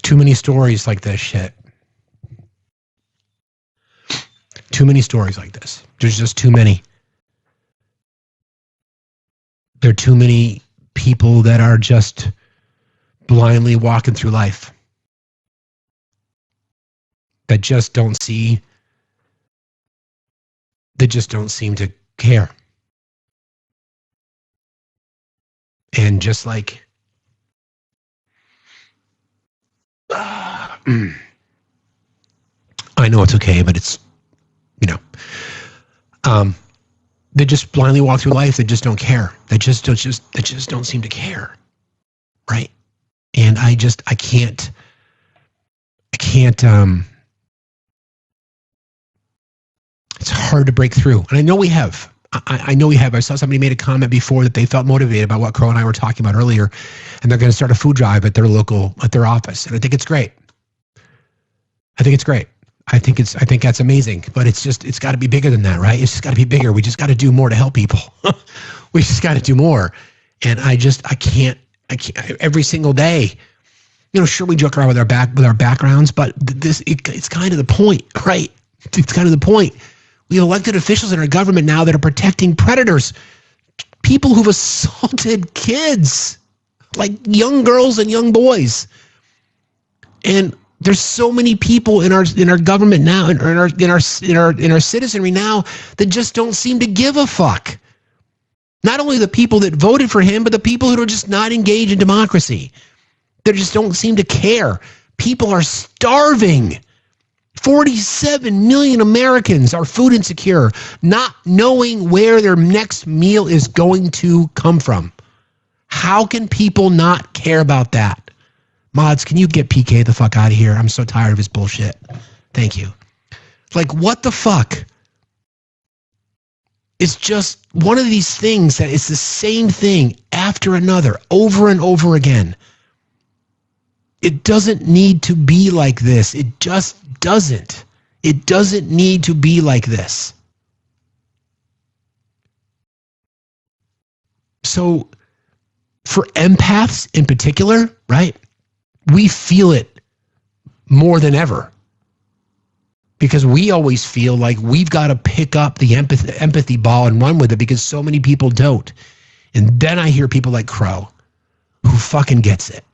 S1: Too many stories like this shit. Too many stories like this. There's just too many. There are too many people that are just blindly walking through life that just don't seem to care. And just like I know it's okay, but it's they just blindly walk through life. They just don't care. They just don't seem to care, right? And I can't. It's hard to break through, and I know we have. I know we have. I saw somebody made a comment before that they felt motivated by what Crow and I were talking about earlier, and they're going to start a food drive at their office, and I think it's great. I think that's amazing, but it's got to be bigger than that, right? It's just got to be bigger. We just got to do more to help people. We just got to do more. And I can't every single day Sure, we joke around with our backgrounds, but it's kind of the point, right? It's kind of the point. We have elected officials in our government now that are protecting predators, people who've assaulted kids, like young girls and young boys. And there's so many people in our government now, in our citizenry now, that just don't seem to give a fuck. Not only the people that voted for him, but the people who are just not engaged in democracy. They just don't seem to care. People are starving. 47 million Americans are food insecure, not knowing where their next meal is going to come from. How can people not care about that? Mods, can you get PK the fuck out of here? I'm so tired of his bullshit. Thank you. Like, what the fuck? It's just one of these things that it's the same thing after another, over and over again. It doesn't need to be like this. It just doesn't. It doesn't need to be like this. So, for empaths in particular, right? We feel it more than ever because we always feel like we've got to pick up the empathy ball and run with it because so many people don't. And then I hear people like Crow who fucking gets it.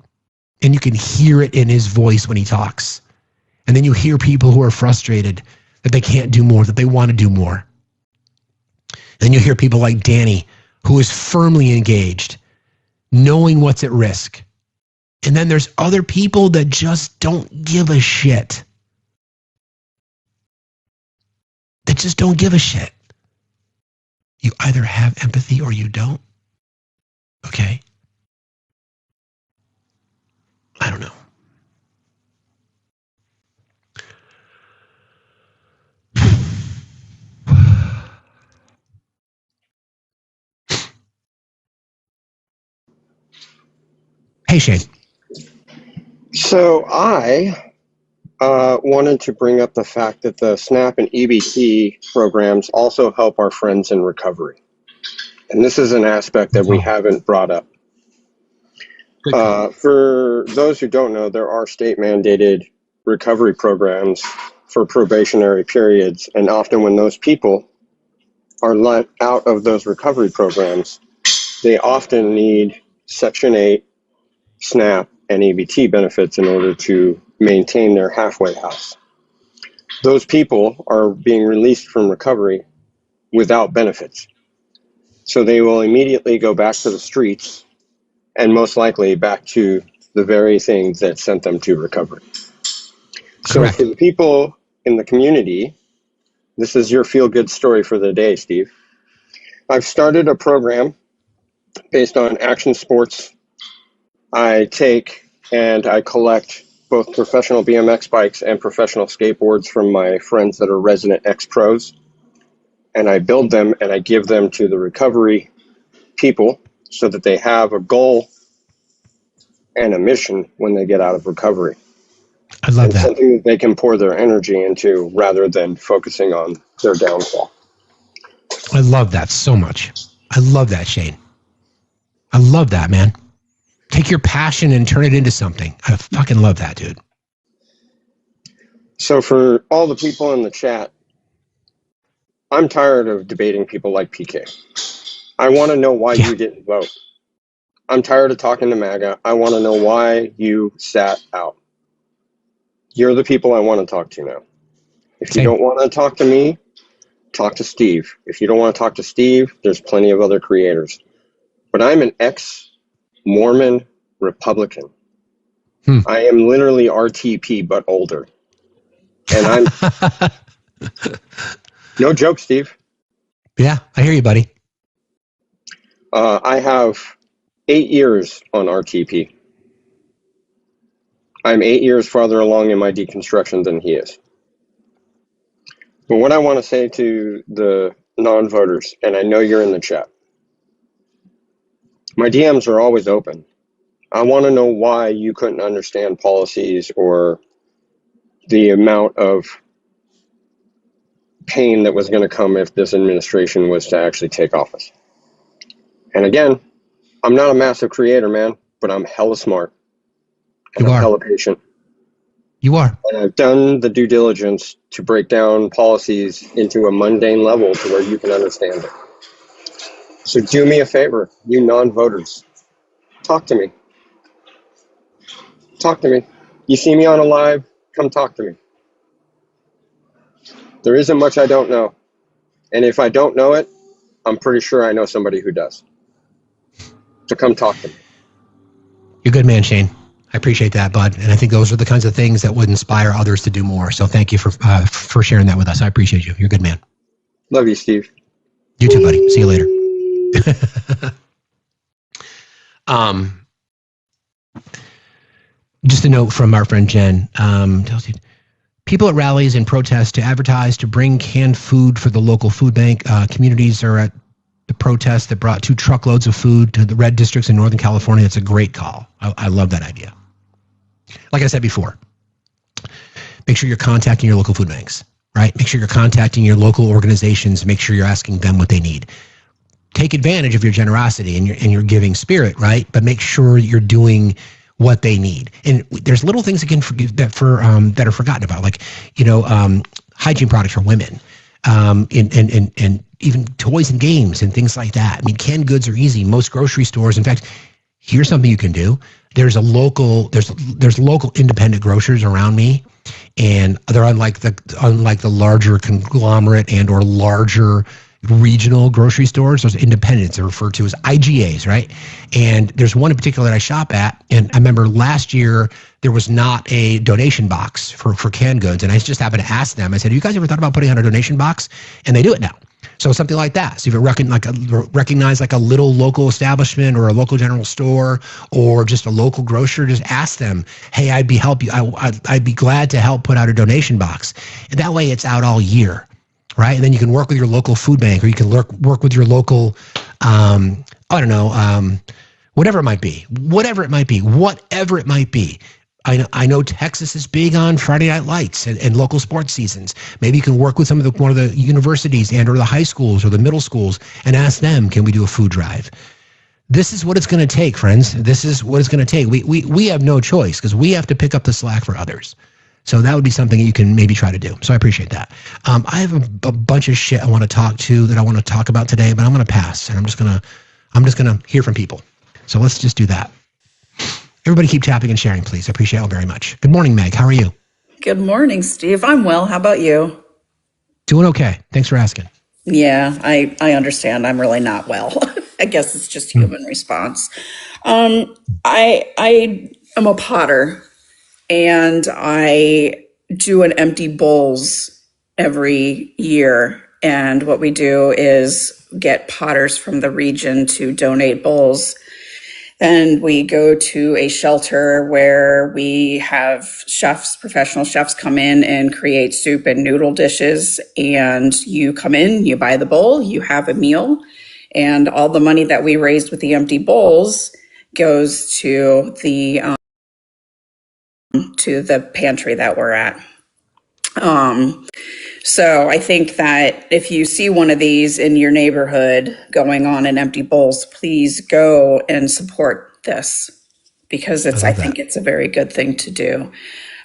S1: And you can hear it in his voice when he talks. And then you hear people who are frustrated that they can't do more, that they want to do more. Then you hear people like Danny who is firmly engaged, knowing what's at risk. And then there's other people that just don't give a shit. That just don't give a shit. You either have empathy or you don't. Okay? I don't know. Hey, Shane.
S19: So I wanted to bring up the fact that the SNAP and EBT programs also help our friends in recovery. And this is an aspect that we haven't brought up. For those who don't know, there are state-mandated recovery programs for probationary periods. And often when those people are let out of those recovery programs, they often need Section 8, SNAP, and EBT benefits in order to maintain their halfway house. Those people are being released from recovery without benefits. So they will immediately go back to the streets and most likely back to the very things that sent them to recovery. So for the people in the community, this is your feel-good story for the day, Steve. I've started a program based on action sports. I take and I collect both professional BMX bikes and professional skateboards from my friends that are resident ex-pros. And I build them and I give them to the recovery people so that they have a goal and a mission when they get out of recovery.
S1: I love that.
S19: Something that they can pour their energy into rather than focusing on their downfall.
S1: I love that so much. I love that, Shane. I love that, man. Take your passion and turn it into something. I fucking love that, dude.
S19: So for all the people in the chat, I'm tired of debating people like PK. I want to know why you didn't vote. I'm tired of talking to MAGA. I want to know why you sat out. You're the people I want to talk to now. If you don't want to talk to me, talk to Steve. If you don't want to talk to Steve, there's plenty of other creators. But I'm an ex-Mormon Republican. I am literally RTP, but older. And I'm... No joke, Steve.
S1: Yeah, I hear you, buddy.
S19: I have 8 years on RTP. I'm 8 years farther along in my deconstruction than he is. But what I want to say to the non-voters, and I know you're in the chat, my DMs are always open. I want to know why you couldn't understand policies or the amount of pain that was going to come if this administration was to actually take office. And again, I'm not a massive creator, man, but I'm hella smart. And I'm hella patient.
S1: You are.
S19: And I've done the due diligence to break down policies into a mundane level to where you can understand it. So do me a favor, you non-voters. Talk to me. Talk to me. You see me on a live, come talk to me. There isn't much I don't know. And if I don't know it, I'm pretty sure I know somebody who does. So come talk to me.
S1: You're a good man, Shane. I appreciate that, bud. And I think those are the kinds of things that would inspire others to do more. So thank you for sharing that with us. I appreciate you. You're a good man.
S19: Love you, Steve.
S1: You too, buddy. See you later. Just a note from our friend Jen. Tells you, people at rallies and protests to advertise to bring canned food for the local food bank. Communities are at the protest that brought 2 truckloads of food to the red districts in Northern California. It's a great call. I love that idea. Like I said before, make sure you're contacting your local food banks, right? Make sure you're contacting your local organizations. Make sure you're asking them what they need. Take advantage of your generosity and your giving spirit, right? But make sure you're doing what they need. And there's little things that are forgotten about, like hygiene products for women, and even toys and games and things like that. I mean, canned goods are easy. Most grocery stores, in fact, here's something you can do. There's local independent grocers around me, and they're unlike the larger conglomerate and or larger regional grocery stores. Those independents are referred to as IGAs, right? And there's one in particular that I shop at, and I remember last year there was not a donation box for canned goods, and I just happened to ask them. I said, "Have you guys ever thought about putting on a donation box?" And they do it now. So something like that. So if you recognize like a little local establishment or a local general store or just a local grocer, just ask them, "Hey, I'd be glad to help put out a donation box." And that way it's out all year, right? And then you can work with your local food bank, or you can work with your local, whatever it might be. I know Texas is big on Friday Night Lights and local sports seasons. Maybe you can work with one of the universities and or the high schools or the middle schools and ask them, can we do a food drive? This is what it's going to take, friends. This is what it's going to take. We have no choice because we have to pick up the slack for others. So that would be something you can maybe try to do. So I appreciate that. I have a bunch of shit I want to talk about today, but I'm going to pass, and I'm just going to hear from people. So let's just do that. Everybody keep tapping and sharing, please. I appreciate it very much. Good morning, Meg. How are you?
S20: Good morning, Steve. I'm well. How about you?
S1: Doing okay. Thanks for asking.
S20: Yeah, I understand. I'm really not well. I guess it's just human response. I am a potter, and I do an empty bowls every year. And what we do is get potters from the region to donate bowls. And we go to a shelter where we have chefs, professional chefs come in and create soup and noodle dishes. And you come in, you buy the bowl, you have a meal, and all the money that we raised with the empty bowls goes to the pantry that we're at. So I think that if you see one of these in your neighborhood going on in empty bowls, please go and support this, because I think it's a very good thing to do.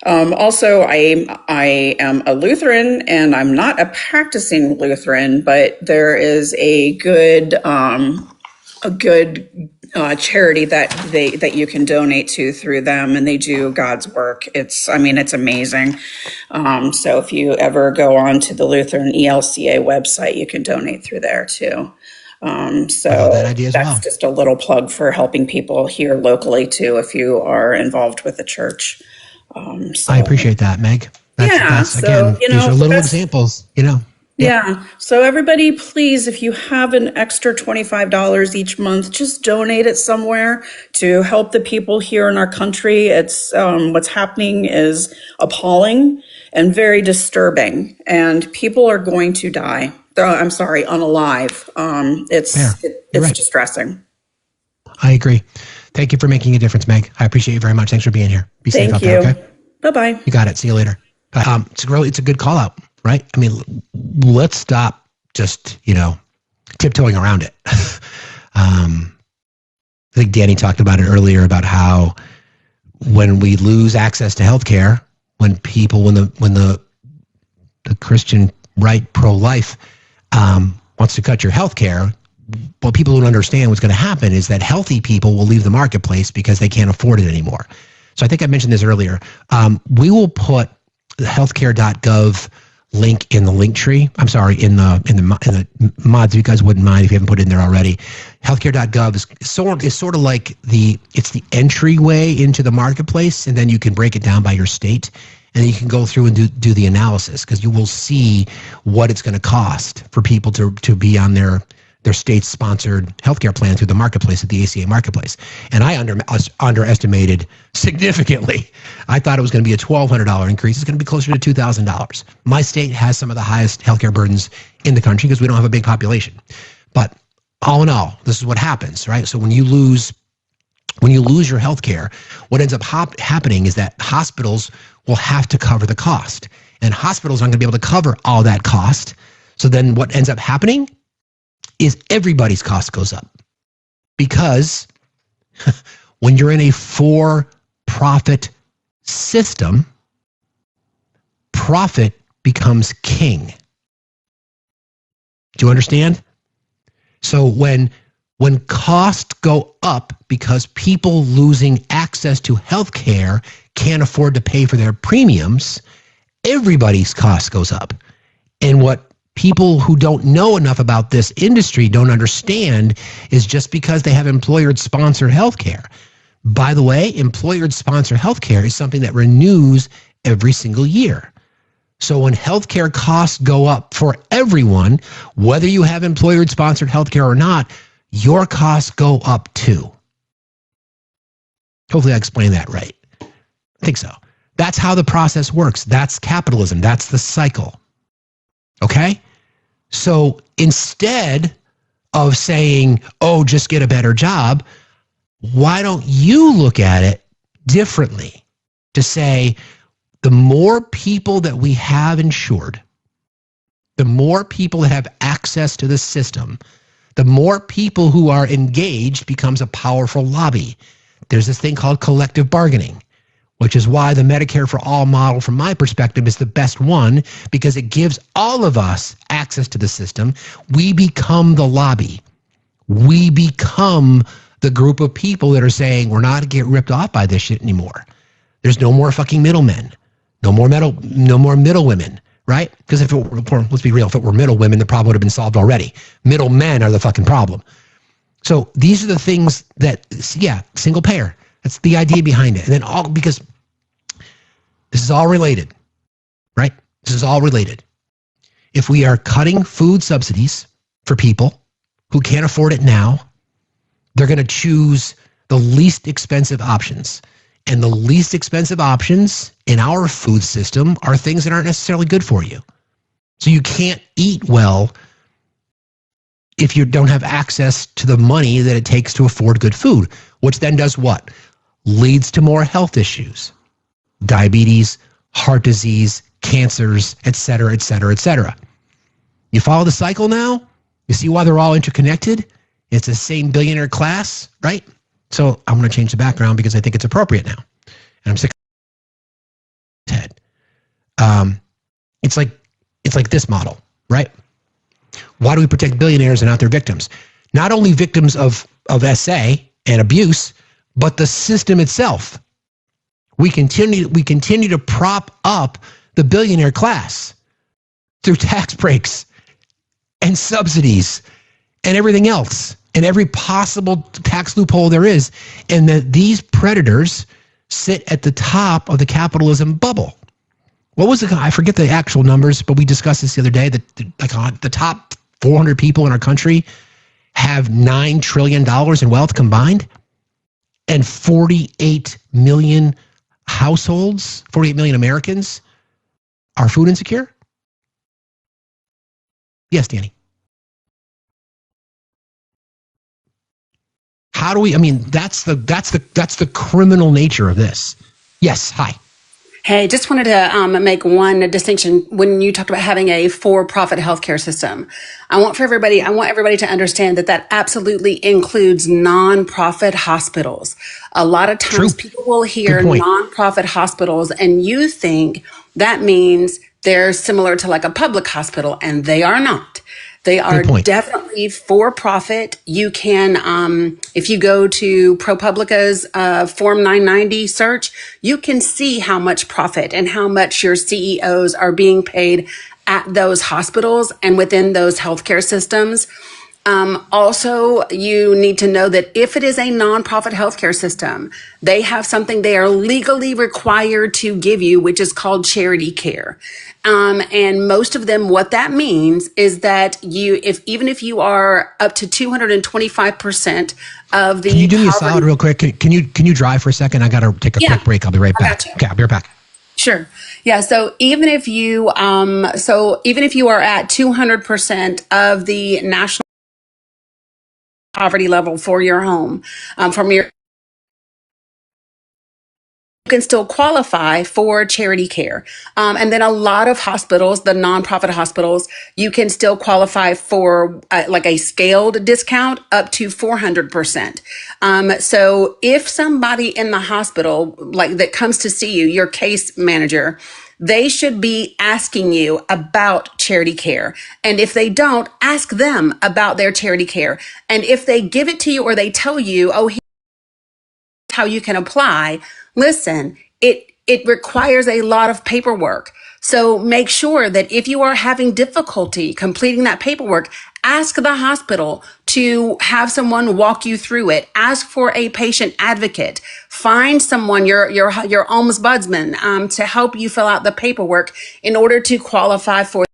S20: Also, I am a Lutheran, and I'm not a practicing Lutheran, but there is a good charity that you can donate to through them, and they do God's work. It's amazing. So if you ever go on to the Lutheran ELCA website, you can donate through there too. So that's just a little plug for helping people here locally too, if you are involved with the church.
S1: I appreciate that, Meg. These are little examples,
S20: Yeah. So everybody, please, if you have an extra $25 each month, just donate it somewhere to help the people here in our country. It's what's happening is appalling and very disturbing, and people are going to die. Unalive. It's distressing.
S1: I agree. Thank you for making a difference, Meg. I appreciate you very much. Thanks for being here. Be safe out there, okay?
S20: Bye-bye.
S1: You got it. See you later. It's a good call out, right? I mean, let's stop just, tiptoeing around it. I think Danny talked about it earlier about how when we lose access to healthcare, when the Christian right pro-life wants to cut your healthcare, what people don't understand what's going to happen is that healthy people will leave the marketplace because they can't afford it anymore. So I think I mentioned this earlier. We will put the healthcare.gov link in the link tree. I'm sorry, in the mods, if you guys wouldn't mind if you haven't put it in there already. Healthcare.gov is sort of like it's the entryway into the marketplace, and then you can break it down by your state, and then you can go through and do the analysis, because you will see what it's going to cost for people to be on their state-sponsored healthcare plan through the marketplace at the ACA marketplace. And I underestimated significantly. I thought it was going to be a $1,200 increase. It's going to be closer to $2,000. My state has some of the highest healthcare burdens in the country because we don't have a big population. But all in all, this is what happens, right? So when you lose your healthcare, what ends up happening is that hospitals will have to cover the cost. And hospitals aren't going to be able to cover all that cost. So then what ends up happening is everybody's cost goes up, because when you're in a for-profit system, profit becomes king. Do you understand? So when costs go up because people losing access to healthcare can't afford to pay for their premiums, everybody's cost goes up. And what people who don't know enough about this industry don't understand is just because they have employer-sponsored healthcare. By the way, employer-sponsored healthcare is something that renews every single year. So when healthcare costs go up for everyone, whether you have employer-sponsored healthcare or not, your costs go up too. Hopefully I explained that right. I think so. That's how the process works. That's capitalism. That's the cycle. Okay? So instead of saying, oh, just get a better job, why don't you look at it differently to say, the more people that we have insured, the more people that have access to the system, the more people who are engaged becomes a powerful lobby. There's this thing called collective bargaining, which is why the Medicare for All model, from my perspective, is the best one, because it gives all of us access to the system. We become the lobby. We become the group of people that are saying, we're not going to get ripped off by this shit anymore. There's no more fucking middlemen. No more middle women, right? Because let's be real, if it were middle women, the problem would have been solved already. Middle men are the fucking problem. So these are the things that, yeah, single payer. That's the idea behind it. And then because this is all related, right? This is all related. If we are cutting food subsidies for people who can't afford it now, they're going to choose the least expensive options. And the least expensive options in our food system are things that aren't necessarily good for you. So you can't eat well if you don't have access to the money that it takes to afford good food, which then does what? Leads to more health issues, diabetes, heart disease, cancers, et cetera, et cetera, et cetera. You follow the cycle now? You see why they're all interconnected? It's the same billionaire class, right? So I'm going to change the background because I think it's appropriate now. And I'm sick of head. It's like this model, right? Why do we protect billionaires and not their victims? Not only victims of SA and abuse, but the system itself. We continue to prop up the billionaire class through tax breaks and subsidies and everything else, and every possible tax loophole there is, and that these predators sit at the top of the capitalism bubble. What was it? I forget the actual numbers, but we discussed this the other day, that like the top 400 people in our country have $9 trillion in wealth combined, and 48 million households, 48 million Americans are food insecure? Yes, Danny. How do we, that's the criminal nature of this. Yes, hi.
S16: Hey, just wanted to make one distinction when you talked about having a for-profit healthcare system. I want everybody to understand that absolutely includes nonprofit hospitals. A lot of times people will hear nonprofit hospitals and you think that means they're similar to like a public hospital, and they are not. They are definitely for profit. You can, if you go to ProPublica's Form 990 search, you can see how much profit and how much your CEOs are being paid at those hospitals and within those healthcare systems. Also, you need to know that if it is a nonprofit healthcare system, they have something they are legally required to give you, which is called charity care. And most of them, what that means is that even if you are up to 225% of the—
S1: Can you do me a solid real quick? Can you drive for a second? I got to take a quick break. I'll be right back. Okay, I'll be right back.
S16: Sure. Yeah. So even if you are at 200% of the national poverty level for your home, you can still qualify for charity care. And then a lot of hospitals, the nonprofit hospitals, you can still qualify for like a scaled discount up to 400%. So if somebody in the hospital, like that comes to see you, your case manager, they should be asking you about charity care. And if they don't, ask them about their charity care. And if they give it to you or they tell you, oh, here's how you can apply, listen, it requires a lot of paperwork. So make sure that if you are having difficulty completing that paperwork, ask the hospital to have someone walk you through it. Ask for a patient advocate. Find someone, your ombudsman, to help you fill out the paperwork in order to qualify for,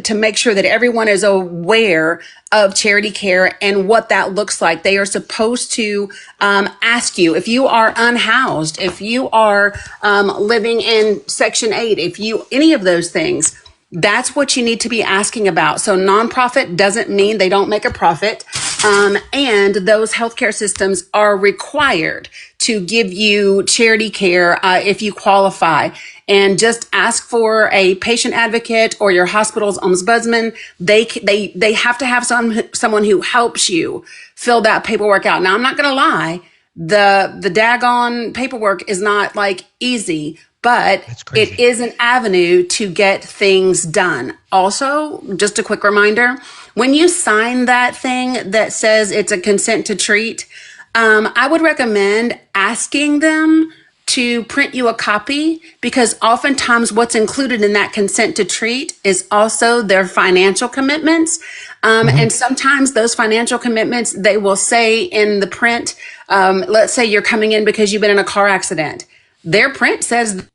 S16: to make sure that everyone is aware of charity care and what that looks like. They are supposed to ask you if you are unhoused, if you are living in Section 8, any of those things. That's what you need to be asking about. So nonprofit doesn't mean they don't make a profit. And those healthcare systems are required to give you charity care if you qualify. And just ask for a patient advocate or your hospital's ombudsman. They have to have someone who helps you fill that paperwork out. Now, I'm not going to lie. The daggone paperwork is not like easy, but it is an avenue to get things done. Also, just a quick reminder, when you sign that thing that says it's a consent to treat, I would recommend asking them to print you a copy, because oftentimes what's included in that consent to treat is also their financial commitments. And sometimes those financial commitments, they will say in the print, let's say you're coming in because you've been in a car accident. Their print says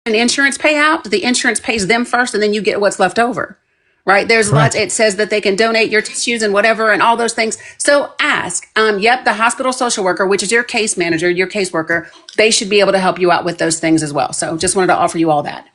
S16: an insurance payout, the insurance pays them first and then you get what's left over. Right? There's lots, it says that they can donate your tissues and whatever and all those things. So ask, the hospital social worker, which is your case manager, your caseworker, they should be able to help you out with those things as well. So just wanted to offer you all that.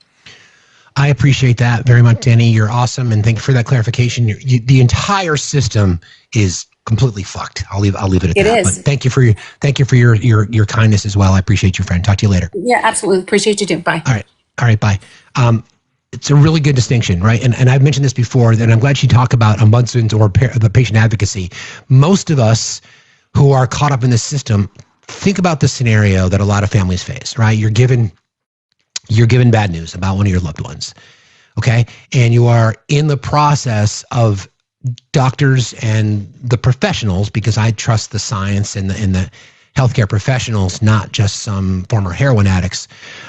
S1: I appreciate that very much, Danny. You're awesome. And thank you for that clarification. The entire system is completely fucked. I'll leave it at that.
S16: It is.
S1: But thank you for your kindness as well. I appreciate you, friend. Talk to you later.
S16: Yeah, absolutely. Appreciate you too. Bye.
S1: All right. Bye. It's a really good distinction, right? And I've mentioned this before, and I'm glad you talk about ombudsman or the patient advocacy. Most of us who are caught up in this system, think about the scenario that a lot of families face, right? You're given bad news about one of your loved ones, okay? And you are in the process of doctors and the professionals, because I trust the science and the healthcare professionals, not just some former heroin addicts.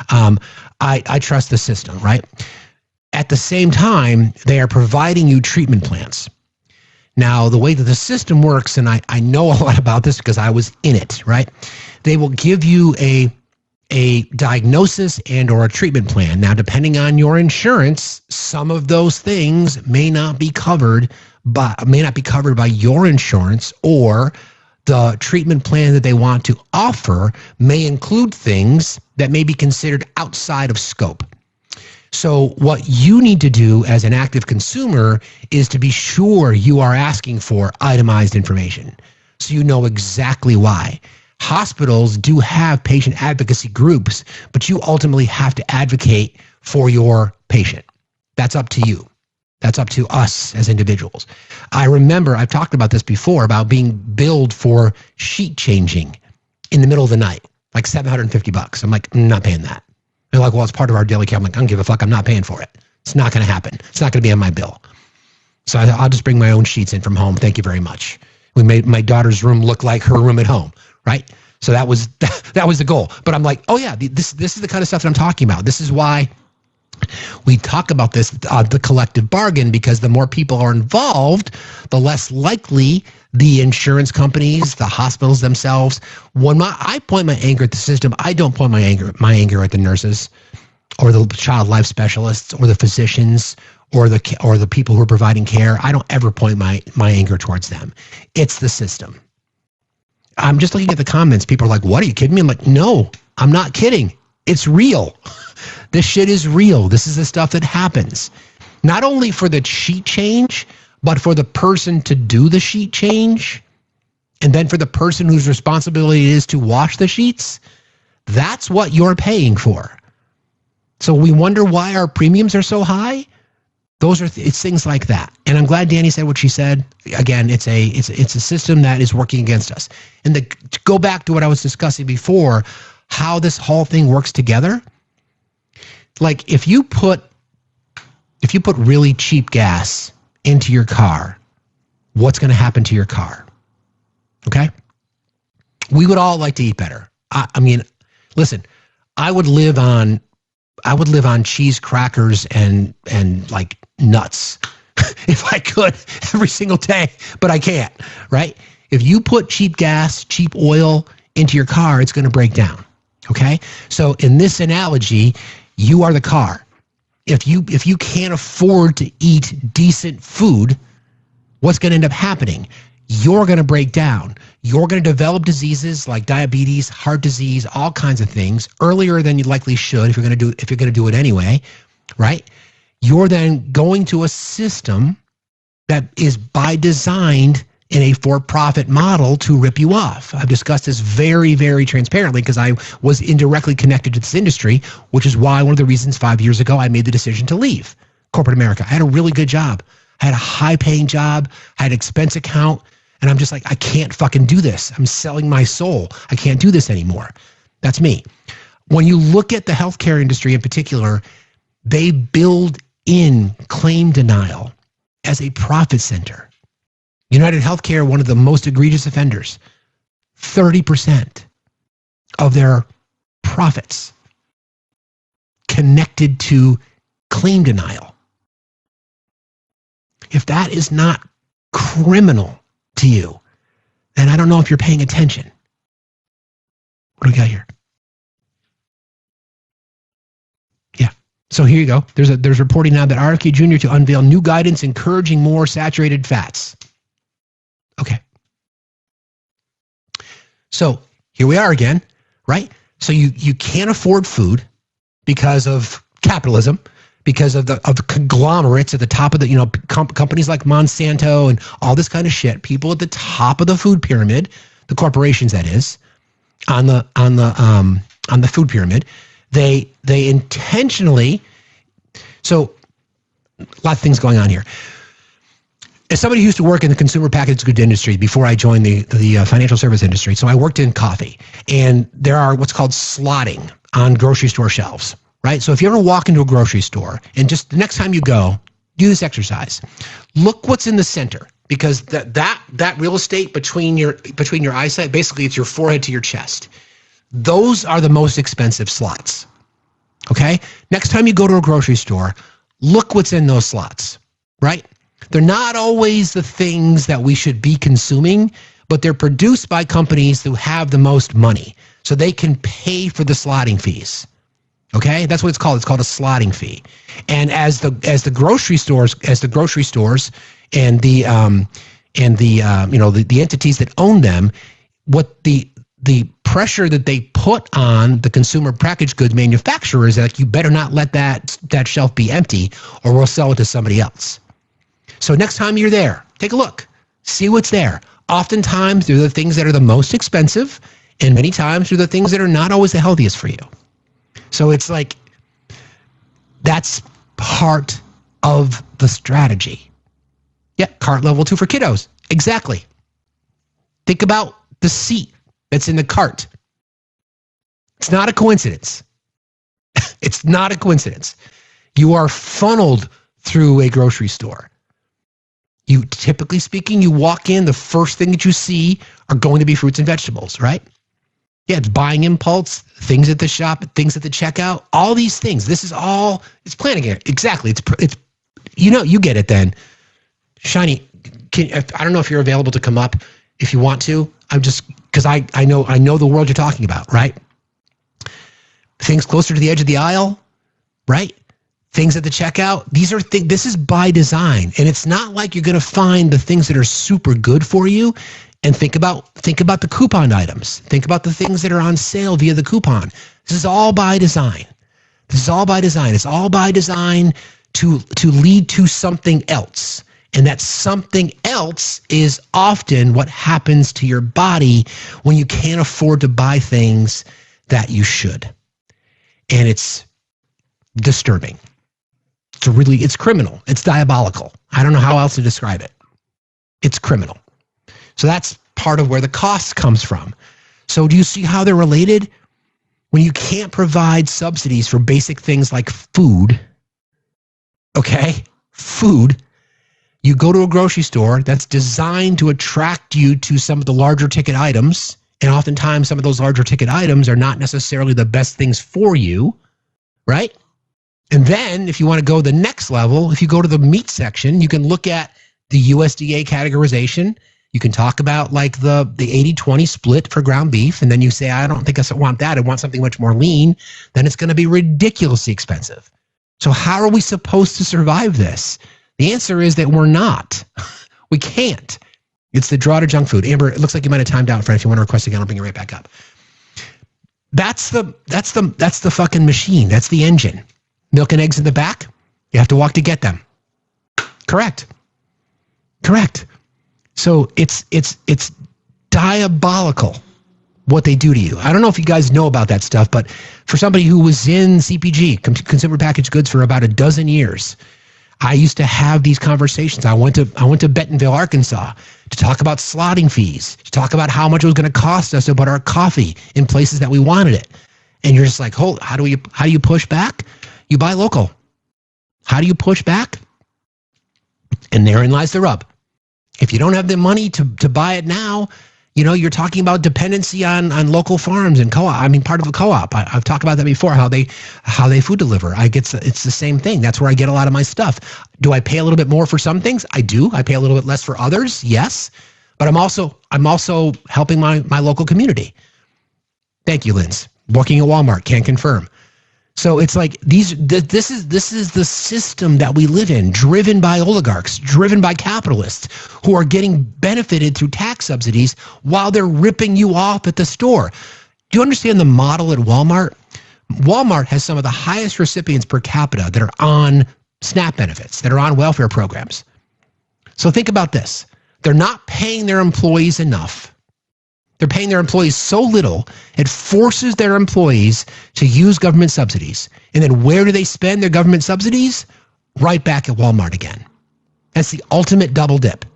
S1: I trust the system, right? At the same time, they are providing you treatment plans. Now, the way that the system works, and I know a lot about this because I was in it, right? They will give you a diagnosis and or a treatment plan. Now, depending on your insurance, some of those things may not be covered by your insurance, or the treatment plan that they want to offer may include things that may be considered outside of scope. So what you need to do as an active consumer is to be sure you are asking for itemized information, so you know exactly why. Hospitals do have patient advocacy groups, but you ultimately have to advocate for your patient. That's up to you. That's up to us as individuals. I remember I've talked about this before, about being billed for sheet changing in the middle of the night, like $750. I'm like, I'm not paying that. They're like, well, it's part of our daily care. I'm like, I don't give a fuck. I'm not paying for it. It's not going to happen. It's not going to be on my bill. So I'll just bring my own sheets in from home. Thank you very much. We made my daughter's room look like her room at home, right? So that was the goal. But I'm like, oh yeah, this is the kind of stuff that I'm talking about. This is why we talk about this, the collective bargain, because the more people are involved, the less likely the insurance companies, the hospitals themselves. When I point my anger at the system, I don't point my anger at the nurses or the child life specialists or the physicians or the people who are providing care. I don't ever point my anger towards them. It's the system. I'm just looking at the comments. People are like, what, are you kidding me? I'm like, no, I'm not kidding. It's real. This shit is real. This is the stuff that happens. Not only for the sheet change, but for the person to do the sheet change, and then for the person whose responsibility it is to wash the sheets. That's what you're paying for. So we wonder why our premiums are so high. It's things like that. And I'm glad Danny said what she said. Again, it's a system that is working against us. And to go back to what I was discussing before, how this whole thing works together. Like if you put really cheap gas into your car, what's going to happen to your car? Okay? We would all like to eat better. I mean, listen, I would live on cheese, crackers, and like nuts if I could every single day, but I can't, right? If you put cheap gas, cheap oil into your car, it's going to break down. Okay? So in this analogy, you are the car. If you can't afford to eat decent food, what's going to end up happening? You're going to break down. You're going to develop diseases like diabetes, heart disease, all kinds of things earlier than you likely should if you're going to do it anyway, right? You're then going to a system that is by design in a for-profit model to rip you off. I've discussed this very, very transparently because I was indirectly connected to this industry, which is why one of the reasons 5 years ago I made the decision to leave corporate America. I had a really good job. I had a high-paying job. I had an expense account. And I'm just like, I can't fucking do this. I'm selling my soul. I can't do this anymore. That's me. When you look at the healthcare industry in particular, they build in claim denial as a profit center. United Healthcare, one of the most egregious offenders, 30% of their profits connected to claim denial. If that is not criminal to you, then I don't know if you're paying attention. What do we got here? Yeah. So here you go. There's reporting now that RFK Jr. to unveil new guidance encouraging more saturated fats. Okay. So here we are again, right? So you can't afford food because of capitalism, because of the conglomerates at the top of the, companies like Monsanto and all this kind of shit. People at the top of the food pyramid, the corporations that is, on the food pyramid, they intentionally. So a lot of things going on here. As somebody who used to work in the consumer packaged goods industry before I joined the financial service industry, so I worked in coffee, and there are what's called slotting on grocery store shelves, right? So if you ever walk into a grocery store, and just the next time you go, do this exercise. Look what's in the center, because that real estate between your eyesight, basically it's your forehead to your chest. Those are the most expensive slots. Okay? Next time you go to a grocery store, look what's in those slots, right? They're not always the things that we should be consuming, but they're produced by companies who have the most money, so they can pay for the slotting fees. Okay, that's what it's called. It's called a slotting fee. And as the grocery stores and the entities that own them, what the pressure that they put on the consumer packaged goods manufacturers is that you better not let that shelf be empty, or we'll sell it to somebody else. So next time you're there, take a look, see what's there. Oftentimes, they're the things that are the most expensive, And many times they're the things that are not always the healthiest for you. So it's like, that's part of the strategy. Yeah, cart level 2 for kiddos. Exactly. Think about the seat that's in the cart. It's not a coincidence. It's not a coincidence. You are funneled through a grocery store. You, typically speaking, you walk in, the first thing that you see are going to be fruits and vegetables, right? Yeah, it's buying impulse, things at the shop, things at the checkout, all these things. This is all, it's planning it. Exactly. It's you get it then. Shiny, I don't know if you're available to come up if you want to. I'm just, because I know the world you're talking about, right? Things closer to the edge of the aisle, right? Things at the checkout. These are things, this is by design. And it's not like you're going to find the things that are super good for you. And think about the coupon items. Think about the things that are on sale via the coupon. This is all by design. This is all by design. It's all by design to lead to something else. And that something else is often what happens to your body when you can't afford to buy things that you should. And it's disturbing. It's criminal. It's diabolical. I don't know how else to describe it. It's criminal. So that's part of where the cost comes from. So do you see how they're related? When you can't provide subsidies for basic things like food, okay, food, you go to a grocery store that's designed to attract you to some of the larger ticket items, and oftentimes some of those larger ticket items are not necessarily the best things for you, right? And then if you want to go the next level, if you go to the meat section, you can look at the USDA categorization. You can talk about like the 80-20 split for ground beef, and then you say, I don't think I want that. I want something much more lean. Then it's going to be ridiculously expensive. So how are we supposed to survive this? The answer is that we're not. We can't. It's the draw to junk food. Amber, it looks like you might have timed out, friend. If you want to request again, I'll bring you right back up. That's the fucking machine. That's the engine. Milk and eggs in the back. You have to walk to get them. Correct. So it's diabolical what they do to you. I don't know if you guys know about that stuff, but for somebody who was in CPG, consumer packaged goods, for about a dozen years, I used to have these conversations. I went to Bentonville, Arkansas, to talk about slotting fees, to talk about how much it was going to cost us to put our coffee in places that we wanted it. And you're just like, how do you push back? You buy local. How do you push back? And therein lies the rub. If you don't have the money to buy it now, you're talking about dependency on local farms and co-op. I mean, part of a co-op. I've talked about that before, how they food deliver. It's the same thing. That's where I get a lot of my stuff. Do I pay a little bit more for some things? I do. I pay a little bit less for others. Yes. But I'm also helping my local community. Thank you, Linz. Working at Walmart, can confirm. So it's like this is the system that we live in, driven by oligarchs, driven by capitalists who are getting benefited through tax subsidies while they're ripping you off at the store. Do you understand the model at Walmart? Walmart has some of the highest recipients per capita that are on SNAP benefits, that are on welfare programs. So think about this. They're not paying their employees enough. They're paying their employees so little, it forces their employees to use government subsidies. And then where do they spend their government subsidies? Right back at Walmart again. That's the ultimate double dip.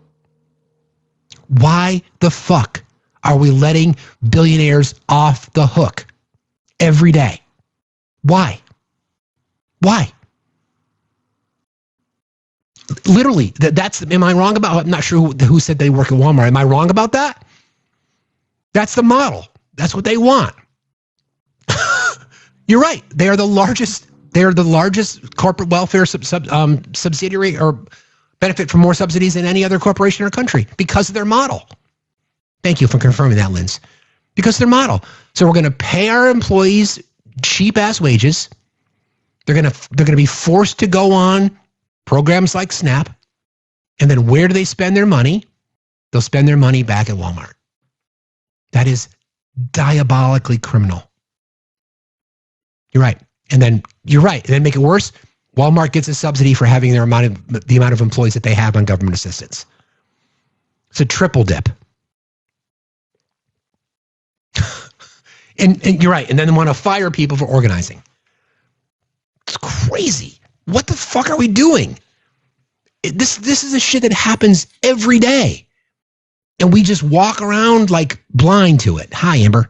S1: Why the fuck are we letting billionaires off the hook every day? Why? Literally, am I wrong about, I'm not sure who said they work at Walmart. Am I wrong about that? That's the model. That's what they want. You're right. They are the largest corporate welfare subsidiary, or benefit from more subsidies than any other corporation or country because of their model. Thank you for confirming that, Linz. Because of their model. So we're going to pay our employees cheap ass wages. They're going to be forced to go on programs like SNAP. And then where do they spend their money? They'll spend their money back at Walmart. That is diabolically criminal. You're right. And then make it worse. Walmart gets a subsidy for having the amount of employees that they have on government assistance. It's a triple dip. And you're right. And then they want to fire people for organizing. It's crazy. What the fuck are we doing? This is the shit that happens every day. And we just walk around like blind to it. Hi, Amber.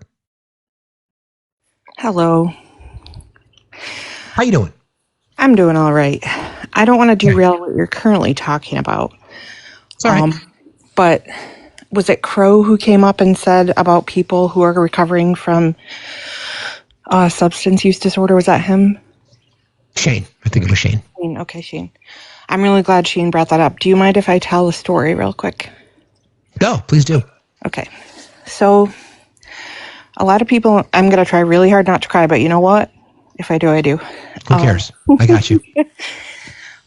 S21: Hello.
S1: How you doing?
S21: I'm doing all right. I don't want to derail what you're currently talking about.
S1: It's all right.
S21: But was it Crow who came up and said about people who are recovering from substance use disorder? Was that him?
S1: Shane. I think it was Shane.
S21: Okay, Shane. I'm really glad Shane brought that up. Do you mind if I tell a story real quick?
S1: Go, please do.
S21: Okay. So, a lot of people, I'm going to try really hard not to cry, but you know what? If I do, I do.
S1: Who cares? I got you.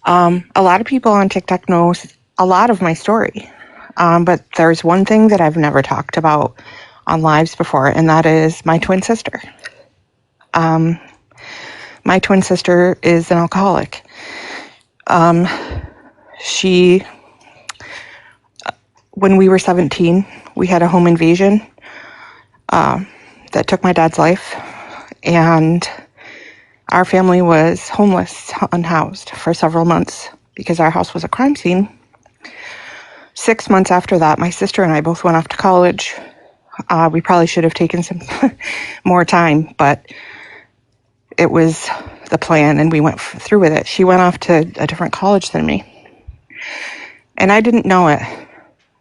S21: A lot of people on TikTok know a lot of my story. But there's one thing that I've never talked about on lives before, and that is my twin sister. My twin sister is an alcoholic. When we were 17, we had a home invasion that took my dad's life, and our family was homeless, unhoused for several months because our house was a crime scene. 6 months after that, my sister and I both went off to college. We probably should have taken some more time, but it was the plan, and we went through with it. She went off to a different college than me, and I didn't know it,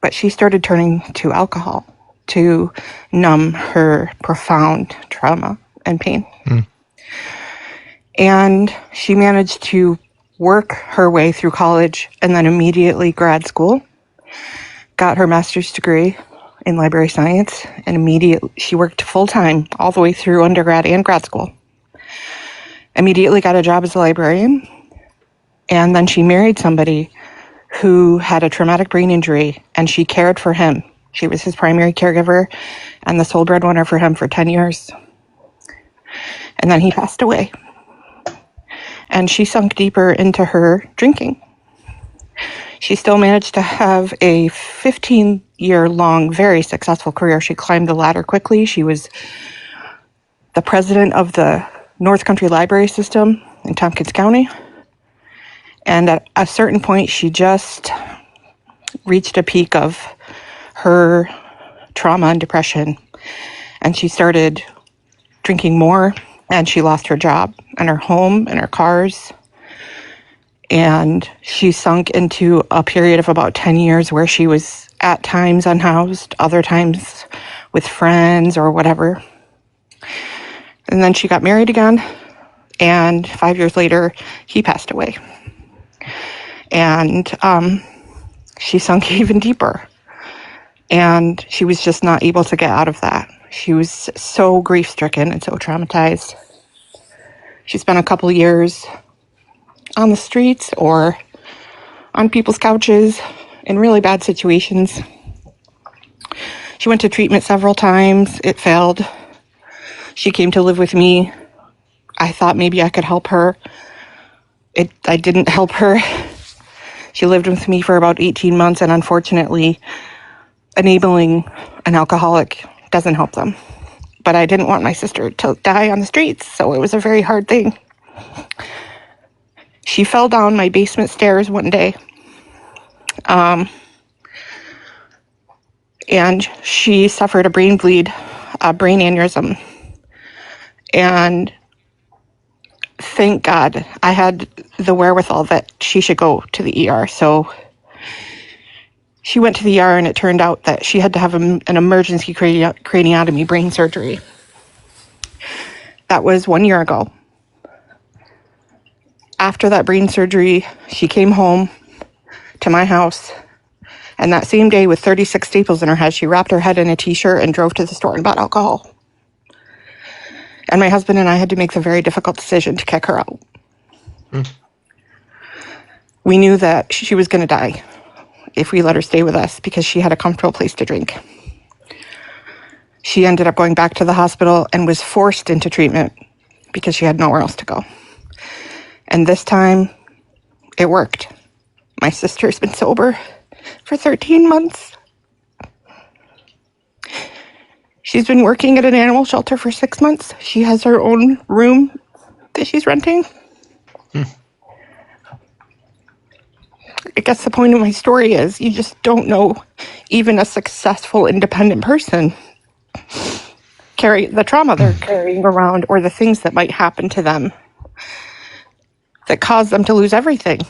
S21: but she started turning to alcohol to numb her profound trauma and pain. And she managed to work her way through college and then immediately grad school, got her master's degree in library science, and immediately she worked full-time all the way through undergrad and grad school. Immediately got a job as a librarian, and then she married somebody who had a traumatic brain injury, and she cared for him. She was his primary caregiver and the sole breadwinner for him for 10 years. And then he passed away. And she sunk deeper into her drinking. She still managed to have a 15-year-long, very successful career. She climbed the ladder quickly. She was the president of the North Country Library System in Tompkins County. And at a certain point, she just reached a peak of her trauma and depression. And she started drinking more, and she lost her job and her home and her cars. And she sunk into a period of about 10 years where she was at times unhoused, other times with friends or whatever. And then she got married again, and 5 years later, he passed away. And she sunk even deeper. And she was just not able to get out of that. She was so grief-stricken and so traumatized. She spent a couple years on the streets or on people's couches in really bad situations. She went to treatment several times. It failed. She came to live with me. I thought maybe I could help her. I didn't help her. She lived with me for about 18 months, and unfortunately, enabling an alcoholic doesn't help them. But I didn't want my sister to die on the streets, so it was a very hard thing. She fell down my basement stairs one day, and she suffered a brain bleed, a brain aneurysm. And thank God I had the wherewithal that she should go to the ER. So she went to the ER, and it turned out that she had to have an emergency craniotomy brain surgery. That was 1 year ago. After that brain surgery, she came home to my house, and that same day with 36 staples in her head, she wrapped her head in a t-shirt and drove to the store and bought alcohol. And my husband and I had to make the very difficult decision to kick her out. We knew that she was going to die if we let her stay with us because she had a comfortable place to drink. She ended up going back to the hospital and was forced into treatment because she had nowhere else to go. And this time, it worked. My sister's been sober for 13 months. She's been working at an animal shelter for 6 months. She has her own room that she's renting. I guess the point of my story is you just don't know even a successful independent person carry the trauma they're carrying around or the things that might happen to them that cause them to lose everything.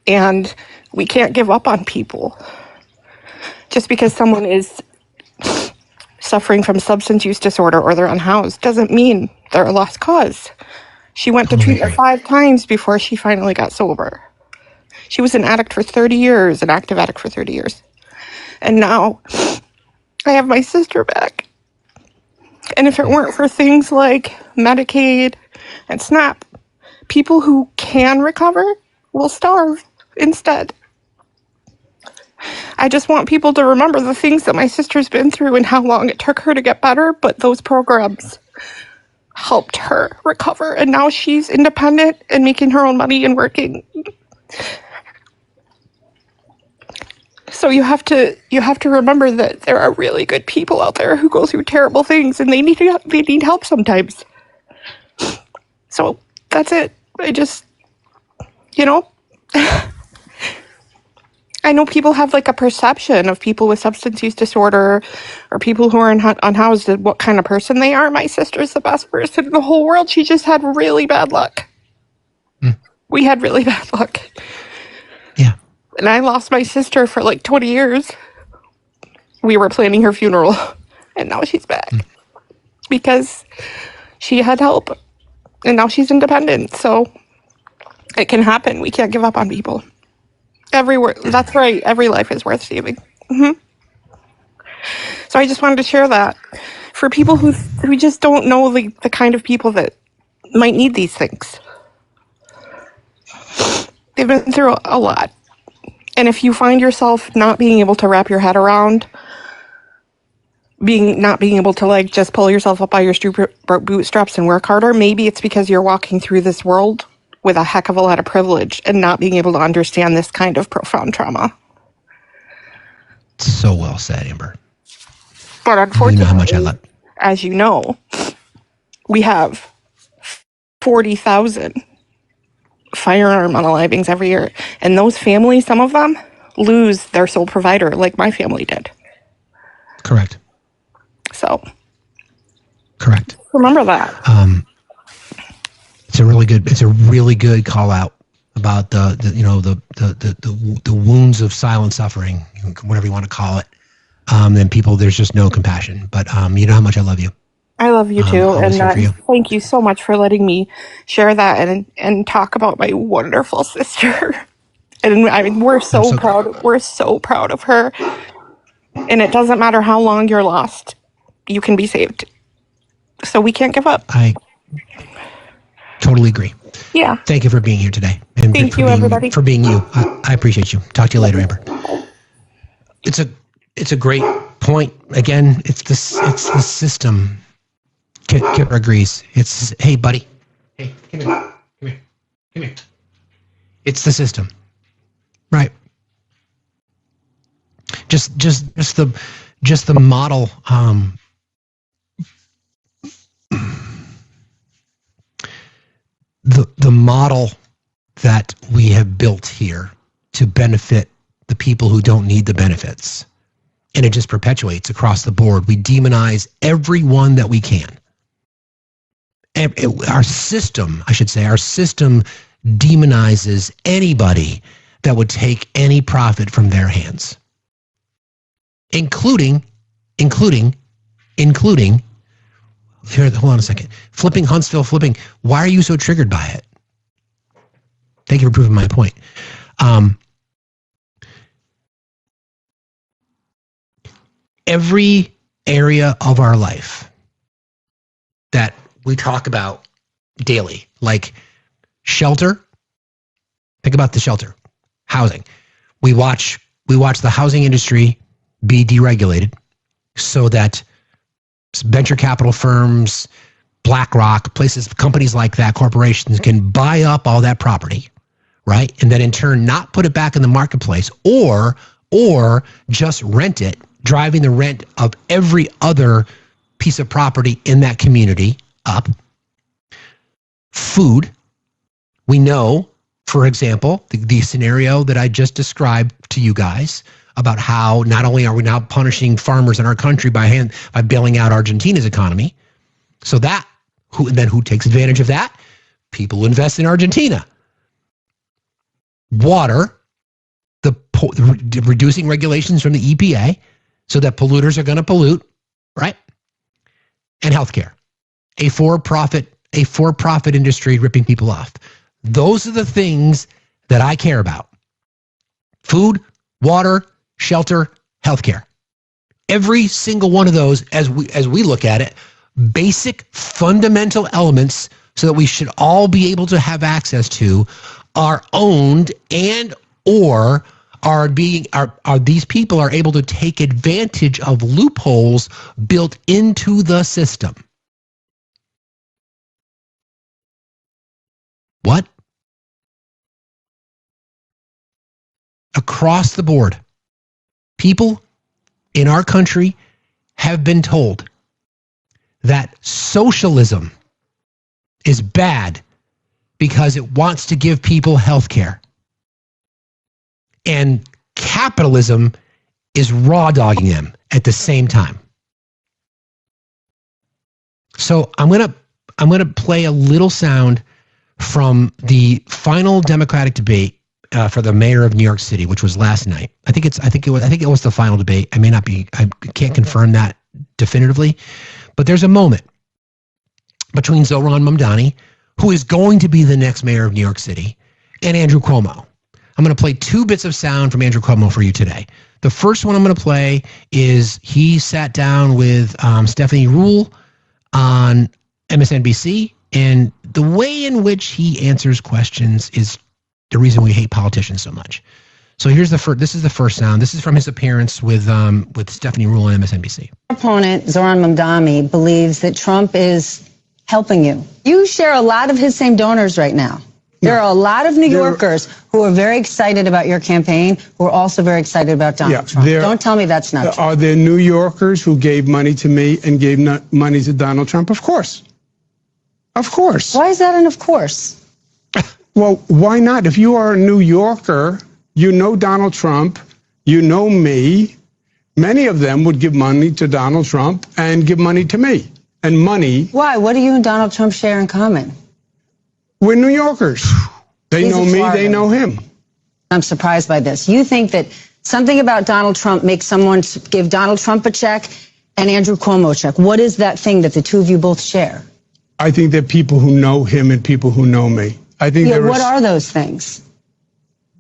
S21: And we can't give up on people. Just because someone is suffering from substance use disorder or they're unhoused doesn't mean they're a lost cause. She went to treatment 5 times before she finally got sober. She was an addict for 30 years, an active addict for 30 years. And now I have my sister back. And if it weren't for things like Medicaid and SNAP, people who can recover will starve instead. I just want people to remember the things that my sister's been through and how long it took her to get better, but those programs helped her recover, and now she's independent and making her own money and working. So you have to remember that there are really good people out there who go through terrible things, and they need help sometimes. So that's it. I just, I know people have like a perception of people with substance use disorder or people who are unhoused and what kind of person they are. My sister's the best person in the whole world. She just had really bad luck. We had really bad luck.
S1: Yeah.
S21: And I lost my sister for like 20 years. We were planning her funeral, and now she's back because she had help, and now she's independent. So it can happen. We can't give up on people. That's right. Every life is worth saving. So I just wanted to share that for people who just don't know the kind of people that might need these things. They've been through a lot. And if you find yourself not being able to wrap your head around not being able to like just pull yourself up by your bootstraps and work harder, maybe it's because you're walking through this world with a heck of a lot of privilege and not being able to understand this kind of profound trauma.
S1: So well said, Amber.
S21: But unfortunately,
S1: you know how much I love.
S21: As you know, we have 40,000 firearm unalivings every year. And those families, some of them, lose their sole provider like my family did.
S1: Correct.
S21: So.
S1: Correct.
S21: Remember that.
S1: It's a really good call out about the wounds of silent suffering, whatever you want to call it. And people, there's just no compassion. But you know how much I love you.
S21: I love you too, and thank you so much for letting me share that and talk about my wonderful sister. And I mean, we're so proud. We're so proud of her. And it doesn't matter how long you're lost, you can be saved. So we can't give up.
S1: I totally agree.
S21: Yeah.
S1: Thank you for being here today. And
S21: thank you, everybody.
S1: For being you. I appreciate you. Talk to you later, Amber. It's a great point. Again, it's the system. Kipper agrees. It's, hey, buddy. Hey, come here. It's the system. Right. Just the model. The model that we have built here to benefit the people who don't need the benefits. And it just perpetuates across the board. We demonize everyone that we can. Our system demonizes anybody that would take any profit from their hands. Including, here, hold on a second. Flipping Huntsville, why are you so triggered by it? Thank you for proving my point. Every area of our life that we talk about daily, like shelter. Think about the shelter, housing. We watch the housing industry be deregulated so that venture capital firms, BlackRock, companies like that, corporations can buy up all that property, right? And then in turn not put it back in the marketplace or just rent it driving the rent of every other piece of property in that community up. Food. We know, for example, the scenario that I just described to you guys about how not only are we now punishing farmers in our country by bailing out Argentina's economy, so that who takes advantage of that? People who invest in Argentina. Water, reducing regulations from the EPA so that polluters are going to pollute, right? And healthcare, a for-profit industry ripping people off. Those are the things that I care about. Food, water, shelter, healthcare. Every single one of those, as we look at it, basic fundamental elements so that we should all be able to have access to, are owned and or are these people are able to take advantage of loopholes built into the system. What? Across the board, people in our country have been told that socialism is bad because it wants to give people health care. And capitalism is raw dogging them at the same time. So I'm gonna play a little sound from the final Democratic debate for the mayor of New York City, which was last night. I think it was the final debate. I can't confirm that definitively, but there's a moment between Zohran Mamdani, who is going to be the next mayor of New York City, and Andrew Cuomo. I'm going to play 2 bits of sound from Andrew Cuomo for you today. The first one I'm going to play is he sat down with Stephanie Ruhle on MSNBC, and the way in which he answers questions is the reason we hate politicians so much. So here's this is the first sound. This is from his appearance with Stephanie Ruhle on MSNBC.
S2: Opponent Zohran Mamdani believes that Trump is helping you. You share a lot of his same donors right now. There are a lot of New Yorkers who are very excited about your campaign, who are also very excited about Donald Trump. Don't tell me that's not true.
S22: Are there New Yorkers who gave money to me and gave money to Donald Trump? Of course. Of course.
S2: Why is that an of course?
S22: Well, why not? If you are a New Yorker, you know Donald Trump, you know me. Many of them would give money to Donald Trump and give money to me. And money.
S2: Why? What do you and Donald Trump share in common?
S22: We're New Yorkers. They know me, they know him.
S2: I'm surprised by this. You think that something about Donald Trump makes someone give Donald Trump a check and Andrew Cuomo a check. What is that thing that the two of you both share?
S22: I think there are people who know him and people who know me. I think
S2: what are those things?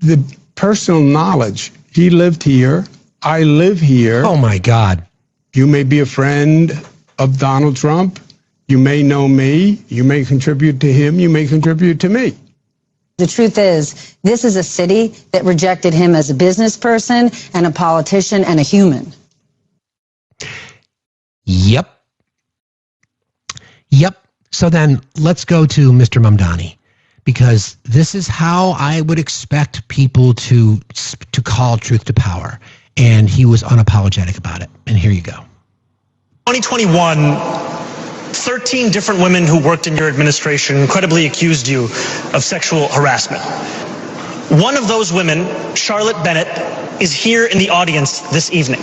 S22: The personal knowledge. He lived here. I live here.
S1: Oh, my God.
S22: You may be a friend of Donald Trump. You may know me. You may contribute to him. You may contribute to me.
S2: The truth is, this is a city that rejected him as a business person and a politician and a human.
S1: Yep. So then let's go to Mr. Mamdani, because this is how I would expect people to call truth to power. And he was unapologetic about it. And here you go.
S23: 2021, 13 different women who worked in your administration credibly accused you of sexual harassment. One of those women, Charlotte Bennett, is here in the audience this evening.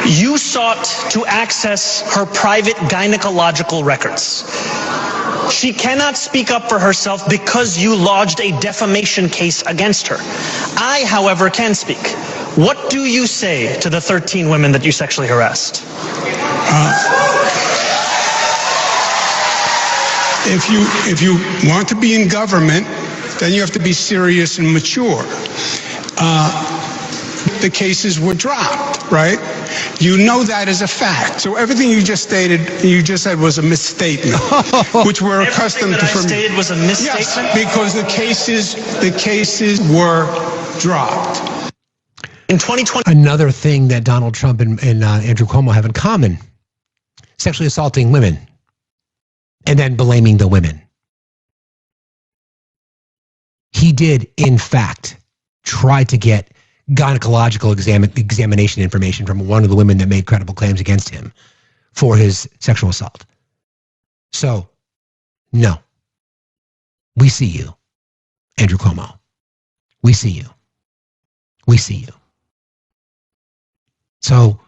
S23: You sought to access her private gynecological records. She cannot speak up for herself because you lodged a defamation case against her. I, however, can speak. What do you say to the 13 women that you sexually harassed?
S22: If you want to be in government, then you have to be serious and mature. The cases were dropped, right? You know that as a fact. So everything you just said was a misstatement, which we're accustomed to.
S23: Everything that I stated was a misstatement?
S22: Yes, because the cases were dropped.
S23: In 2020,
S1: another thing that Donald Trump and Andrew Cuomo have in common: sexually assaulting women and then blaming the women. He did, in fact, try to get gynecological examination information from one of the women that made credible claims against him for his sexual assault. So, no. We see you, Andrew Cuomo. We see you. We see you. So,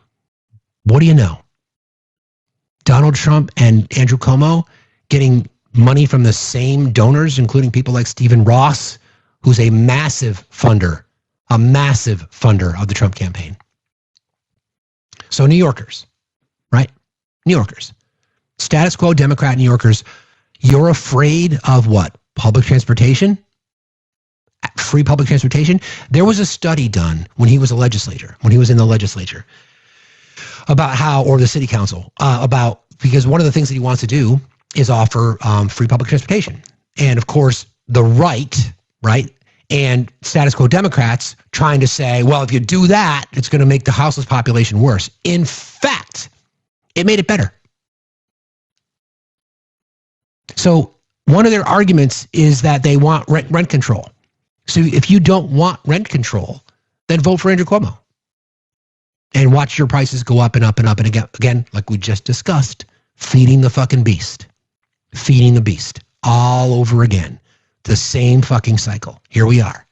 S1: what do you know? Donald Trump and Andrew Cuomo getting money from the same donors, including people like Stephen Ross, who's a massive funder of the Trump campaign. So New Yorkers, right? New Yorkers. Status quo Democrat New Yorkers, you're afraid of what? Public transportation? Free public transportation? There was a study done when he was in the legislature, about how, or the city council, because one of the things that he wants to do is offer free public transportation. And of course, the right, and status quo Democrats trying to say, well, if you do that, it's going to make the houseless population worse. In fact, it made it better. So one of their arguments is that they want rent control. So if you don't want rent control, then vote for Andrew Cuomo. And watch your prices go up and up and up. And again, like we just discussed, feeding the fucking beast. Feeding the beast. All over again. The same fucking cycle. Here we are.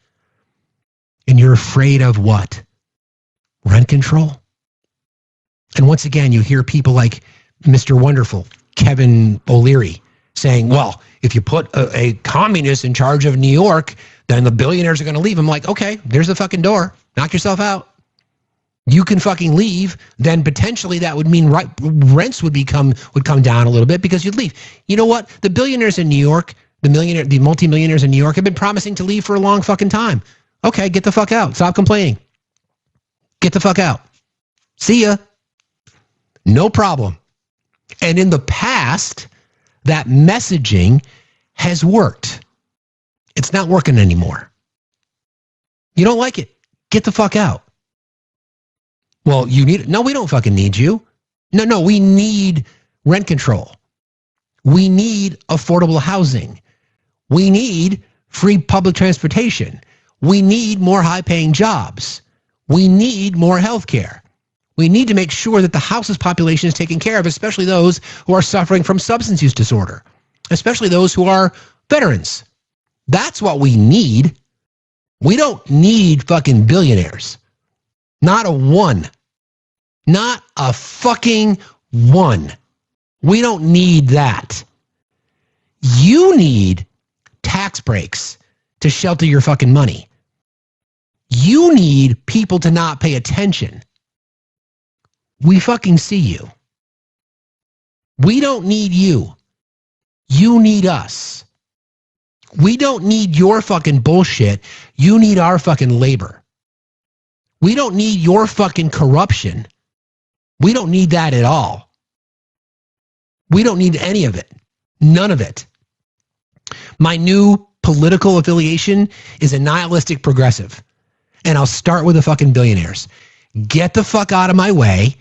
S1: And you're afraid of what? Rent control? And once again, you hear people like Mr. Wonderful, Kevin O'Leary, saying, well, if you put a communist in charge of New York, then the billionaires are going to leave. I'm like, okay, there's the fucking door. Knock yourself out. You can fucking leave, then potentially that would mean rents would come down a little bit because you'd leave. You know what? The billionaires in New York, the multimillionaires in New York have been promising to leave for a long fucking time. Okay, get the fuck out. Stop complaining. Get the fuck out. See ya. No problem. And in the past, that messaging has worked. It's not working anymore. You don't like it. Get the fuck out. Well, you need it. No, we don't fucking need you. No, we need rent control. We need affordable housing. We need free public transportation. We need more high-paying jobs. We need more health care. We need to make sure that the houseless population is taken care of, especially those who are suffering from substance use disorder, especially those who are veterans. That's what we need. We don't need fucking billionaires. Not a one. Not a fucking one. We don't need that. You need tax breaks to shelter your fucking money. You need people to not pay attention. We fucking see you. We don't need you. You need us. We don't need your fucking bullshit. You need our fucking labor. We don't need your fucking corruption. We don't need that at all. We don't need any of it. None of it. My new political affiliation is a nihilistic progressive. And I'll start with the fucking billionaires. Get the fuck out of my way.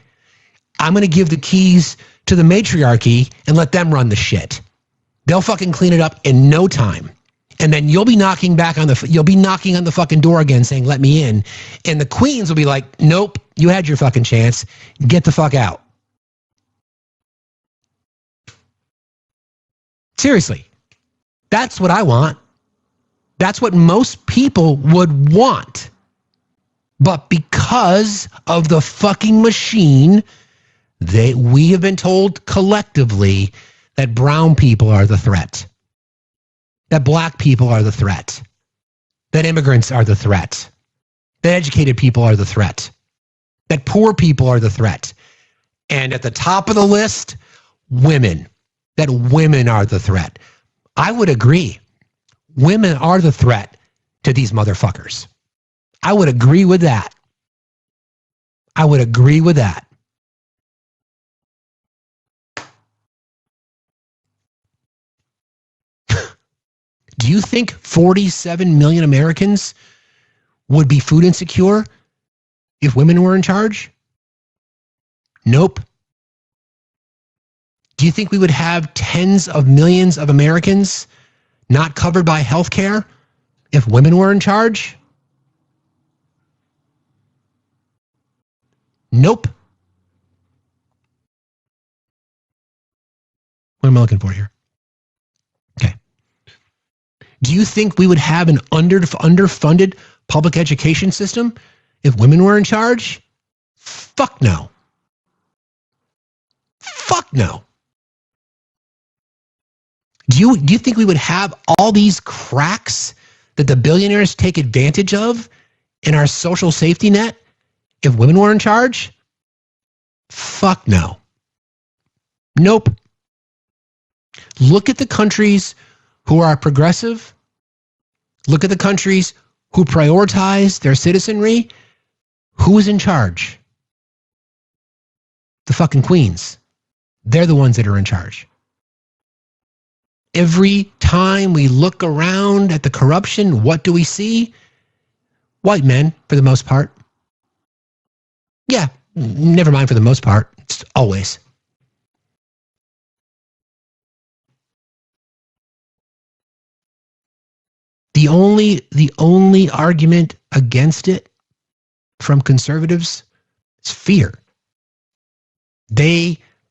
S1: I'm going to give the keys to the matriarchy and let them run the shit. They'll fucking clean it up in no time. And then you'll be knocking on the fucking door again saying, let me in. And the queens will be like, nope, you had your fucking chance. Get the fuck out. Seriously. That's what I want. That's what most people would want. But because of the fucking machine, we have been told collectively that brown people are the threat. That black people are the threat. That immigrants are the threat. That educated people are the threat. That poor people are the threat. And at the top of the list, women. That women are the threat. I would agree. Women are the threat to these motherfuckers. I would agree with that. I would agree with that. Do you think 47 million Americans would be food insecure if women were in charge? Nope. Do you think we would have tens of millions of Americans not covered by health care if women were in charge? Nope. What am I looking for here? Okay. Do you think we would have an underfunded public education system if women were in charge? Fuck no. Fuck no. Do you think we would have all these cracks that the billionaires take advantage of in our social safety net if women were in charge? Fuck no. Nope. Look at the countries who are progressive. Look at the countries who prioritize their citizenry. Who is in charge? The fucking queens. They're the ones that are in charge. Every time we look around at the corruption, what do we see? White men, for the most part. Yeah, never mind for the most part. It's always. The only argument against it from conservatives is fear.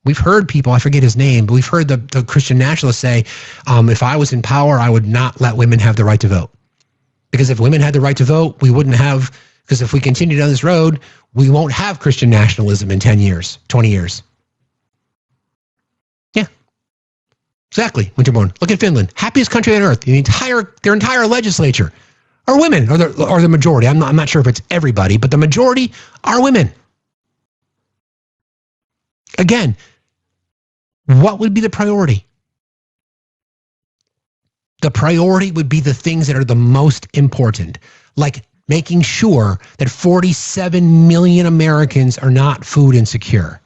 S1: We've heard people, I forget his name, but we've heard the Christian nationalists say, if I was in power, I would not let women have the right to vote. Because if women had the right to vote, we wouldn't have, because if we continue down this road, we won't have Christian nationalism in 10 years, 20 years. Yeah. Exactly, Winterborn. Look at Finland. Happiest country on earth. Their entire legislature are women, or the majority. I'm not sure if it's everybody, but the majority are women. Again, what would be the priority? The priority would be the things that are the most important, like making sure that 47 million Americans are not food insecure.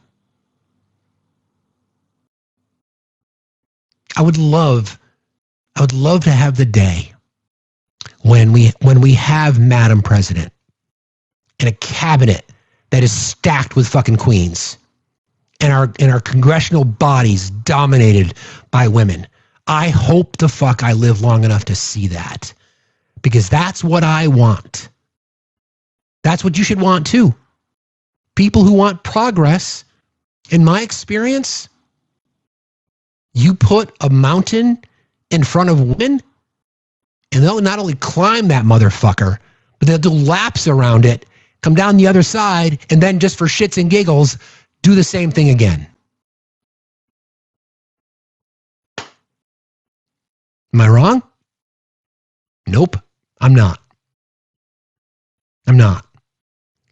S1: I would love to have the day when we have Madam President and a cabinet that is stacked with fucking queens and our congressional bodies dominated by women. I hope the fuck I live long enough to see that, because that's what I want. That's what you should want too. People who want progress, in my experience, you put a mountain in front of women and they'll not only climb that motherfucker, but they'll do laps around it, come down the other side, and then just for shits and giggles, do the same thing again. Am I wrong? Nope, I'm not. I'm not.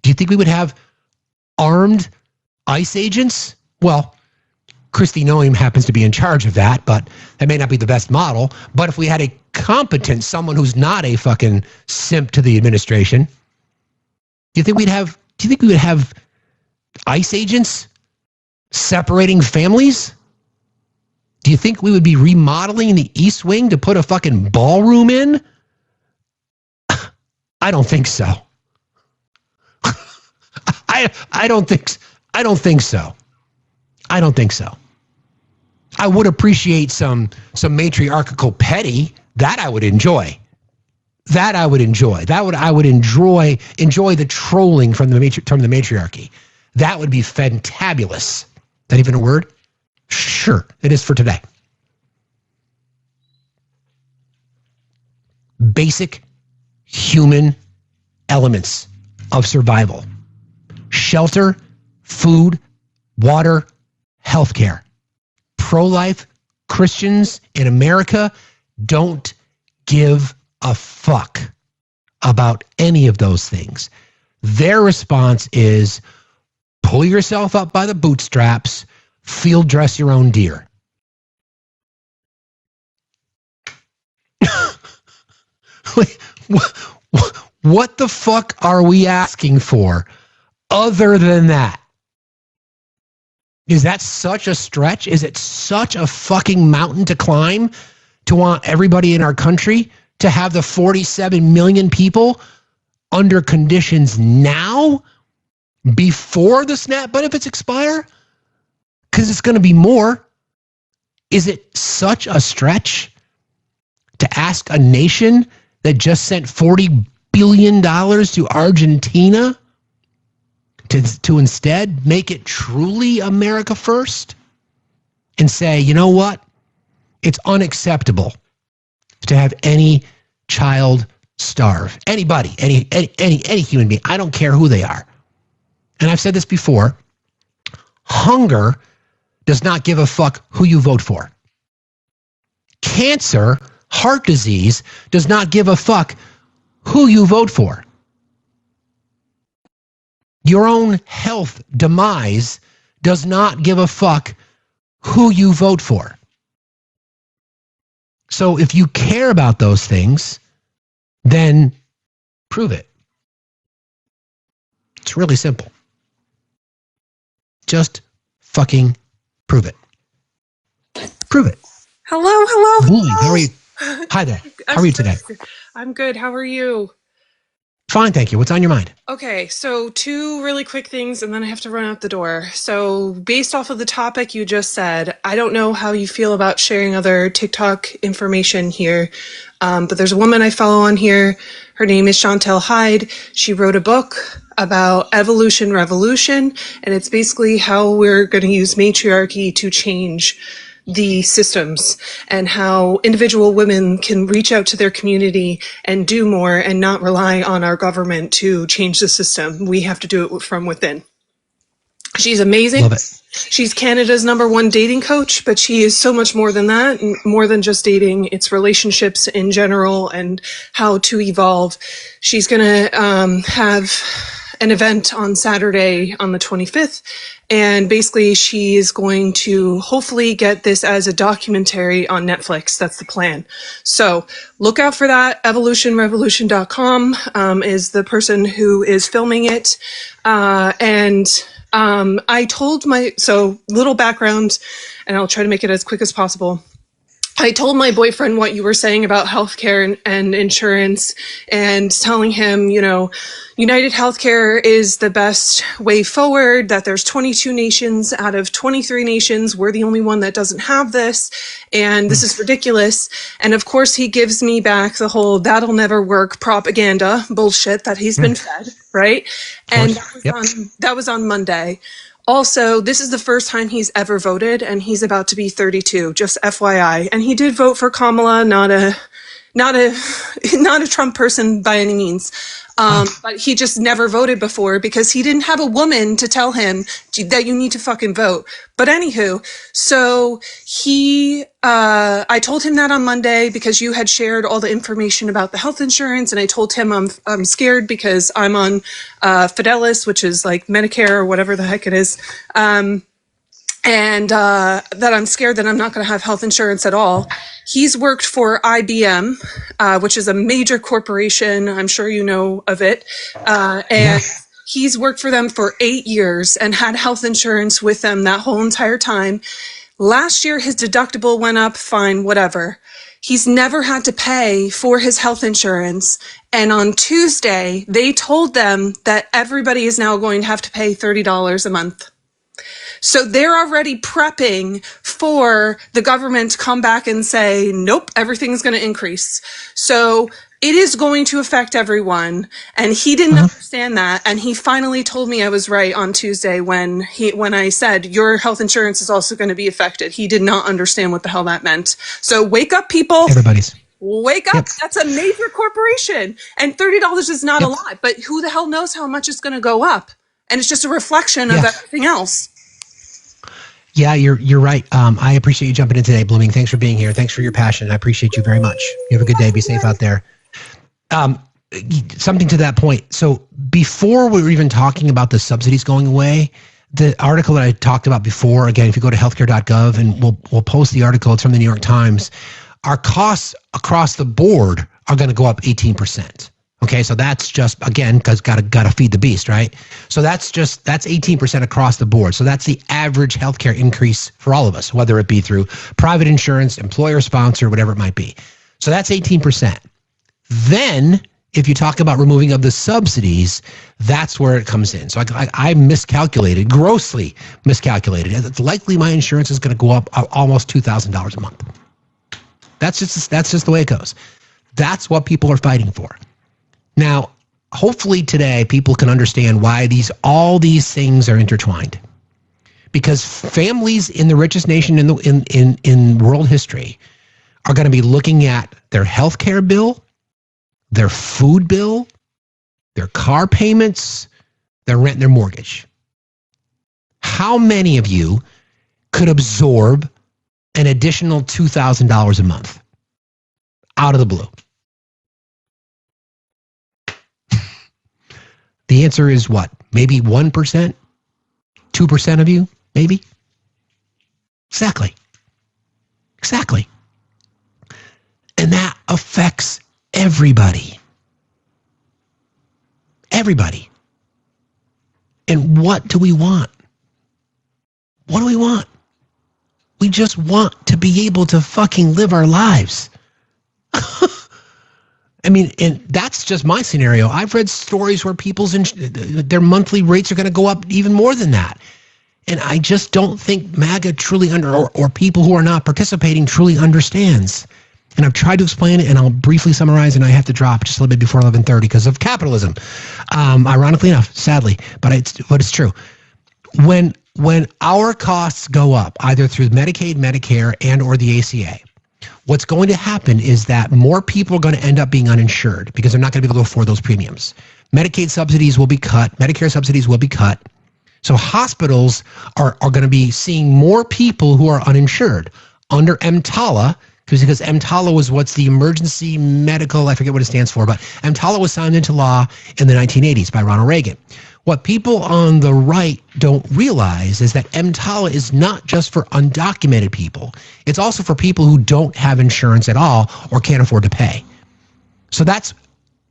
S1: Do you think we would have armed ICE agents? Well, Kristi Noem happens to be in charge of that, but that may not be the best model. But if we had a competent, someone who's not a fucking simp to the administration, do you think we would have ICE agents separating families? Do you think we would be remodeling the East Wing to put a fucking ballroom in? I don't think so. I don't think so. I don't think so. I would appreciate some matriarchal petty. That I would enjoy. I would enjoy the trolling from the matriarchy. That would be fantabulous. Is that even a word? Sure, it is for today. Basic human elements of survival. Shelter, food, water, healthcare. Pro-life Christians in America don't give a fuck about any of those things. Their response is pull yourself up by the bootstraps, field dress your own deer. What the fuck are we asking for other than that? Is that such a stretch? Is it such a fucking mountain to climb to want everybody in our country to have the 47 million people under conditions now before the SNAP benefits expire? Because it's going to be more. Is it such a stretch to ask a nation that just sent $40 billion to Argentina to instead make it truly America first and say, you know what? It's unacceptable to have any child starve. Anybody, any human being. I don't care who they are. And I've said this before. Hunger does not give a fuck who you vote for. Cancer, heart disease, does not give a fuck who you vote for. Your own health demise does not give a fuck who you vote for. So if you care about those things, then prove it. It's really simple. Just fucking prove it. Prove it.
S3: Hello.
S1: Bully, how are you? Hi there. How are you today?
S3: I'm good. How are you?
S1: Fine, thank you. What's on your mind?
S3: Okay, so 2 really quick things and then I have to run out the door. So based off of the topic you just said, I don't know how you feel about sharing other TikTok information here, but there's a woman I follow on here. Her name is Chantel Hyde. She wrote a book about evolution revolution, and it's basically how we're going to use matriarchy to change the systems and how individual women can reach out to their community and do more and not rely on our government to change the system. We have to do it from within. She's amazing.
S1: Love it.
S3: She's Canada's #1 dating coach, but she is so much more than that, more than just dating. It's relationships in general and how to evolve. She's going to have an event on Saturday on the 25th. And basically she is going to hopefully get this as a documentary on Netflix. That's the plan. So look out for that. evolutionrevolution.com is the person who is filming it. I told so little background, and I'll try to make it as quick as possible. I told my boyfriend what you were saying about healthcare and insurance, and telling him, United Healthcare is the best way forward, that there's 22 nations out of 23 nations. We're the only one that doesn't have this, and this is ridiculous. And of course, he gives me back the whole that'll never work propaganda bullshit that he's been fed, right? And that was on Monday. Also, this is the first time he's ever voted, and he's about to be 32, just FYI. And he did vote for Kamala, not a Trump person by any means. But he just never voted before because he didn't have a woman to tell him that you need to fucking vote. But anywho, so I told him that on Monday because you had shared all the information about the health insurance, and I told him I'm scared because I'm on Fidelis, which is like Medicare or whatever the heck it is. And that I'm scared that I'm not going to have health insurance at all. He's worked for IBM, which is a major corporation. I'm sure you know of it. And he's worked for them for 8 years and had health insurance with them that whole entire time. Last year, his deductible went up, fine, whatever. He's never had to pay for his health insurance. And on Tuesday, they told them that everybody is now going to have to pay $30 a month. So they're already prepping for the government to come back and say, nope, everything's going to increase. So it is going to affect everyone. And he didn't understand that. And he finally told me I was right on Tuesday when I said your health insurance is also going to be affected. He did not understand what the hell that meant. So wake up, people.
S1: Everybody's.
S3: Wake up. Yep. That's a major corporation. And $30 is not a lot. But who the hell knows how much it's going to go up? And it's just a reflection of everything else.
S1: Yeah, you're right. I appreciate you jumping in today, Blooming. Thanks for being here. Thanks for your passion. I appreciate you very much. You have a good day. Be safe out there. Something to that point. So before we were even talking about the subsidies going away, the article that I talked about before, again, if you go to healthcare.gov, and we'll post the article, it's from the New York Times, our costs across the board are going to go up 18%. Okay, so that's just, again, because gotta feed the beast, right? So that's 18% across the board. So that's the average healthcare increase for all of us, whether it be through private insurance, employer sponsor, whatever it might be. So that's 18%. Then, if you talk about removing of the subsidies, that's where it comes in. So I miscalculated, grossly miscalculated. It's likely my insurance is going to go up almost $2,000 a month. That's just the way it goes. That's what people are fighting for. Now, hopefully today people can understand why all these things are intertwined. Because families in the richest nation in world history are going to be looking at their health care bill, their food bill, their car payments, their rent, and their mortgage. How many of you could absorb an additional $2,000 a month out of the blue? The answer is what? Maybe 1%? 2% of you? Maybe? Exactly. And that affects everybody. Everybody. And what do we want? What do we want? We just want to be able to fucking live our lives. I mean, and that's just my scenario. I've read stories where their monthly rates are going to go up even more than that. And I just don't think MAGA truly or people who are not participating truly understands. And I've tried to explain it, and I'll briefly summarize, and I have to drop just a little bit before 11:30 because of capitalism. Ironically enough, sadly, but it's true. When our costs go up, either through Medicaid, Medicare, and or the ACA, what's going to happen is that more people are going to end up being uninsured because they're not going to be able to afford those premiums. Medicaid subsidies will be cut. Medicare subsidies will be cut. So hospitals are going to be seeing more people who are uninsured under EMTALA, because EMTALA was what's the emergency medical, I forget what it stands for, but EMTALA was signed into law in the 1980s by Ronald Reagan. What people on the right don't realize is that EMTALA is not just for undocumented people. It's also for people who don't have insurance at all or can't afford to pay. So that's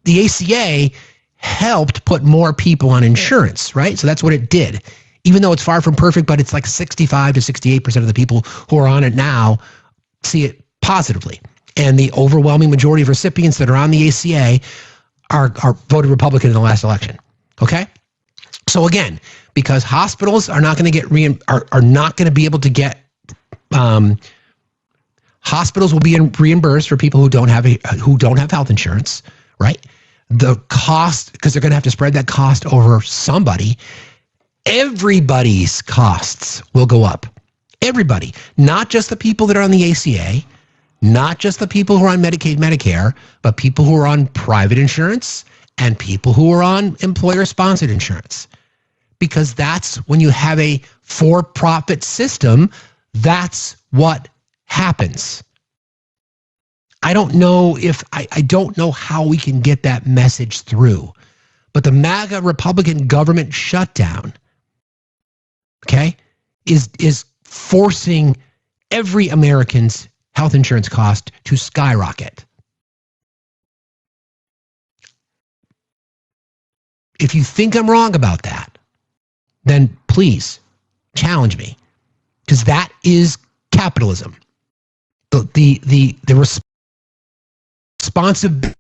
S1: the ACA helped put more people on insurance, right? So that's what it did. Even though it's far from perfect, but it's like 65 to 68% of the people who are on it now see it positively. And the overwhelming majority of recipients that are on the ACA are voted Republican in the last election. Okay? So again, because hospitals are not going to get are not going to be able to get hospitals will be reimbursed for people who don't have health insurance, right? The cost, because they're going to have to spread that cost over somebody. Everybody's costs will go up. Everybody, not just the people that are on the ACA, not just the people who are on Medicaid, Medicare, but people who are on private insurance and people who are on employer-sponsored insurance. Because that's when you have a for-profit system, that's what happens. I don't know how we can get that message through, but the MAGA Republican government shutdown, okay, is forcing every American's health insurance cost to skyrocket. If you think I'm wrong about that, then please challenge me, because that is capitalism. The responsibility